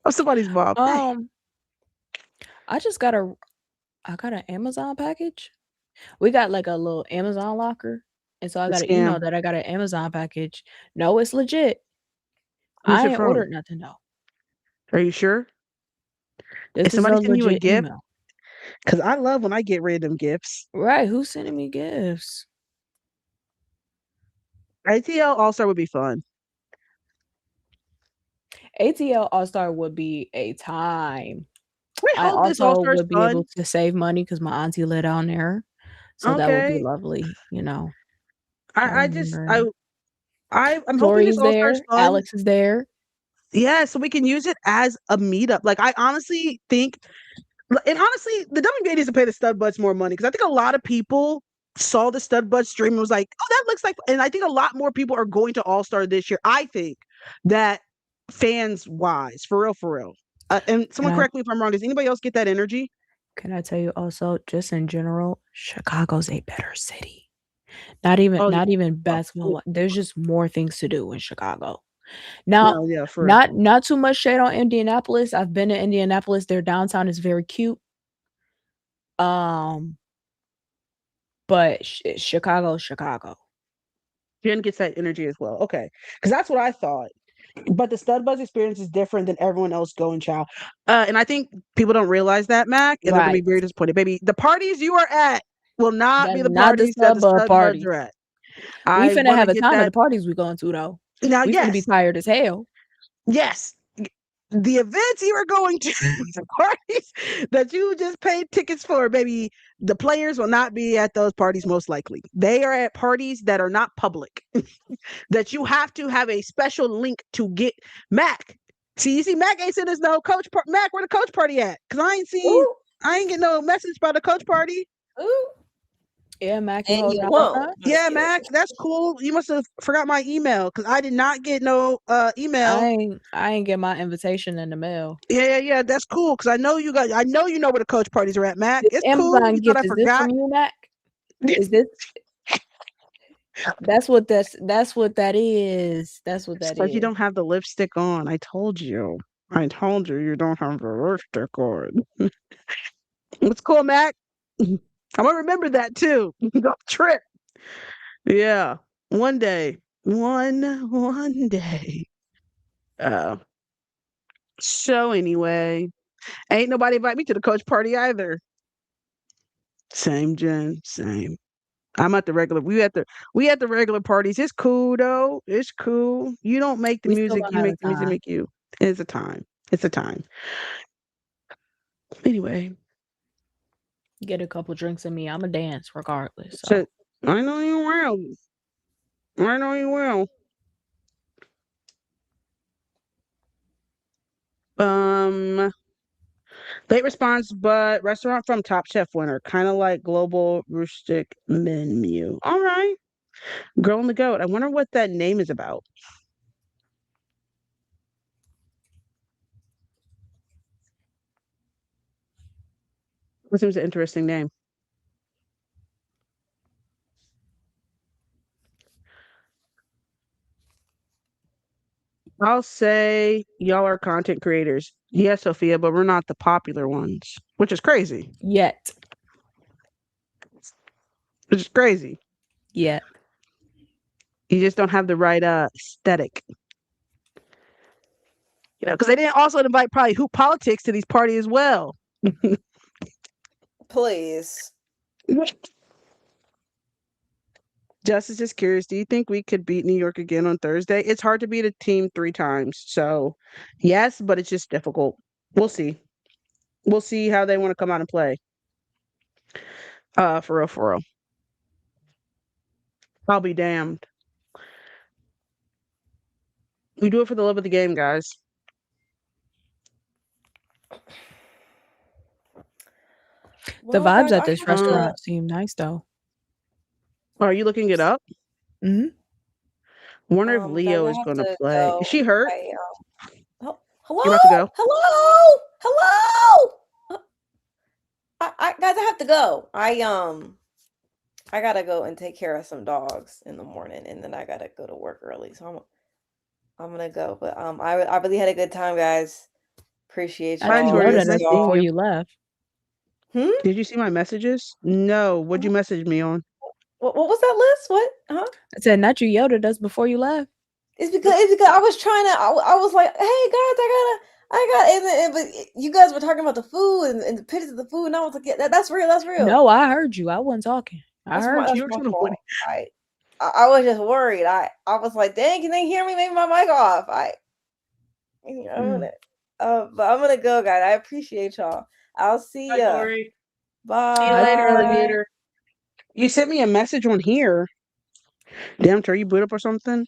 Oh, somebody's mom. I got an Amazon package. We got like a little Amazon locker. And so I got an email that I got an Amazon package. No, it's legit. I ain't ordered nothing though. Are you sure? Is somebody sending you a gift? Because I love when I get random gifts. Right. Who's sending me gifts? ATL All-Star would be fun. ATL All-Star would be a time. I also would be able to save money because my auntie lived down there. So that would be lovely, you know. I'm hoping Tori's this All-Star is fun. Alex is there. Yeah, so we can use it as a meetup. Like I honestly think, and honestly, the WNBA needs to pay the stud butts more money because I think a lot of people saw the stud butt stream and was like, oh, that looks like, and I think a lot more people are going to All-Star this year. I think that fans wise, for real. And someone correct me if I'm wrong. Does anybody else get that energy? Can I tell you also, just in general, Chicago's a better city. Not even Oh, not yeah. even basketball. There's just more things to do in Chicago. Now, No, yeah, for real. not too much shade on Indianapolis. I've been to Indianapolis. Their downtown is very cute. But Chicago. Jen gets that energy as well. Okay, because that's what I thought. But the stud buzz experience is different than everyone else going, child. And I think people don't realize that, Mac, and they're gonna be Right. very disappointed. Baby, the parties you are at will not be That's the not the parties that the stud stud buds parties. are at. We I finna want to have a get time at the that. parties we going to though. Now, We finna be yes, tired as hell. yes. The events you are going to, the parties that you just paid tickets for, baby, the players will not be at those parties most likely. They are at parties that are not public, that you have to have a special link to get. Mac. See, you see, Mac ain't sent us no Mac, where the coach party at? Because Ooh, I ain't get no message about the coach party. ooh. Yeah, Mac, you And you holding out for won't. time? I'm just Yeah, kidding. Mac, that's cool. You must have forgot my email because I did not get no email. I ain't get my invitation in the mail. Yeah. That's cool because I know you know where the coach parties are at, Mac. This It's cool. Amazon You thought I gift, is this forgot? from you, Mac? Is this that's what that is. That's what that It's like you is. don't have the lipstick on. I told you. I told you you don't have the lipstick on. It's cool, Mac. I'm gonna remember that too. Go trip. Yeah. One day. One day. Uh so anyway. Ain't nobody invite me to the coach party either. Same, Jen. Same. I'm at the regular. We at the regular parties. It's cool though. It's cool. You don't make the We still music. gonna You have make a the music time. make you. It's a time. It's a time. Anyway, Get a couple drinks in me. I'ma dance regardless. so So I know you will. I know you will. Um, late response, but restaurant from Top Chef winner, kind of like global rustic menu. All right, girl and the goat. I wonder what that name is about. It seems an interesting name. I'll say y'all are content creators. Yes, Sophia, but we're not the popular ones, which is crazy. yet. Which is crazy. Yet. You just don't have the right aesthetic. You know, because they didn't also invite probably hoop politics to these parties as well. Please. Justice is curious. Do you think we could beat New York again on Thursday? It's hard to beat a team 3 times. So, yes, but it's just difficult. We'll see. We'll see how they want to come out and play. For real, for real. I'll be damned. We do it for the love of the game, guys. The Well, vibes guys, at I this have to. restaurant seem nice though. Are you looking it up? Hmm. Wonder if Guys, Leo I is have going to to play. Is go. she hurt? Hello, You're about to go. hello. Guys, I have to go. I gotta go and take care of some dogs in the morning, and then I gotta go to work early. So I'm gonna go. But I really had a good time, guys. Appreciate Not Hi, you y'all. Tori. yelled It's at Miss us nice seeing before y'all. you. you left. Hmm. Did you see my messages? No. What'd you message me on? What was that list? What? Huh? I said, not you yelled at us before you left. It's because I was trying to. I was like, hey guys, I got, but you guys were talking about the food and the pictures of the food, and I was like, yeah, that's real. That's real. No, I heard you. I wasn't talking. I heard That's you. You were my trying to fault. I was just worried. I was like, dang, can they hear me? Maybe my mic off. I'm Hmm. gonna, but I'm gonna go, guys. I appreciate y'all. I'll see Hi, ya. Tori. See you later, Bye. alligator. You sent me a message on here. Damn, Tori, you boot up or something?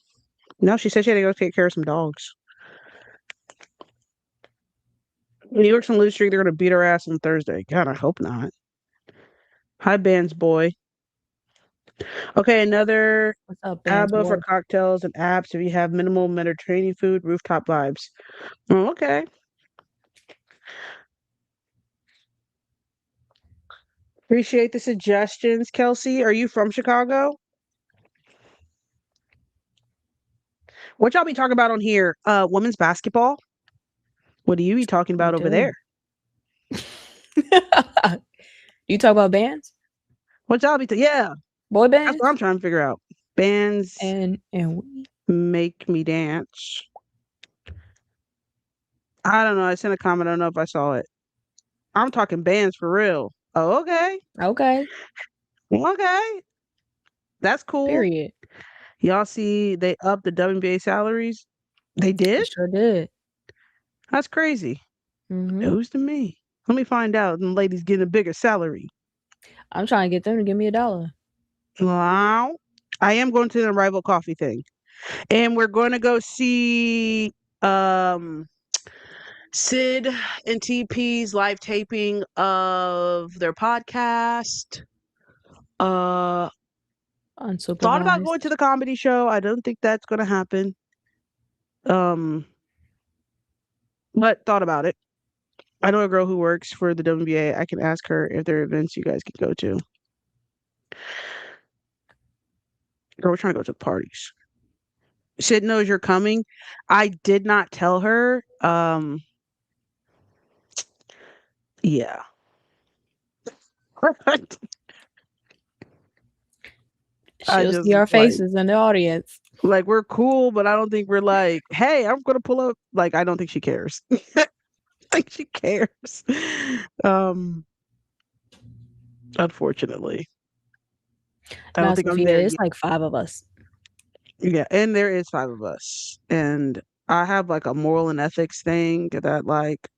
No, she said she had to go take care of some dogs. New York's on lose streak. They're gonna beat our ass on Thursday. God, I hope not. Hi, Bands boy. Okay, another What's up, bands ABBA for boy? cocktails and apps if you have minimal Mediterranean food, rooftop vibes. Oh, okay. Appreciate the suggestions, Kelsey. Are you from Chicago? What y'all be talking about on here? Women's basketball. What do you be talking about over there? You talk about bands, What y'all be? Yeah, boy that's bands, what I'm trying to figure out. Bands and make me dance. I don't know. I sent a comment. I don't know if I saw it. I'm talking bands for real. Oh, okay. okay. Okay. That's cool. Period. Y'all see they upped the WNBA salaries? They It did? sure did. That's crazy. Hmm. News to me. Let me find out. And ladies getting a bigger salary. I'm trying to get them to give me $1. Wow. I am going to the rival coffee thing. And we're going to go see um Sid and TP's live taping of their podcast. Uh Thought about going to Unsupervised. the comedy show. I don't think that's gonna happen. Um but thought about it. I know a girl who works for the WNBA. I can ask her if there are events you guys can go to. Girl, we're trying to go to the parties. Sid knows you're coming. I did not tell her. Yeah. I She'll just see our like faces in the audience. we're cool, but I don't think we're like, hey, I'm gonna pull up. Like, I don't think she cares. I think she cares. Um, Unfortunately. I don't Now, think I'm Sophia, there it's yet. like 5 of us. Yeah, and there is five of us. And I have like a moral and ethics thing that like,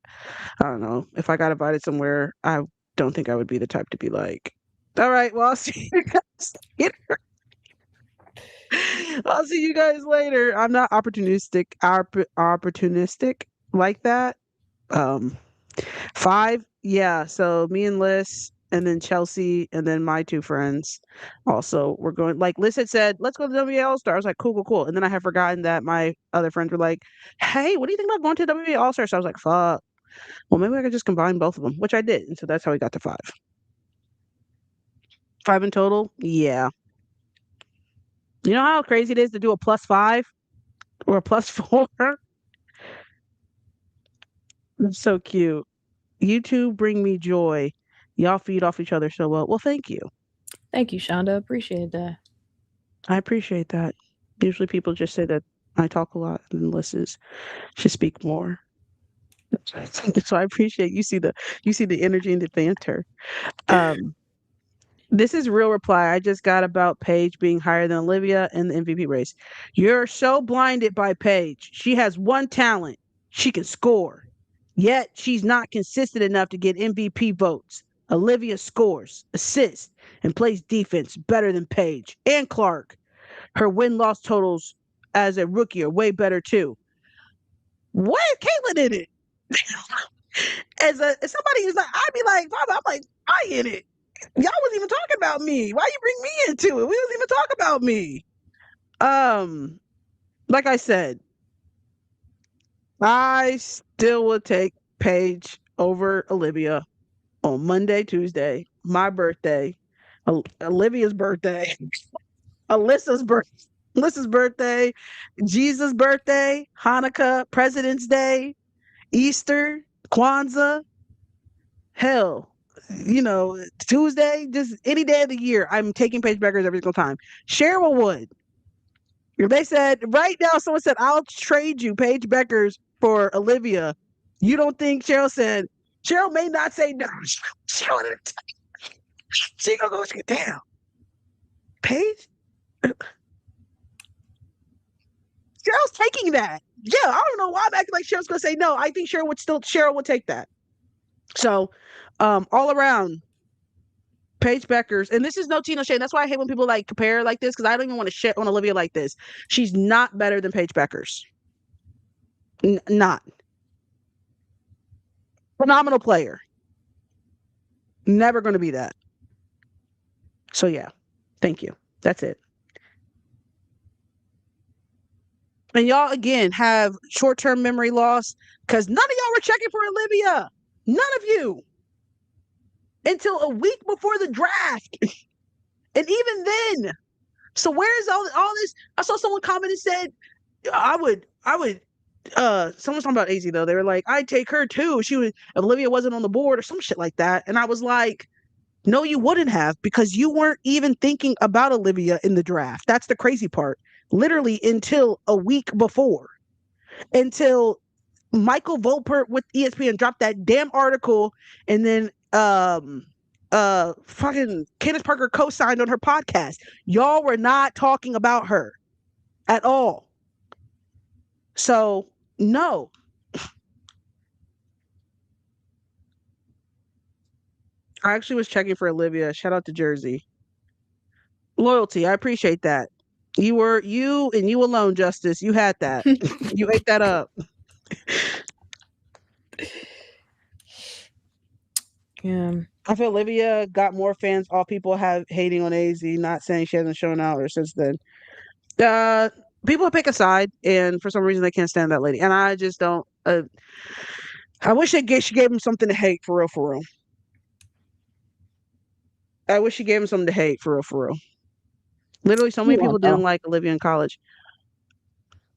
I don't know, if I got invited somewhere, I don't think I would be the type to be like, all right, well, I'll see you guys later. I'll see you guys later. I'm not opportunistic like that. Um, Five, yeah. So me and Liz, and then Chelsea, and then my two friends. Also, we're going. Like Liz had said, let's go to the WNBA All Star. I was like, cool, cool, cool. And then I had forgotten that my other friends were like, hey, what do you think about going to the WNBA All Star? So I was like, fuck. Well, maybe I could just combine both of them, which I did, and so that's how we got to five. Five in total. Yeah. You know how crazy it is to do a plus five or a plus four? It's so cute. You two bring me joy. Y'all feed off each other so well. Well, thank you. Thank you, Shonda. Appreciate that. I appreciate that. Usually people just say that I talk a lot and Liz should speak more. So I appreciate you see the energy and the banter. Um, this is real reply I just got about Paige being higher than Olivia in the MVP race. You're so blinded by Paige. She has one talent. She can score. Yet she's not consistent enough to get MVP votes. Olivia scores, assists, and plays defense better than Paige and Clark. Her win-loss totals as a rookie are way better too. What is Caitlyn in it? As somebody who's like, I'd be like, I'm like, I in it. Y'all wasn't even talking about me. Why you bring me into it? We wasn't even talk about me. Like I said, I still would take Paige over Olivia on Monday, Tuesday, my birthday, Olivia's birthday, Alyssa's birthday. Alyssa's birthday, Jesus' birthday, Hanukkah, President's Day, Easter, Kwanzaa, hell, Tuesday, just any day of the year, I'm taking Paige Beckers every single time. Cheryl would. If they said right now, someone said, I'll trade you Paige Beckers for Olivia. You don't think Cheryl may not say no. She gonna go, damn. Paige? Cheryl's taking that. Yeah, I don't know why I'm acting like Cheryl's gonna say no. I think Cheryl would take that. So all around, Paige Beckers, and this is no Tina Shane. That's why I hate when people like compare like this because I don't even want to shit on Olivia like this. She's not better than Paige Beckers. Not. Phenomenal player. Never going to be that. So yeah, thank you. That's it. And y'all again have short-term memory loss because none of y'all were checking for Olivia. None of you until a week before the draft, and even then. So where is all this? I saw someone comment and said I would someone's talking about AZ though. They were like, I'd take her too. Olivia wasn't on the board or some shit like that. And I was like, no, you wouldn't have, because you weren't even thinking about Olivia in the draft. That's the crazy part. Literally until a week before. Until Michael Volpert with ESPN dropped that damn article, and then fucking Candace Parker co-signed on her podcast. Y'all were not talking about her at all. So no. I actually was checking for Olivia. Shout out to Jersey. Loyalty. I appreciate that. You and you alone, Justice. You had that. You ate that up. Yeah. I feel Olivia got more fans. All people have hating on AZ, not saying she hasn't shown out or since then. People pick a side, and for some reason they can't stand that lady. And I just don't. I wish she gave him something to hate, for real, for real. I wish she gave him something to hate, for real, for real. Literally, so many people didn't like Olivia in college.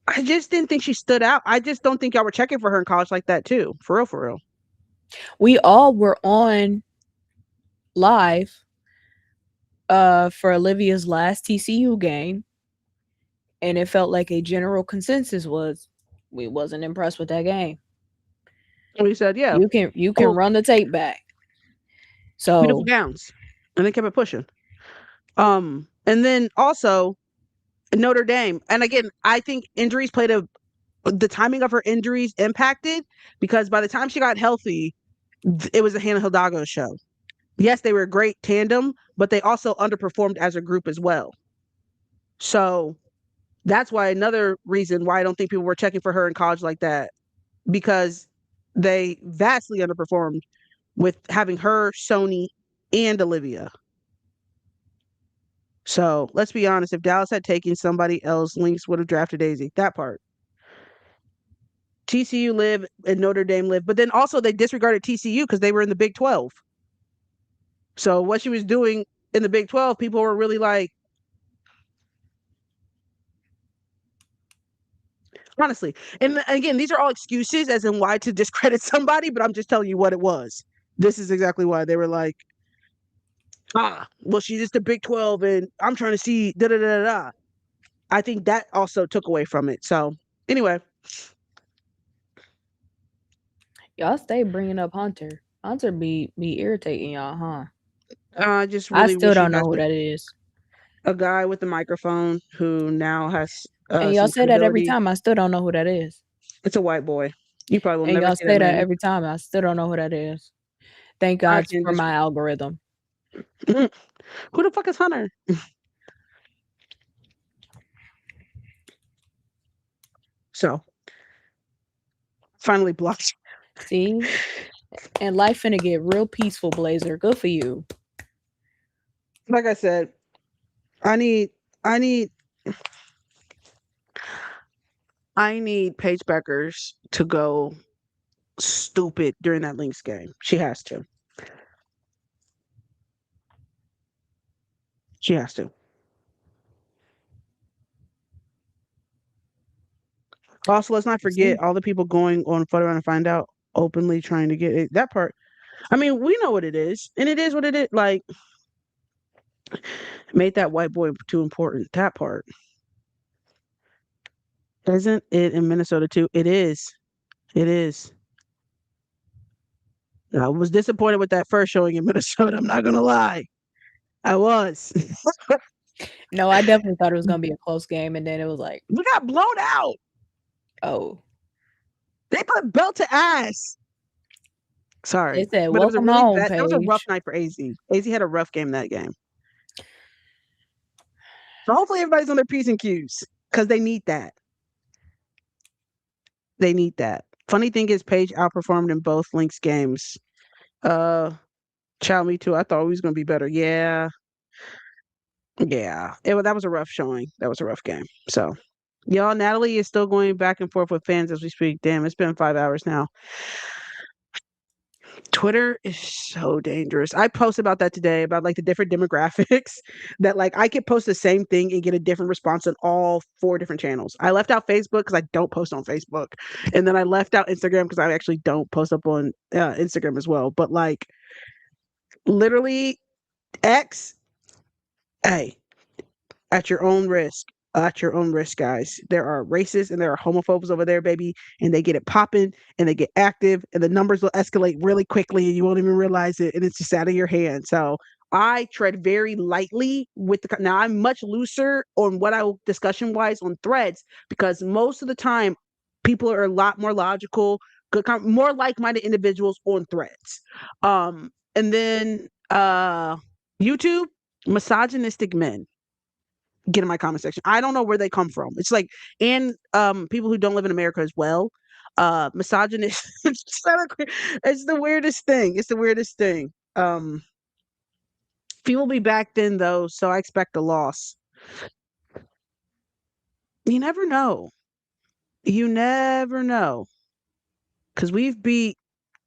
I just didn't think she stood out. I just don't think y'all were checking for her in college like that too. For real, for real. We all were on live for Olivia's last TCU game, and it felt like a general consensus was we wasn't impressed with that game. We said, yeah, you can run the tape back. So beautiful gowns, and they kept it pushing. And then also Notre Dame, and again, I think injuries played the timing of her injuries impacted, because by the time she got healthy, it was a Hannah Hidalgo show. Yes, they were a great tandem, but they also underperformed as a group as well. So that's why another reason why I don't think people were checking for her in college like that, because they vastly underperformed with having her, Sony, and Olivia. So let's be honest, if Dallas had taken somebody else, Lynx would have drafted Daisy. That part. TCU live and Notre Dame live, but then also they disregarded TCU because they were in the Big 12. So what she was doing in the Big 12, people were really like, honestly. And again, these are all excuses as in why to discredit somebody, but I'm just telling you what it was. This is exactly why they were like, well, she's just the Big 12 and I'm trying to see da da da da. I think that also took away from it. So anyway. y'all stay bringing up Hunter. Hunter be irritating y'all, huh? I just really I still don't know who that is. A guy with a microphone who now has and y'all say that every time. I still don't know who that is. It's a white boy. You probably will and never y'all see say that name. every time. I still don't know who that is. Thank God for my algorithm. Who the fuck is Hunter? So finally blocked. See? And life finna get real peaceful, Blazer. Good for you. Like I said, I need Paige Beckers to go stupid during that Lynx game. She has to. She has to. Also, let's not forget all the people going on Photo Run and Find Out openly trying to get it. That part. I mean, we know what it is, and it is what it is. Like, made that white boy too important. That part. Isn't it in Minnesota too? It is. It is. I was disappointed with that first showing in Minnesota. I'm not gonna lie. I was. No, I definitely thought it was gonna be a close game, and then it was like we got blown out. Oh, they put belt to ass. Sorry, they said, but "Welcome home, Paige." That was a rough night for AZ. AZ had a rough game that game. So hopefully everybody's on their P's and Q's because they need that. They need that. Funny thing is, Paige outperformed in both Lynx games. Chow, me too. I thought we was gonna be better. Yeah. That was a rough showing. That was a rough game. So, y'all, Natalie is still going back and forth with fans as we speak. Damn, it's been 5 hours now. Twitter is so dangerous. I posted about that today about like the different demographics that like I could post the same thing and get a different response on all 4 different channels. I left out Facebook because I don't post on Facebook, and then I left out Instagram because I actually don't post up on Instagram as well. But like literally X, hey, at your own risk. At your own risk, guys. There are racists and there are homophobes over there, baby, and they get it popping and they get active, and the numbers will escalate really quickly, and you won't even realize it, and it's just out of your hand. So I tread very lightly with the. Now I'm much looser on what I will discussion wise on threads because most of the time people are a lot more logical, more like-minded individuals on threads. And then YouTube, misogynistic men get in my comment section. I don't know where they come from. It's like, and people who don't live in America as well. Misogynist. It's the weirdest thing. It's the weirdest thing. People be back then though, so I expect a loss. You never know. You never know. Because we've beat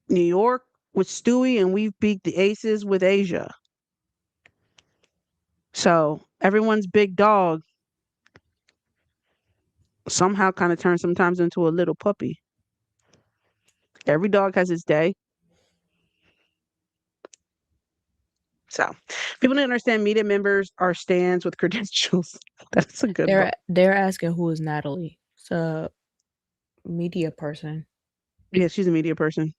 New York with Stewie and we've beat the Aces with Asia. So everyone's big dog somehow kind of turns sometimes into a little puppy. Every dog has its day. So people don't understand media members are stands with credentials. That's a good one. They're asking who is Natalie. It's a media person. Yeah, she's a media person.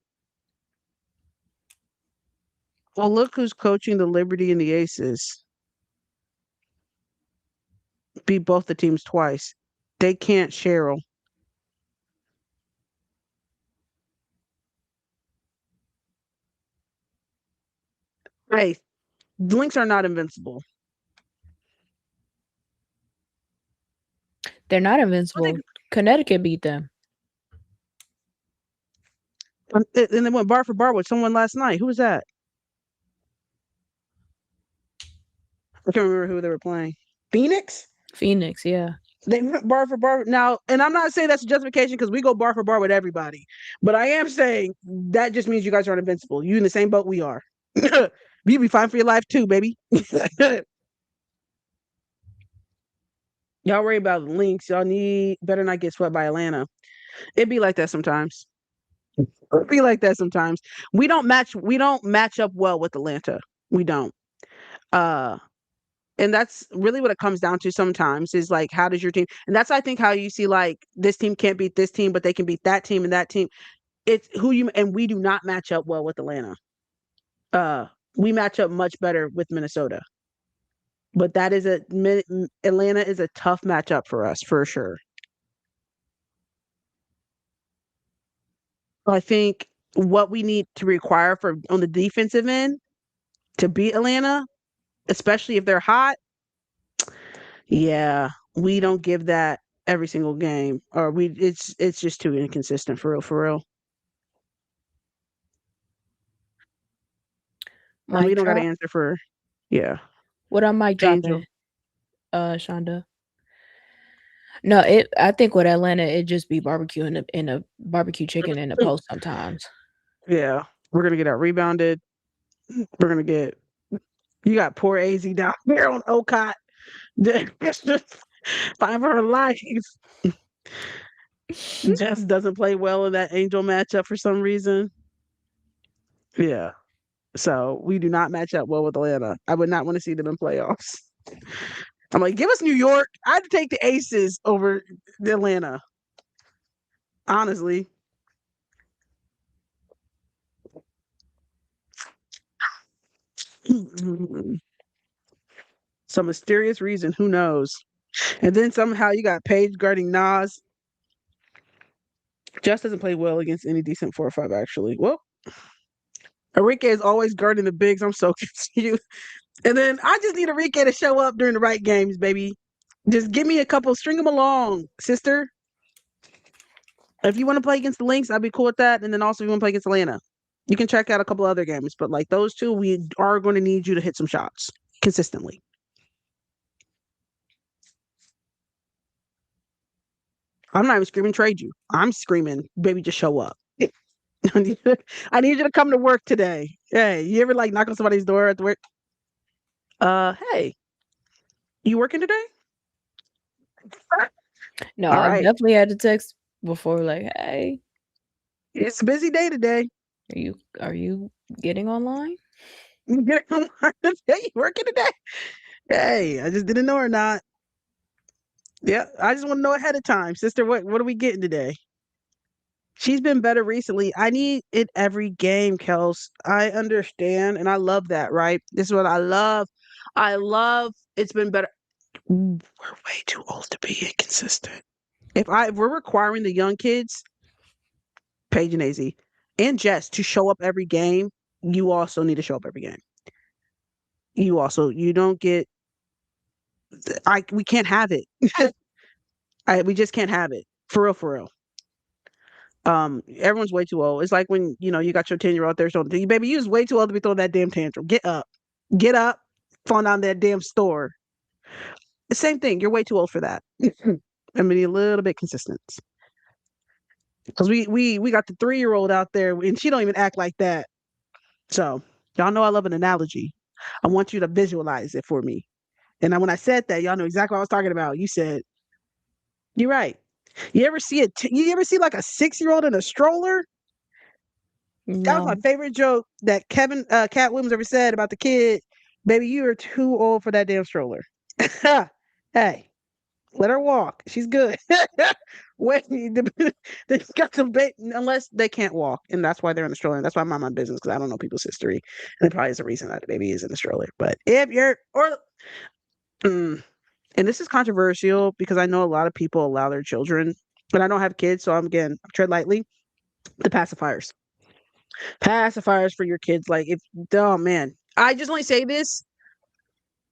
Well, look who's coaching the Liberty and the Aces. Beat both the teams twice. They can't Cheryl. Hey, the Lynx are not invincible. They're not invincible. Connecticut beat them. And they went bar for bar with someone last night. Who was that? I can't remember who they were playing. Phoenix? Phoenix, yeah. They went bar for bar. Now, and I'm not saying that's a justification because we go bar for bar with everybody. But I am saying that just means you guys aren't invincible. You in the same boat we are. You be fine for your life too, baby. Y'all worry about the Lynx. Y'all need better not get swept by Atlanta. It be like that sometimes. It be like that sometimes. We don't match up well with Atlanta. We don't. Uh and that's really what it comes down to sometimes is like how does your team, and that's I think how you see like this team can't beat this team, but they can beat that team and that team. It's who you, and we do not match up well with Atlanta. We match up much better with Minnesota. But that is Atlanta is a tough matchup for us for sure. I think what we need to require for on the defensive end to beat Atlanta, especially if they're hot, yeah, we don't give that every single game, or it's just too inconsistent for real, for real. And we don't got to answer for, yeah. What am I Angel. dropping, Shonda? No, I think with Atlanta, it just be barbecue in a barbecue chicken in the post sometimes. Yeah, we're gonna get out rebounded. We're gonna get. You got poor AZ down there on Ocott. Just fight for her life. Jess doesn't play well in that Angel matchup for some reason. Yeah. So we do not match up well with Atlanta. I would not want to see them in playoffs. I'm like, give us New York. I'd take the Aces over the Atlanta. Honestly. Some mysterious reason, who knows? And then somehow you got Paige guarding Nas. Jess doesn't play well against any decent 4 or 5, actually. Well, Enrique is always guarding the bigs. I'm so confused. And then I just need Enrique to show up during the right games, baby. Just give me a couple, string them along, sister. If you want to play against the Lynx, I'd be cool with that. And then also if you want to play against Atlanta, you can check out a couple other games. But like those two, we are going to need you to hit some shots consistently. I'm not even screaming trade you. I'm screaming, baby, just show up. I need you to come to work today. Hey, you ever like knock on somebody's door at the work? Hey, you working today? No, All I've right. definitely had to text before, like, "Hey, It's a busy day today. are you getting online?" You get on today? You working today? Hey, I just didn't know or not. Yeah, I just want to know ahead of time, sister. What are we getting today? She's been better recently. I need it every game, Kels. I understand, and I love that. Right? This is what I love. I love. It's been better. We're way too old to be inconsistent. If we're requiring the young kids, Paige and AZ, and Jess to show up every game, you also need to show up every game. You don't get. We can't have it. We just can't have it. For real, for real. Everyone's way too old. It's like when you got your 10-year-old there, so baby, you was way too old to be throwing that damn tantrum. Get up, fall down that damn store. The same thing. You're way too old for that. I mean, a little bit consistent. Because we got the 3-year-old out there, and she don't even act like that. So y'all know I love an analogy. I want you to visualize it for me. And then when I said that, y'all know exactly what I was talking about. You said you're right. You ever see like a 6-year-old in a stroller? That was my No. favorite joke that Cat Williams ever said about the kid. Baby, you are too old for that damn stroller. Hey, let her walk. She's good. Wait, they got some unless they can't walk, and that's why they're in the stroller. And that's why I'm on my business because I don't know people's history, and it probably is the reason that the baby is in the stroller. But if you're mm, and this is controversial because I know a lot of people allow their children, but I don't have kids, so tread lightly. The pacifiers for your kids. Like if oh man, I just only say this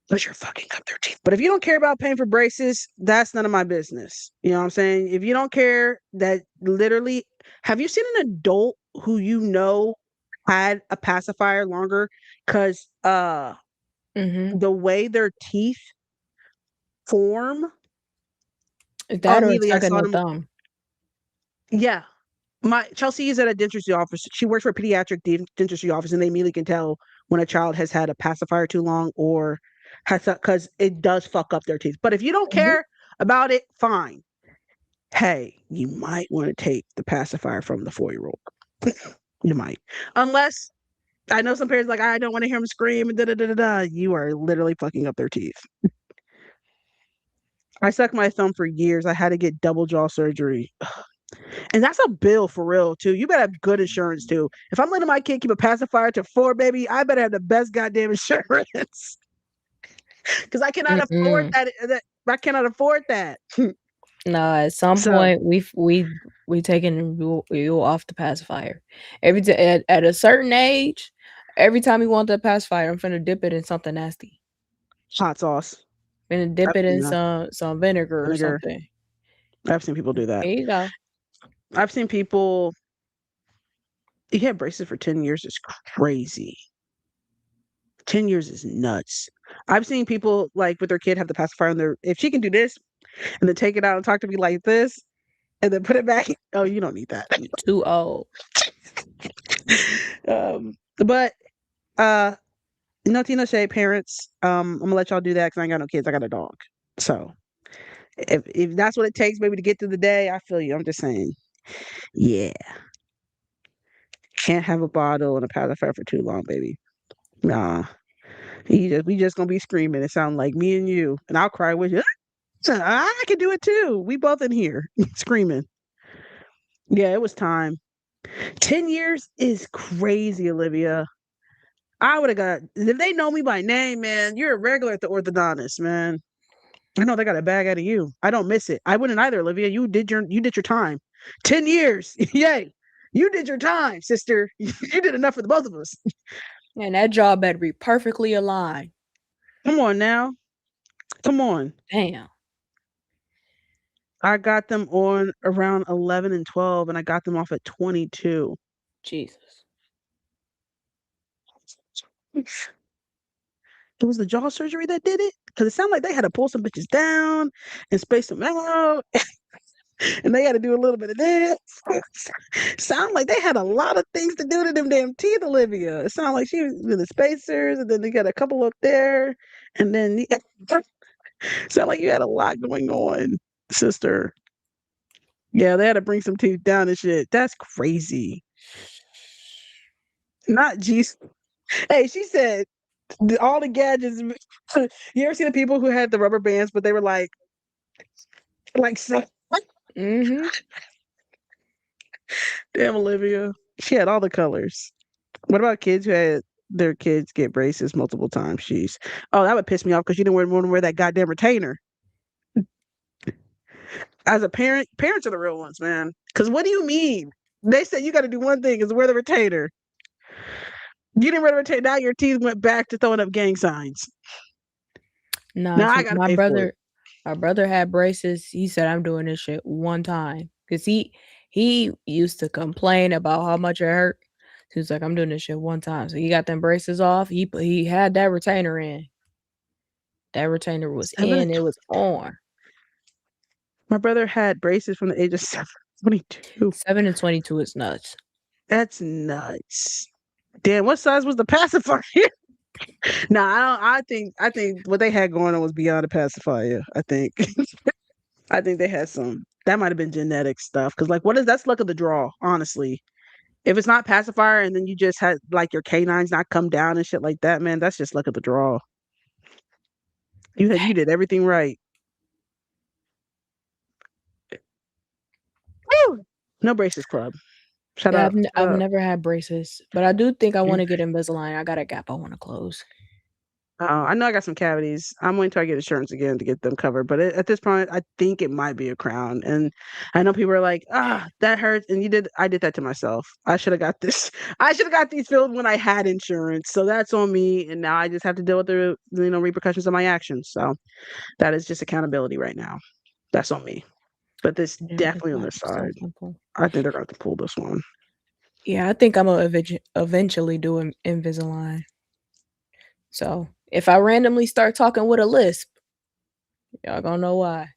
because you're fucking up their teeth. But if you don't care about paying for braces, that's none of my business. You know what I'm saying? If you don't care that literally, have you seen an adult who had a pacifier longer? Because Mhm. the way their teeth form, That or immediately I sucking saw the them. thumb. Yeah. My Chelsea is at a dentistry office. She works for a pediatric dentistry office, and they immediately can tell when a child has had a pacifier too long or has because it does fuck up their teeth. But if you don't Mhm. care about it, fine. Hey, you might want to take the pacifier from the 4-year-old. You might, unless I know some parents like I don't want to hear them scream and da da da da da. You are literally fucking up their teeth. I sucked my thumb for years. I had to get double jaw surgery. And that's a bill for real too. You better have good insurance too. If I'm letting my kid keep a pacifier to 4, baby, I better have the best goddamn insurance. Because I cannot afford Mm-mm. that. I cannot afford that. No, at some So point we taking you off the pacifier. At a certain age, every time you want that pacifier, I'm finna dip it in something nasty. hot sauce. Finna dip I've it seen in that. some vinegar or Vinegar. something. I've seen people do that. There you go. I've seen people. You had braces for 10 years is crazy. 10 years is nuts. I've seen people like with their kid have the pacifier on their. If she can do this and then take it out and talk to me like this and then put it back. Oh, you don't need that. Too old. But no Tina Shay parents. I'm gonna let y'all do that because I ain't got no kids. I got a dog. So if that's what it takes, maybe to get through the day, I feel you. I'm just saying, yeah, can't have a bottle and a pacifier for too long, baby. Nah, we just gonna be screaming. It sounds like me and you, and I'll cry with you. I can do it too. We both in here screaming. Yeah, it was time. 10 years is crazy, Olivia. I would have got if they know me by name, man. You're a regular at the orthodontist, man. I know they got a bag out of you. I don't miss it. I wouldn't either, Olivia. You did your time. 10 years. Yay. You did your time, sister. You did enough for the both of us. And that jaw better be perfectly aligned. Come on now. Come on. Damn. I got them on around 11 and 12, and I got them off at 22. Jesus. It was the jaw surgery that did it? Because it sounded like they had to pull some bitches down and space them out. And they had to do a little bit of this. Sound like they had a lot of things to do to them damn teeth, Olivia. It sounded like she was with the spacers, and then they got a couple up there, and then sound like you had a lot going on, sister. Yeah, they had to bring some teeth down and shit. That's crazy. Not G. Hey, she said all the gadgets. You ever see the people who had the rubber bands, but they were like so. Mm-hmm. Damn, Olivia. She had all the colors. What about kids who had their kids get braces multiple times? Jeez. Oh, that would piss me off because you didn't want to wear that goddamn retainer. As a parent, parents are the real ones, man. Because what do you mean? They said you got to do one thing is wear the retainer. You didn't wear the retainer. Now your teeth went back to throwing up gang signs. Nah, Now I got to pay for it. My brother had braces. He said, I'm doing this shit one time. Because he used to complain about how much it hurt. He was like, I'm doing this shit one time. So he got them braces off. He had that retainer in. That retainer was in. It was on. My brother had braces from the age of 22. 7 and 22 is nuts. That's nuts. Damn, what size was the pacifier? Nah, I think what they had going on was beyond a pacifier. I think. I think they had some. That might have been genetic stuff. Because, like, that's luck of the draw, honestly. If it's not pacifier and then you just had, like, your canines not come down and shit like that, man, that's just luck of the draw. You did everything right. Woo! No braces club. Shut up. I've never had braces, but I do think I want to get Invisalign. I got a gap I want to close. I know I got some cavities. I'm waiting till I get insurance again to get them covered. But at this point, I think it might be a crown. And I know people are like, that hurts. And I did that to myself. I should have got this. I should have got these filled when I had insurance. So that's on me. And now I just have to deal with the repercussions of my actions. So that is just accountability right now. That's on me. But this definitely on this side. I think they're going to pull this one. Yeah, I think I'm going to eventually do Invisalign. So if I randomly start talking with a lisp, y'all gonna know why.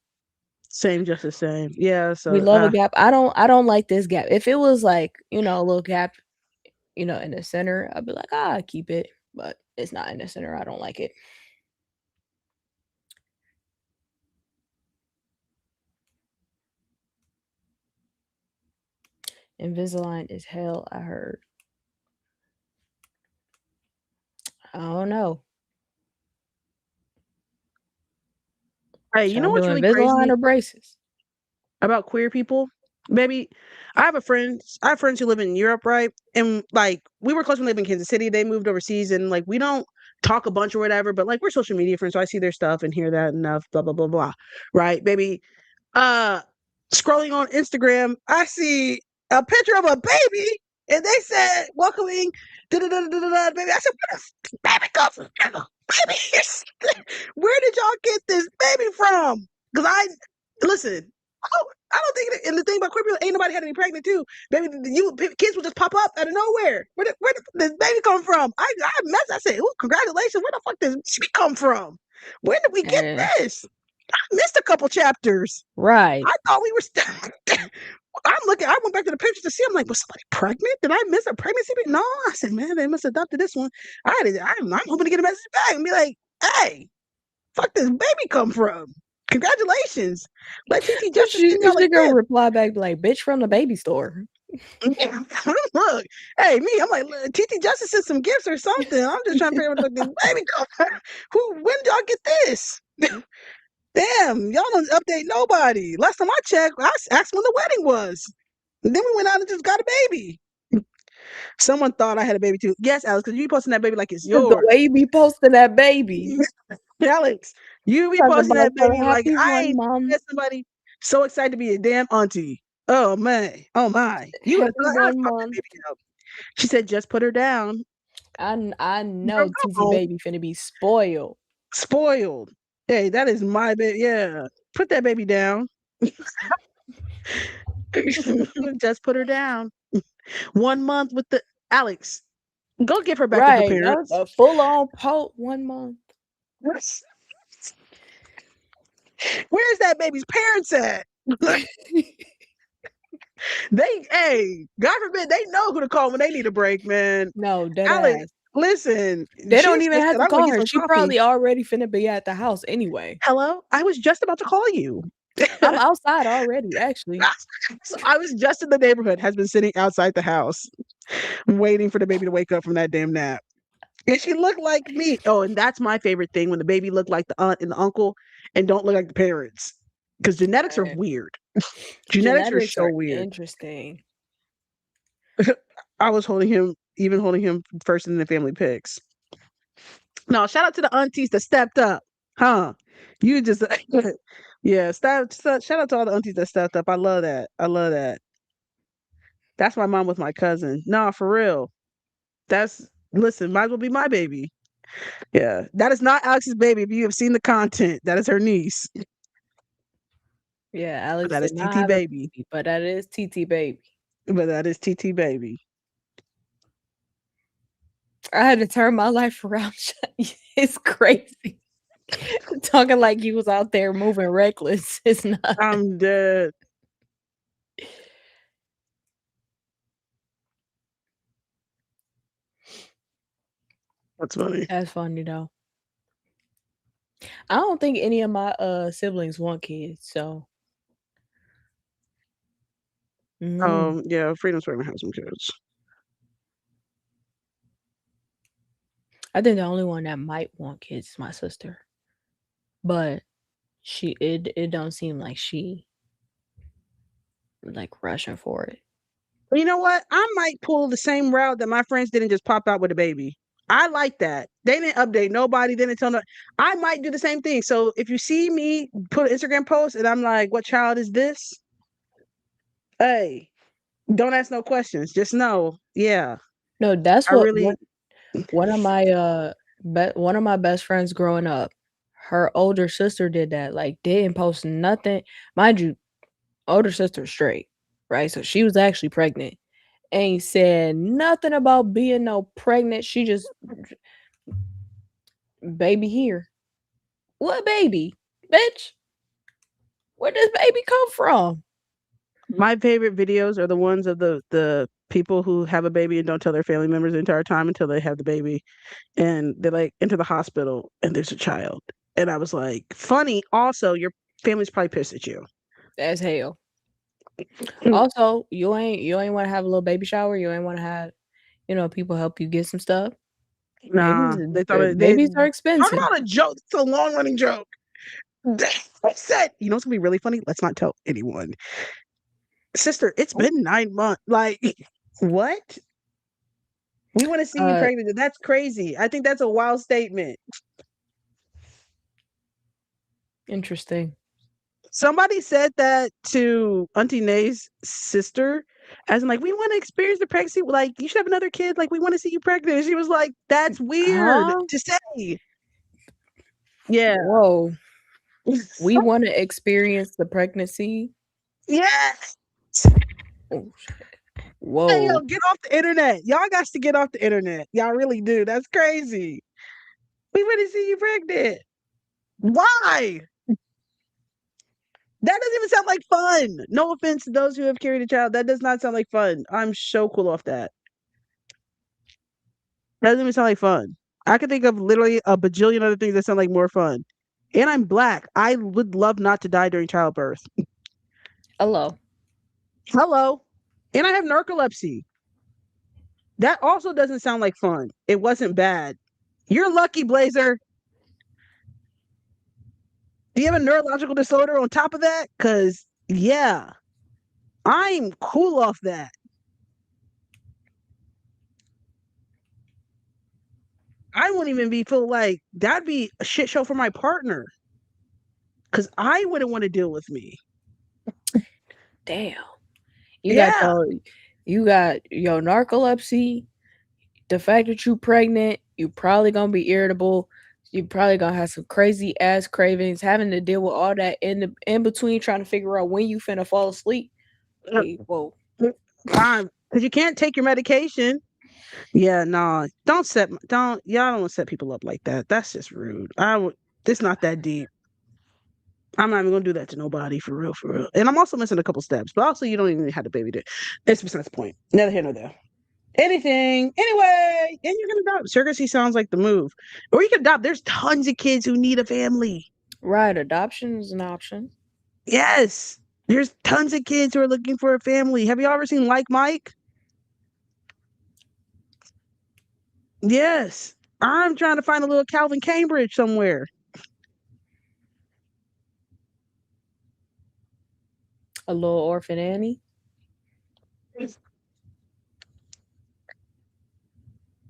Same, just the same. Yeah. So we love a gap. I don't like this gap. If it was like, a little gap, in the center, I'd be like, keep it. But it's not in the center. I don't like it. Invisalign is hell, I heard. I don't know. Hey, you know what's really crazy? Invisalign or braces? About queer people? Baby, I have friends who live in Europe, right? And like we were close when they lived in Kansas City. They moved overseas and like we don't talk a bunch or whatever, but like we're social media friends, so I see their stuff and hear that enough, blah, blah, blah, blah. Right, baby. Scrolling on Instagram, I see a picture of a baby and they said welcoming baby. I said, where the baby come from? Baby, where did y'all get this baby from? Because listen, I don't think, and the thing about queer people, ain't nobody had to be pregnant too. Baby, kids will just pop up out of nowhere. Where did this baby come from? I said, ooh, congratulations. Where the fuck does she come from? When did we get this? I missed a couple chapters. Right. I thought we were I went back to the pictures to see. I'm like, was somebody pregnant? Did I miss a pregnancy? No, I said, man, they must have adopted this one. I'm hoping to get a message back and be like, hey, fuck this baby come from? Congratulations. Let TT Justice gonna reply back like, bitch from the baby store. Look, hey, me, I'm like, TT Justice sent some gifts or something. I'm just trying to figure out what this baby come from. When did y'all get this? Damn, y'all don't update nobody. Last time I checked, I asked when the wedding was. And then we went out and just got a baby. Someone thought I had a baby too. Yes, Alex, because you be posting that baby like it's yours. The way you be posting that baby. Alex, you be posting that baby like I ain't met somebody so excited to be a damn auntie. Oh man, oh my. You happy 1 month. She said, just put her down. I know TT baby finna be spoiled. Spoiled. Hey, that is my baby. Yeah. Put that baby down. Just put her down. 1 month with the Alex. Go give her back to her parents. A full-on 1 month. Where's that baby's parents at? Hey, God forbid, they know who to call when they need a break, man. No, dead Alex, ass. listen, They don't she's even sick, have and to I'm gonna call get her. some She coffee. probably already finna be at the house anyway. Hello? I was just about to call you. I'm outside already, actually. I was just in the neighborhood, has been sitting outside the house, waiting for the baby to wake up from that damn nap. And she looked like me. Oh, and that's my favorite thing, when the baby looked like the aunt and the uncle and don't look like the parents. Because genetics are Right. weird. Genetics are Genetics so are weird. interesting. I was holding him first in the family pics. No, shout out to the aunties that stepped up. Huh? You just yeah, shout out to all the aunties that stepped up. I love that. I love that. That's my mom with my cousin. Nah, for real. That's listen, might as well be my baby. Yeah. That is not Alex's baby. If you have seen the content, that is her niece. Yeah, Alex That is did not TT have a baby. baby, but that is TT baby. But that is TT baby. I had to turn my life around. It's crazy. Talking like you was out there moving reckless. It's not. I'm dead. That's funny. That's funny though. I don't think any of my siblings want kids, so Yeah, Freedom's pregnant has some kids. I think the only one that might want kids is my sister. But it don't seem like she like rushing for it. You know what? I might pull the same route that my friends didn't just pop out with a baby. I like that. They didn't update nobody. They didn't tell no. I might do the same thing. So if you see me put an Instagram post and I'm like, "What child is this?" Hey, don't ask no questions. Just know, yeah, No, that's I what really. one of my one of my best friends growing up, her older sister did that. Like didn't post nothing. Mind you, older sister straight, right? So she was actually pregnant. Ain't said nothing about being no pregnant. She just baby here. What baby? Bitch. Where does baby come from? My favorite videos are the ones of the people who have a baby and don't tell their family members the entire time until they have the baby, and they like enter the hospital and there's a child. And I was like, funny. Also, your family's probably pissed at you. As hell. Also, you ain't want to have a little baby shower. You ain't want to have, people help you get some stuff. Nah, they thought they Babies are talk expensive. about a joke. It's a long running joke. I said, you know what's gonna be really funny? Let's not tell anyone. Sister, it's been 9 months. Like, what? We want to see you pregnant. That's crazy. I think that's a wild statement. Interesting. Somebody said that to Auntie Nay's sister, as in like, we want to experience the pregnancy. Like, you should have another kid. Like, we want to see you pregnant. And she was like, that's weird Huh? to say. Yeah. Whoa. We want to experience the pregnancy. Yes. Oh, shit. Hey, Whoa. yo, get off the internet. Y'all got to get off the internet. Y'all really do. That's crazy. We want to see you pregnant. Why? That doesn't even sound like fun. No offense to those who have carried a child. That does not sound like fun. I'm so cool off that. That doesn't even sound like fun. I could think of literally a bajillion other things that sound like more fun. And I'm Black. I would love not to die during childbirth. Hello. Hello. And I have narcolepsy. That also doesn't sound like fun. It wasn't bad. You're lucky, Blazer. Do you have a neurological disorder on top of that? Because, yeah, I'm cool off that. I wouldn't even be feel like that'd be a shit show for my partner. Because I wouldn't want to deal with me. Damn. Yeah. You got your narcolepsy, the fact that you pregnant, you probably gonna be irritable. You probably gonna have some crazy ass cravings, having to deal with all that in between, trying to figure out when you finna fall asleep. Hey, whoa. Because you can't take your medication. Yeah, no, y'all don't set people up like that. That's just rude. It's not that deep. I'm not even gonna do that to nobody for real, for real. And I'm also missing a couple steps, but also you don't even have to baby it. It's besides the point. Neither here nor there. Anything. Anyway, and you can adopt. Surrogacy sounds like the move. Or you can adopt. There's tons of kids who need a family. Right, adoption is an option. Yes. There's tons of kids who are looking for a family. Have you ever seen Like Mike? Yes. I'm trying to find a little Calvin Cambridge somewhere. A little orphan Annie.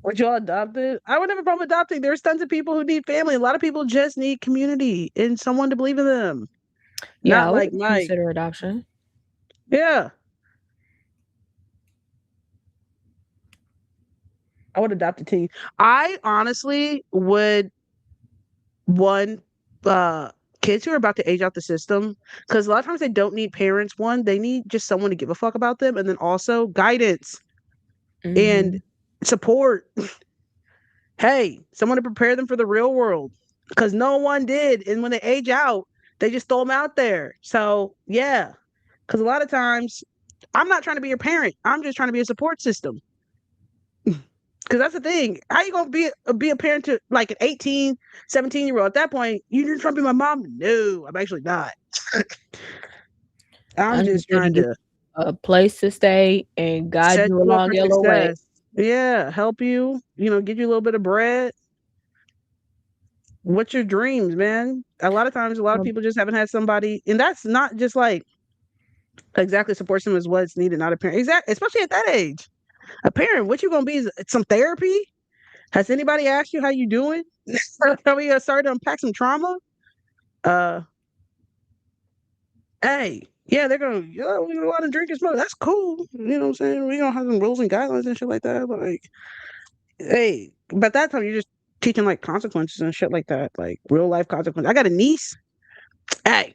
Would y'all adopt it? I would have a problem adopting. There's tons of people who need family. A lot of people just need community and someone to believe in them. Yeah, Not I like would Mike. consider adoption. Yeah. I would adopt a teen. I honestly would one kids who are about to age out the system, because a lot of times they don't need parents. One, they need just someone to give a fuck about them, and then also guidance and Mhm. support. Hey, someone to prepare them for the real world, because no one did. And when they age out, they just throw them out there. So yeah, because a lot of times I'm not trying to be your parent. I'm just trying to be a support system. Because that's the thing. How you gonna be a parent to like an 18, 17-year-old? At that point, you just trying to be my mom? No, I'm actually not. I'm I'm just just there to trying give to a place to stay and guide set you you up along for your little way. success. Yeah, help you, get you a little bit of bread. What's your dreams, man? A lot of times, a lot of Um, people just haven't had somebody, and that's not just like exactly support them is what's needed, not a parent. Exactly, especially at that age. A parent, what you gonna be? Is some therapy? Has anybody asked you how you doing? Are we starting to unpack some trauma? Uh, hey, yeah, they're gonna, we want to drink and smoke. That's cool. You know what I'm saying? We gonna have some rules and guidelines and shit like that. Like, hey, but that time you're just teaching like consequences and shit like that, like real life consequences. I got a niece. Hey,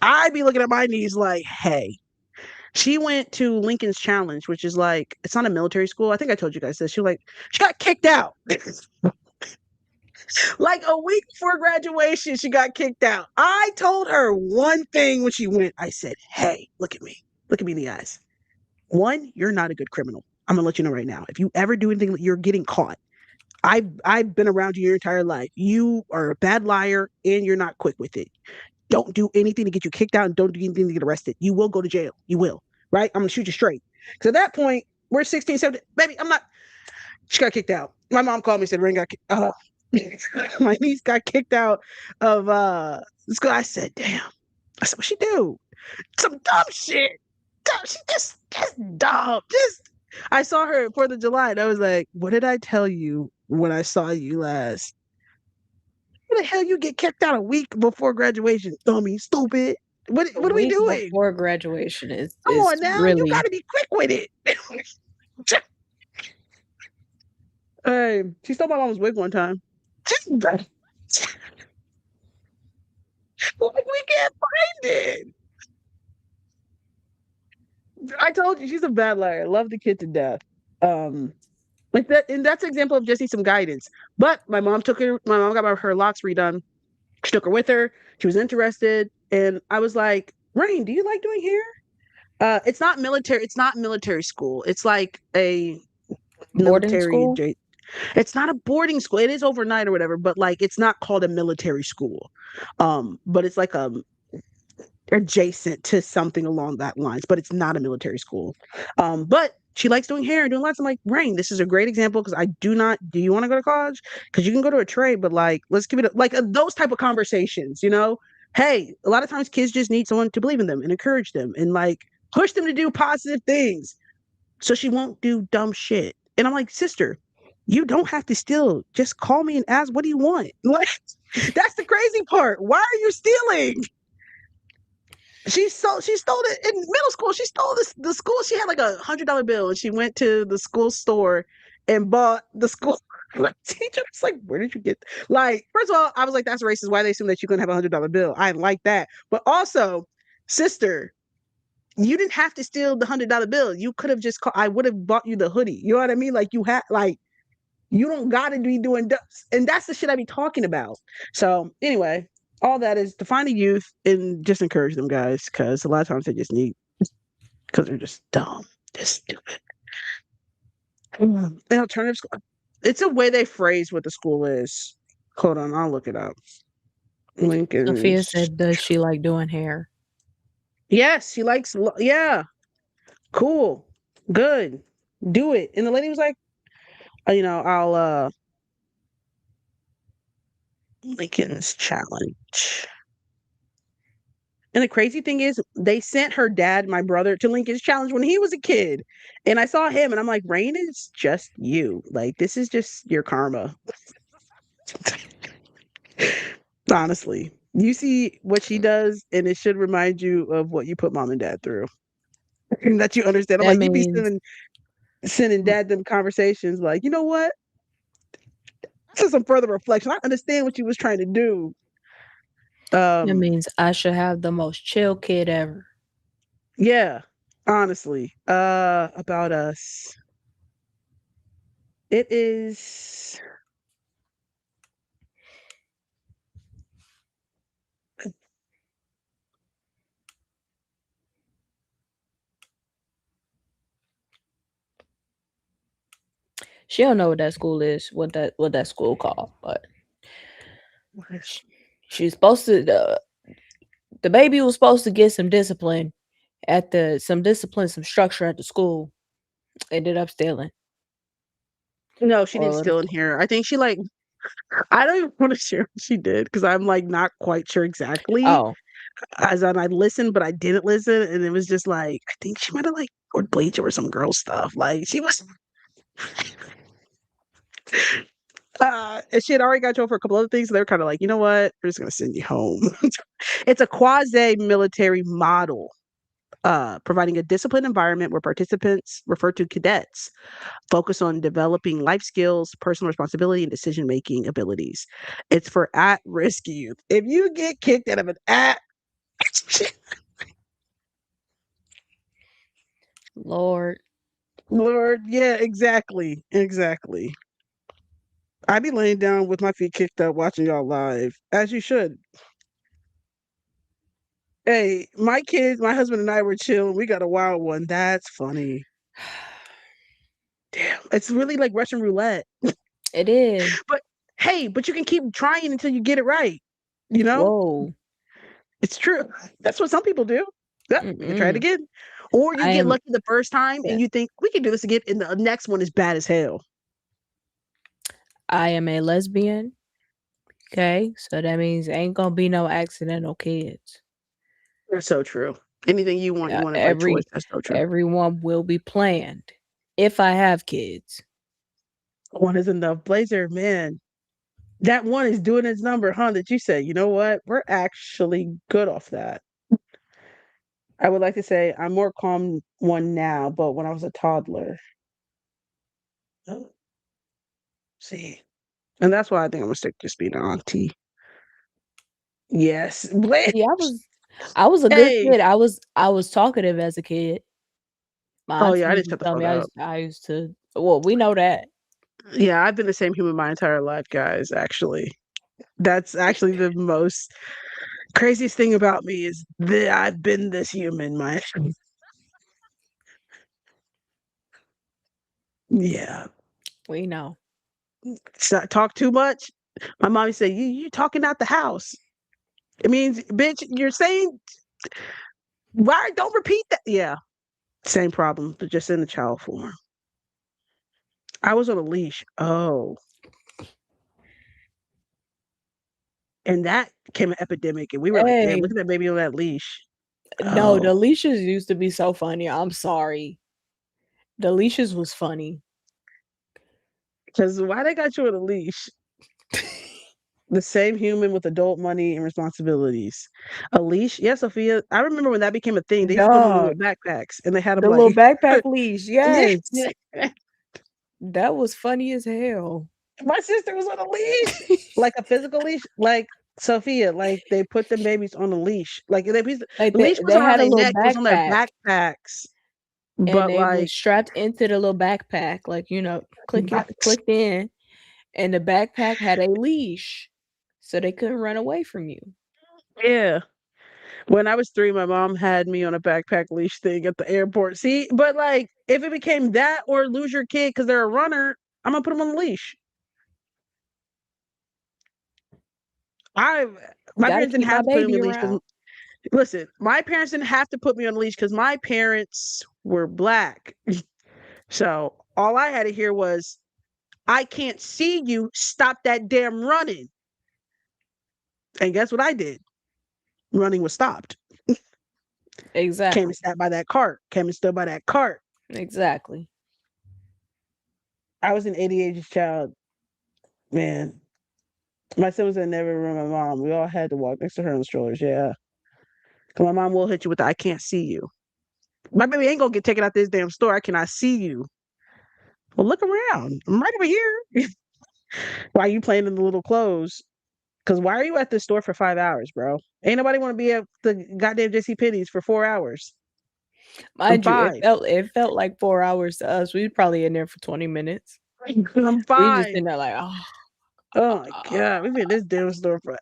I be looking at my niece like, hey, she went to Lincoln's Challenge, which is like, it's not a military school. I think I told you guys this. She got kicked out. Like a week before graduation, she got kicked out. I told her one thing when she went. I said, hey, look at me. Look at me in the eyes. One, you're not a good criminal. I'm gonna let you know right now. If you ever do anything, you're getting caught. I've been around you your entire life. You are a bad liar and you're not quick with it. Don't do anything to get you kicked out and don't do anything to get arrested. You will go to jail. You will. Right? I'm gonna shoot you straight. Because at that point, we're 16, 17. Baby, I'm not. She got kicked out. My mom called me and said, Ring got my niece got kicked out of school. I said, damn. I said, what she do? Some dumb shit. She just dumb. I saw her 4th of July and I was like, what did I tell you when I saw you last? How the hell you get kicked out a week before graduation, dummy, stupid? a What are we week doing? before graduation Come is on now, you really gotta be quick with it. Hey, she stole my mom's wig one time. Like we can't find it. I told you she's a bad liar. Love the kid to death. Like that, and that's an example of just need some guidance. But my mom took her. My mom got her locks redone. She took her with her. She was interested, and I was like, "Rain, do you like doing hair?" It's not military. It's not military school. It's like a boarding military. school. It's not a boarding school. It is overnight or whatever, but like it's not called a military school. But it's like adjacent to something along that lines, but it's not a military school. But she likes doing hair and doing lots. I'm like, Rain, this is a great example because I do not. Do you want to go to college? Because you can go to a trade, but like, let's give it like those type of conversations. Hey, a lot of times kids just need someone to believe in them and encourage them and like push them to do positive things, so she won't do dumb shit. And I'm like, sister, you don't have to steal. Just call me and ask, what do you want? Like, that's the crazy part. Why are you stealing? She stole it in middle school. She stole the school. She had like $100 bill and she went to the school store and bought the school teacher. It's like, where did you get like, first of all, I was like, that's racist. Why they assume that you're gonna have $100 bill? I didn't like that. But also, sister, you didn't have to steal the $100 bill. You could have just I would have bought you the hoodie. You know what I mean? Like you had like you don't gotta be doing and that's the shit I be talking about. So anyway, all that is to find a youth and just encourage them, guys, because a lot of times they just need, because they're just dumb, just stupid. And alternative school, it's a way they phrase what the school is. Hold on, I'll look it up. Sophia Lincoln's. said, does she like doing hair? Yes, she likes. Yeah, cool, good, do it. And the lady was like, I'll Lincoln's challenge. And the crazy thing is, they sent her dad, my brother, to Lincoln's challenge when he was a kid. And I saw him and I'm like, Rain is just you. Like, this is just your karma. Honestly. You see what she does, and it should remind you of what you put mom and dad through. And that you understand. I'm That like, you be means sending dad them conversations like, you know what? This is some further reflection. I understand what you was trying to do. I should have the most chill kid ever. Yeah, honestly. About us. It is She don't know what that school is, what that school called, but she's supposed to. The baby was supposed to get some discipline some structure at the school. Ended up stealing. No, she Or a didn't little. steal in here. I think she like I don't even want to share what she did because I'm like not quite sure exactly. Oh, As I listened, but I didn't listen, and it was just like I think she might have like poured bleach over some girl stuff. Like she was, and she had already got told for a couple other things. So they were kind of like, you know what, we're just gonna send you home. It's a quasi-military model, providing a disciplined environment where participants, referred to cadets, focus on developing life skills, personal responsibility, and decision-making abilities. It's for at-risk youth. If you get kicked out of an Lord. Lord, yeah, exactly. I be laying down with my feet kicked up watching y'all live, as you should. Hey, my kids, my husband and I were chilling. We got a wild one. That's funny. Damn, it's really like Russian roulette. It is. But hey, but you can keep trying until you get it right. You know, Whoa. it's true. That's what some people do. Yep, I can try it Mm-mm. again. Or you I get am. lucky the first time Yeah. and you think we can do this again, and the next one is bad as hell. I am a lesbian. Okay, so that means ain't gonna be no accidental kids. That's so true. Anything you want it by choice. That's so true. Everyone will be planned if I have kids. One is enough. Blazer, man, that one is doing its number, huh? That you say, you know what? We're actually good off that. I would like to say I'm more calm one now, but when I was a toddler. Oh, see. And that's why I think I'm gonna stick to just being an auntie. Yes. See, I was a good Hey. kid. I was talkative as a kid. My Oh auntie yeah, I used didn't to shut the tell fuck me up. I used to. Well, we know that. Yeah, I've been the same human my entire life, guys, actually. That's actually the most craziest thing about me is that I've been this human my yeah. We know. Talk too much. My mom used to say, you talking out the house. It means, bitch, you're saying why don't repeat that. Yeah. Same problem, but just in the child form. I was on a leash. Oh. And that became an epidemic. And we were like, damn, Hey, look at that baby on that leash. no, the Oh. leashes used to be so funny. I'm sorry. The leashes was funny. Because why they got you on a leash? The same human with adult money and responsibilities. A leash? Yeah, Sophia. I remember when that became a thing. They used to come in little Dog. backpacks and they had them The little like, backpack leash. yeah. Yes. That was funny as hell. My sister was on a leash, like a physical leash, like Sophia. Like they put the babies on a leash. Like the Like leash they wasn't around had a their little neck; it was on their backpack backpacks. and But they was like, strapped into the little backpack, like clicked in, and the backpack had a leash, so they couldn't run away from you. Yeah. When I was 3, my mom had me on a backpack leash thing at the airport. See, but like if it became that or lose your kid because they're a runner, I'm gonna put them on the leash. I my Gotta parents didn't keep my have to put me on baby the leash because around. listen, my parents didn't have to put me on the leash because my parents were black. So all I had to hear was, "I can't see you. Stop that damn running." And guess what I did? Running was stopped. Came Exactly. and sat by that cart. Came and stood by that cart. Exactly. I was an ADHD child, man. My siblings had never remember my mom. We all had to walk next to her in the strollers. Yeah, 'cause my mom will hit you with the "I can't see you." My baby ain't gonna get taken out this damn store. I cannot see you. Well, look around. I'm right over here. Why are you playing in the little clothes? Because why are you at the store for 5 hours, bro? Ain't nobody want to be at the goddamn JC Penney's for 4 hours. I'm Mind you, it 5. felt it felt like 4 hours to us. We was probably in there for 20 minutes. I'm We just 5. in there like, Oh my god, we've been in this damn store for.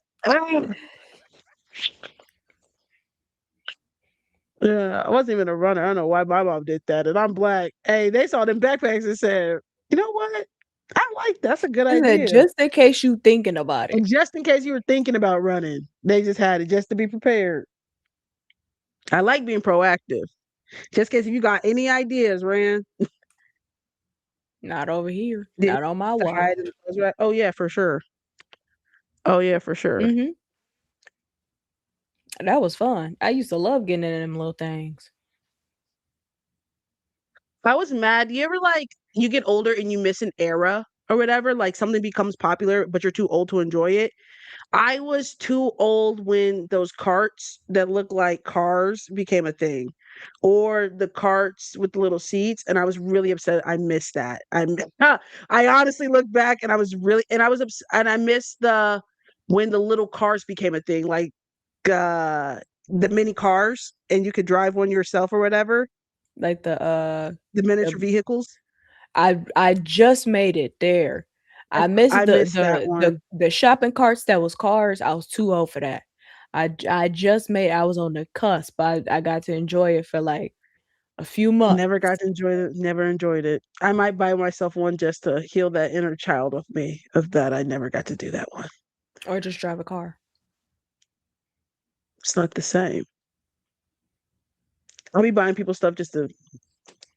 Yeah, I wasn't even a runner. I don't know why my mom did that, and I'm black. Hey, they saw them backpacks and said, "You know what? I like that's a good I said, idea." just in case you thinking about it. And just in case you were thinking about running, they just had it just to be prepared. I like being proactive. Just in case if you got any ideas, Ran, Not over here. then Not on my to watch. hide in the clothes rack. Oh yeah, for sure. Oh yeah, for sure. Mhm. That was fun. I used to love getting in them little things. I was mad. You ever like you get older and you miss an era or whatever? Like something becomes popular, but you're too old to enjoy it. I was too old when those carts that look like cars became a thing, or the carts with the little seats, and I was really upset. I missed that. I honestly look back and I was really and I was and I missed the when the little cars became a thing, like uh the mini cars, and you could drive one yourself or whatever. Like The miniature the vehicles. I just made it there. I missed I missed that one. the shopping carts that was cars. I was too old for that. I just made I was on the cusp. I got to enjoy it for like a few months Never got to enjoy it. Never enjoyed it. I might buy myself one just to heal that inner child of me. Of that, I never got to do that one. or just drive a car. It's not the same. I'll be buying people stuff just to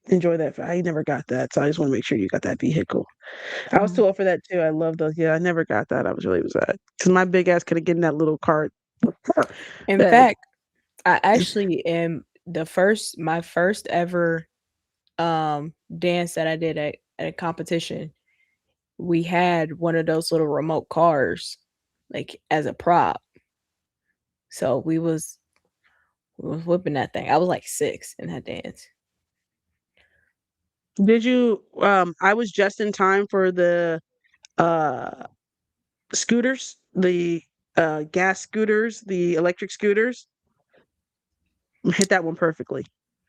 enjoy that. I never got that, so I just want to make sure you got that vehicle. I was too old for that too. I love those. Yeah, I never got that. I was really sad because my big ass could have gotten that little cart. In That fact, I actually am my first ever dance that I did at a competition. We had one of those little remote cars like as a prop. So we was whipping that thing. I was like 6 in that dance. did you? I was just in time for the uh scooters, the gas scooters, the electric scooters. Hit that one perfectly.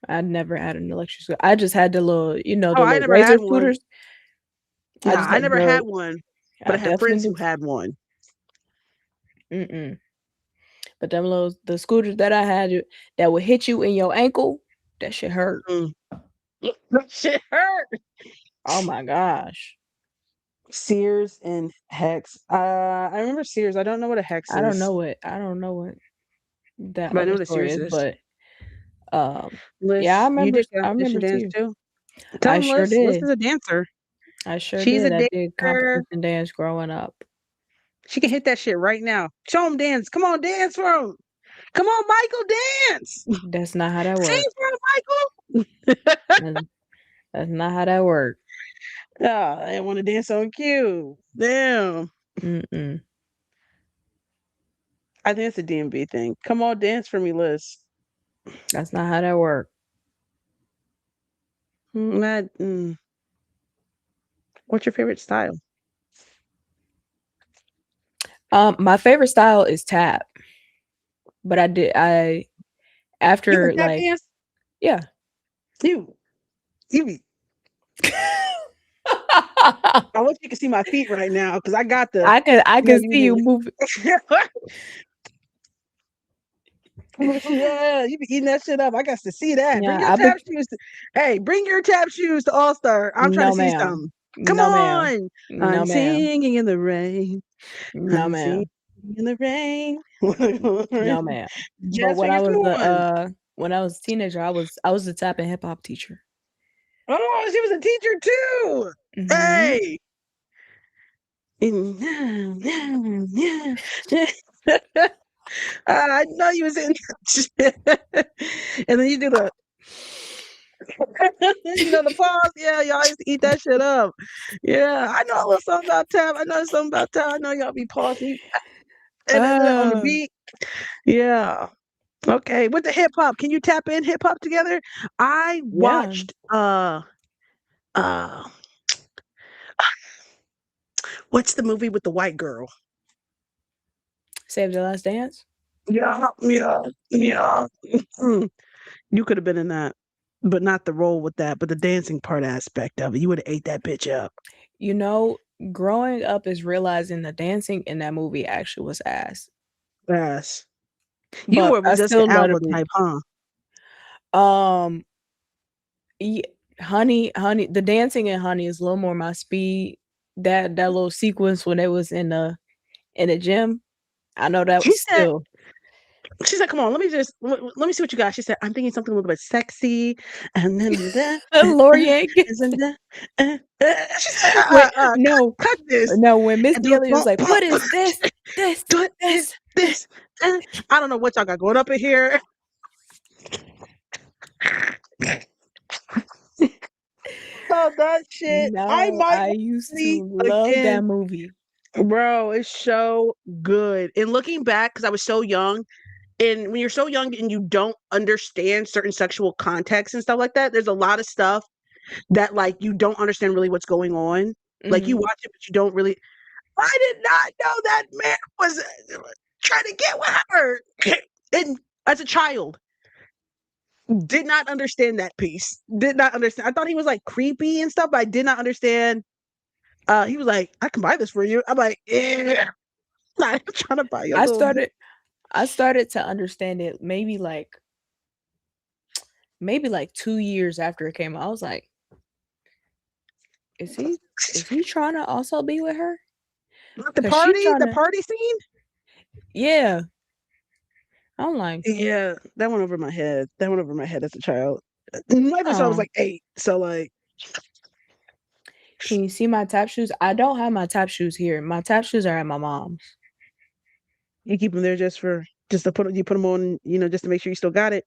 I never had an electric scooter. I just had the little, Oh, the I little never razor had one. scooters. I Nah, just I had never had one, but I I had friends definitely who had one. mm-mm. But them little the scooters that I had that would hit you in your ankle, that shit hurt. Mm. That shit hurt. Oh my gosh. Sears and Hex. I remember Sears. I don't know what a Hex is, I don't know what that but I know other what a story Sears is, is. but yeah, Liz, you did I competition remember dance too. too. Tell I him sure Liz. Liz did. is a dancer. I sure She's a did. I did dancer. competition dance growing up. She can hit that shit right now. Show him dance. Come on, dance for him. Come on, Michael, dance. That's not how that Sing works. for him, Michael. That's, that's not how that works. Oh, I didn't want to dance on cue. Damn. Mm-mm. I think it's a DMV thing. Come on, dance for me, Liz. That's not how that works. What's your favorite style? My favorite style is tap, but I You can after tap like dance? yeah. You be I wish you could see my feet right now because I got the I can you know, see you you moving. do Yeah, you be eating that shit up. I got to see that. Bring Yeah, your tap shoes. Hey, bring your tap shoes to All Star. I'm trying no, to see ma'am. something. Come No, ma'am. on. No, I'm ma'am. singing in the rain. No, I'm singing ma'am. in the rain. No, ma'am. But Jazz fingers, come on. when I was a teenager, I was the tap and hip hop teacher. Oh, she was a teacher too. Hmm. Hey. I know you was in. And then you do the the pause. Yeah, y'all used to eat that shit up. Yeah, I know a little something about tap. I know something about tap. I know y'all be pausing and then on the Uh, beat. Yeah. Okay. With the hip hop, can you tap in hip hop together? I yeah. watched uh what's the movie with the white girl? Save the Last Dance. Yeah, yeah, yeah. You could have been in that, but not the role with that, but the dancing part aspect of it. You would have ate that bitch up. You know, growing up is realizing the dancing in that movie actually was ass. Yes. You But were I Jessica still let her Alba be. type, huh? Um, honey, the dancing in Honey is a little more my speed. That little sequence when it was in the gym, I know that She was said, still she said, "Come on, let me see what you got." She said, "I'm thinking something a little bit sexy," and then Laurier. isn't that? She said, Wait, no, cut this no. When Miss and do Daly was like, "What is this? This, what is this." this? I don't know what y'all got going up in here. Oh, that shit. I No, might I watch used it to love again. that movie. Bro, it's so good. And looking back, because I was so young, and when you're so young and you don't understand certain sexual context and stuff like that, there's a lot of stuff that like you don't understand really what's going on. Like you Mhm. watch it, but you don't really. I did not know that man was trying to get with her. And as a child, did not understand that piece. Did not understand. I thought he was like creepy and stuff, but I did not understand. He was like, I can buy this for you. I'm like, yeah, not trying to buy your I little started I started to understand it maybe like 2 years after it came out. I was like, "Is he is he trying to also be with her? the 'Cause she party, trying the to." party scene. Yeah. I'm like, Yeah, that went over my head. That went over my head as a child. Maybe so I was "Oh, like 8. So like can you see my tap shoes?" I don't have my tap shoes here. My tap shoes are at my mom's. you keep them there just to put you put them on, just to make sure you still got it.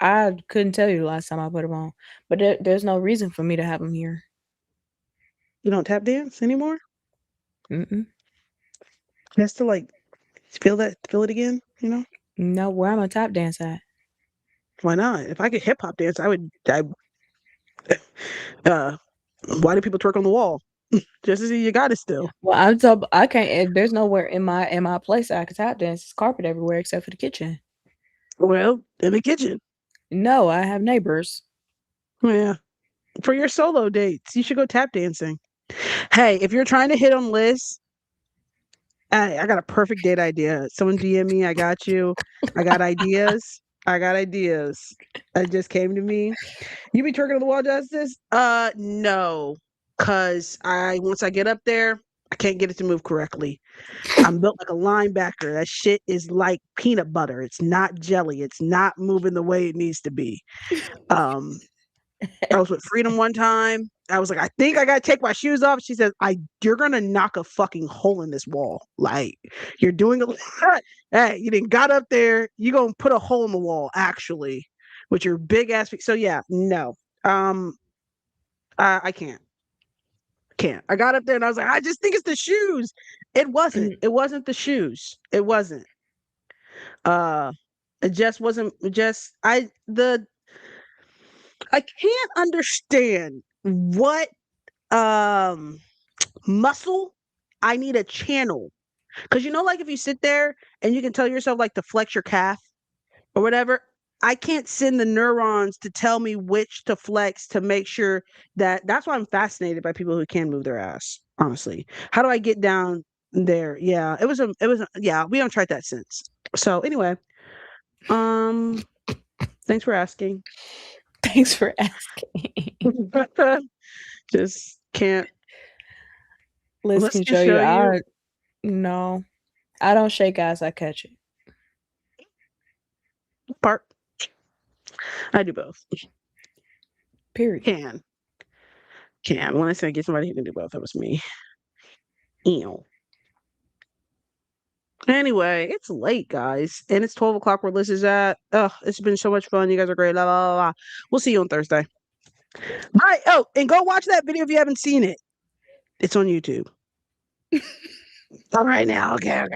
I couldn't tell you the last time I put them on, but there's no reason for me to have them here. You don't tap dance anymore? Mm-mm. Just to like feel it again, you know? No, where am I tap dance at? Why not? If I could hip hop dance, I uh why do people twerk on the wall? Just to see you got it still. Well, I can't. There's nowhere in my place that I can tap dance. It's carpet everywhere except for the kitchen. Well, in the kitchen. No, I have neighbors. Yeah. For your solo dates, you should go tap dancing. Hey, if you're trying to hit on Liz, I got a perfect date idea. Someone DM me. I got you. I got ideas. I got ideas. It just came to me. You be twerking on the wall, Justice? No, cause once I get up there, I can't get it to move correctly. I'm built like a linebacker. That shit is like peanut butter. It's not jelly. It's not moving the way it needs to be. Um, I was with Freedom one time. I was like, I think I gotta take my shoes off. She says, you're gonna knock a fucking hole in this wall. Like, you're doing a lot. Hey, you didn't got up there, you gonna put a hole in the wall, actually, with your big ass feet. So yeah, no. Um, I can't. Can't. I got up there and I was like, I just think it's the shoes. It wasn't. It wasn't the shoes. It wasn't. Uh it just wasn't just I can't understand what um muscle I need a channel. Because like if you sit there and you can tell yourself like to flex your calf or whatever, I can't send the neurons to tell me which to flex to make sure that's why I'm fascinated by people who can move their ass, honestly. How do I get down there? Yeah, yeah, we haven't tried that since. So anyway, Thanks for asking. Thanks for asking. Just can't. Liz Let's can just show you. show you. No, I don't shake ass. I catch it. Part. I do both. Period. Can. When I say get somebody who can do both, that was me. Ew. Anyway, it's late, guys, and it's 12 o'clock where Liz is at. Ugh, it's been so much fun. You guys are great. La, la, la, la. We'll see you on Thursday. Bye. Oh, and go watch that video if you haven't seen it. It's on YouTube. All right now. Okay.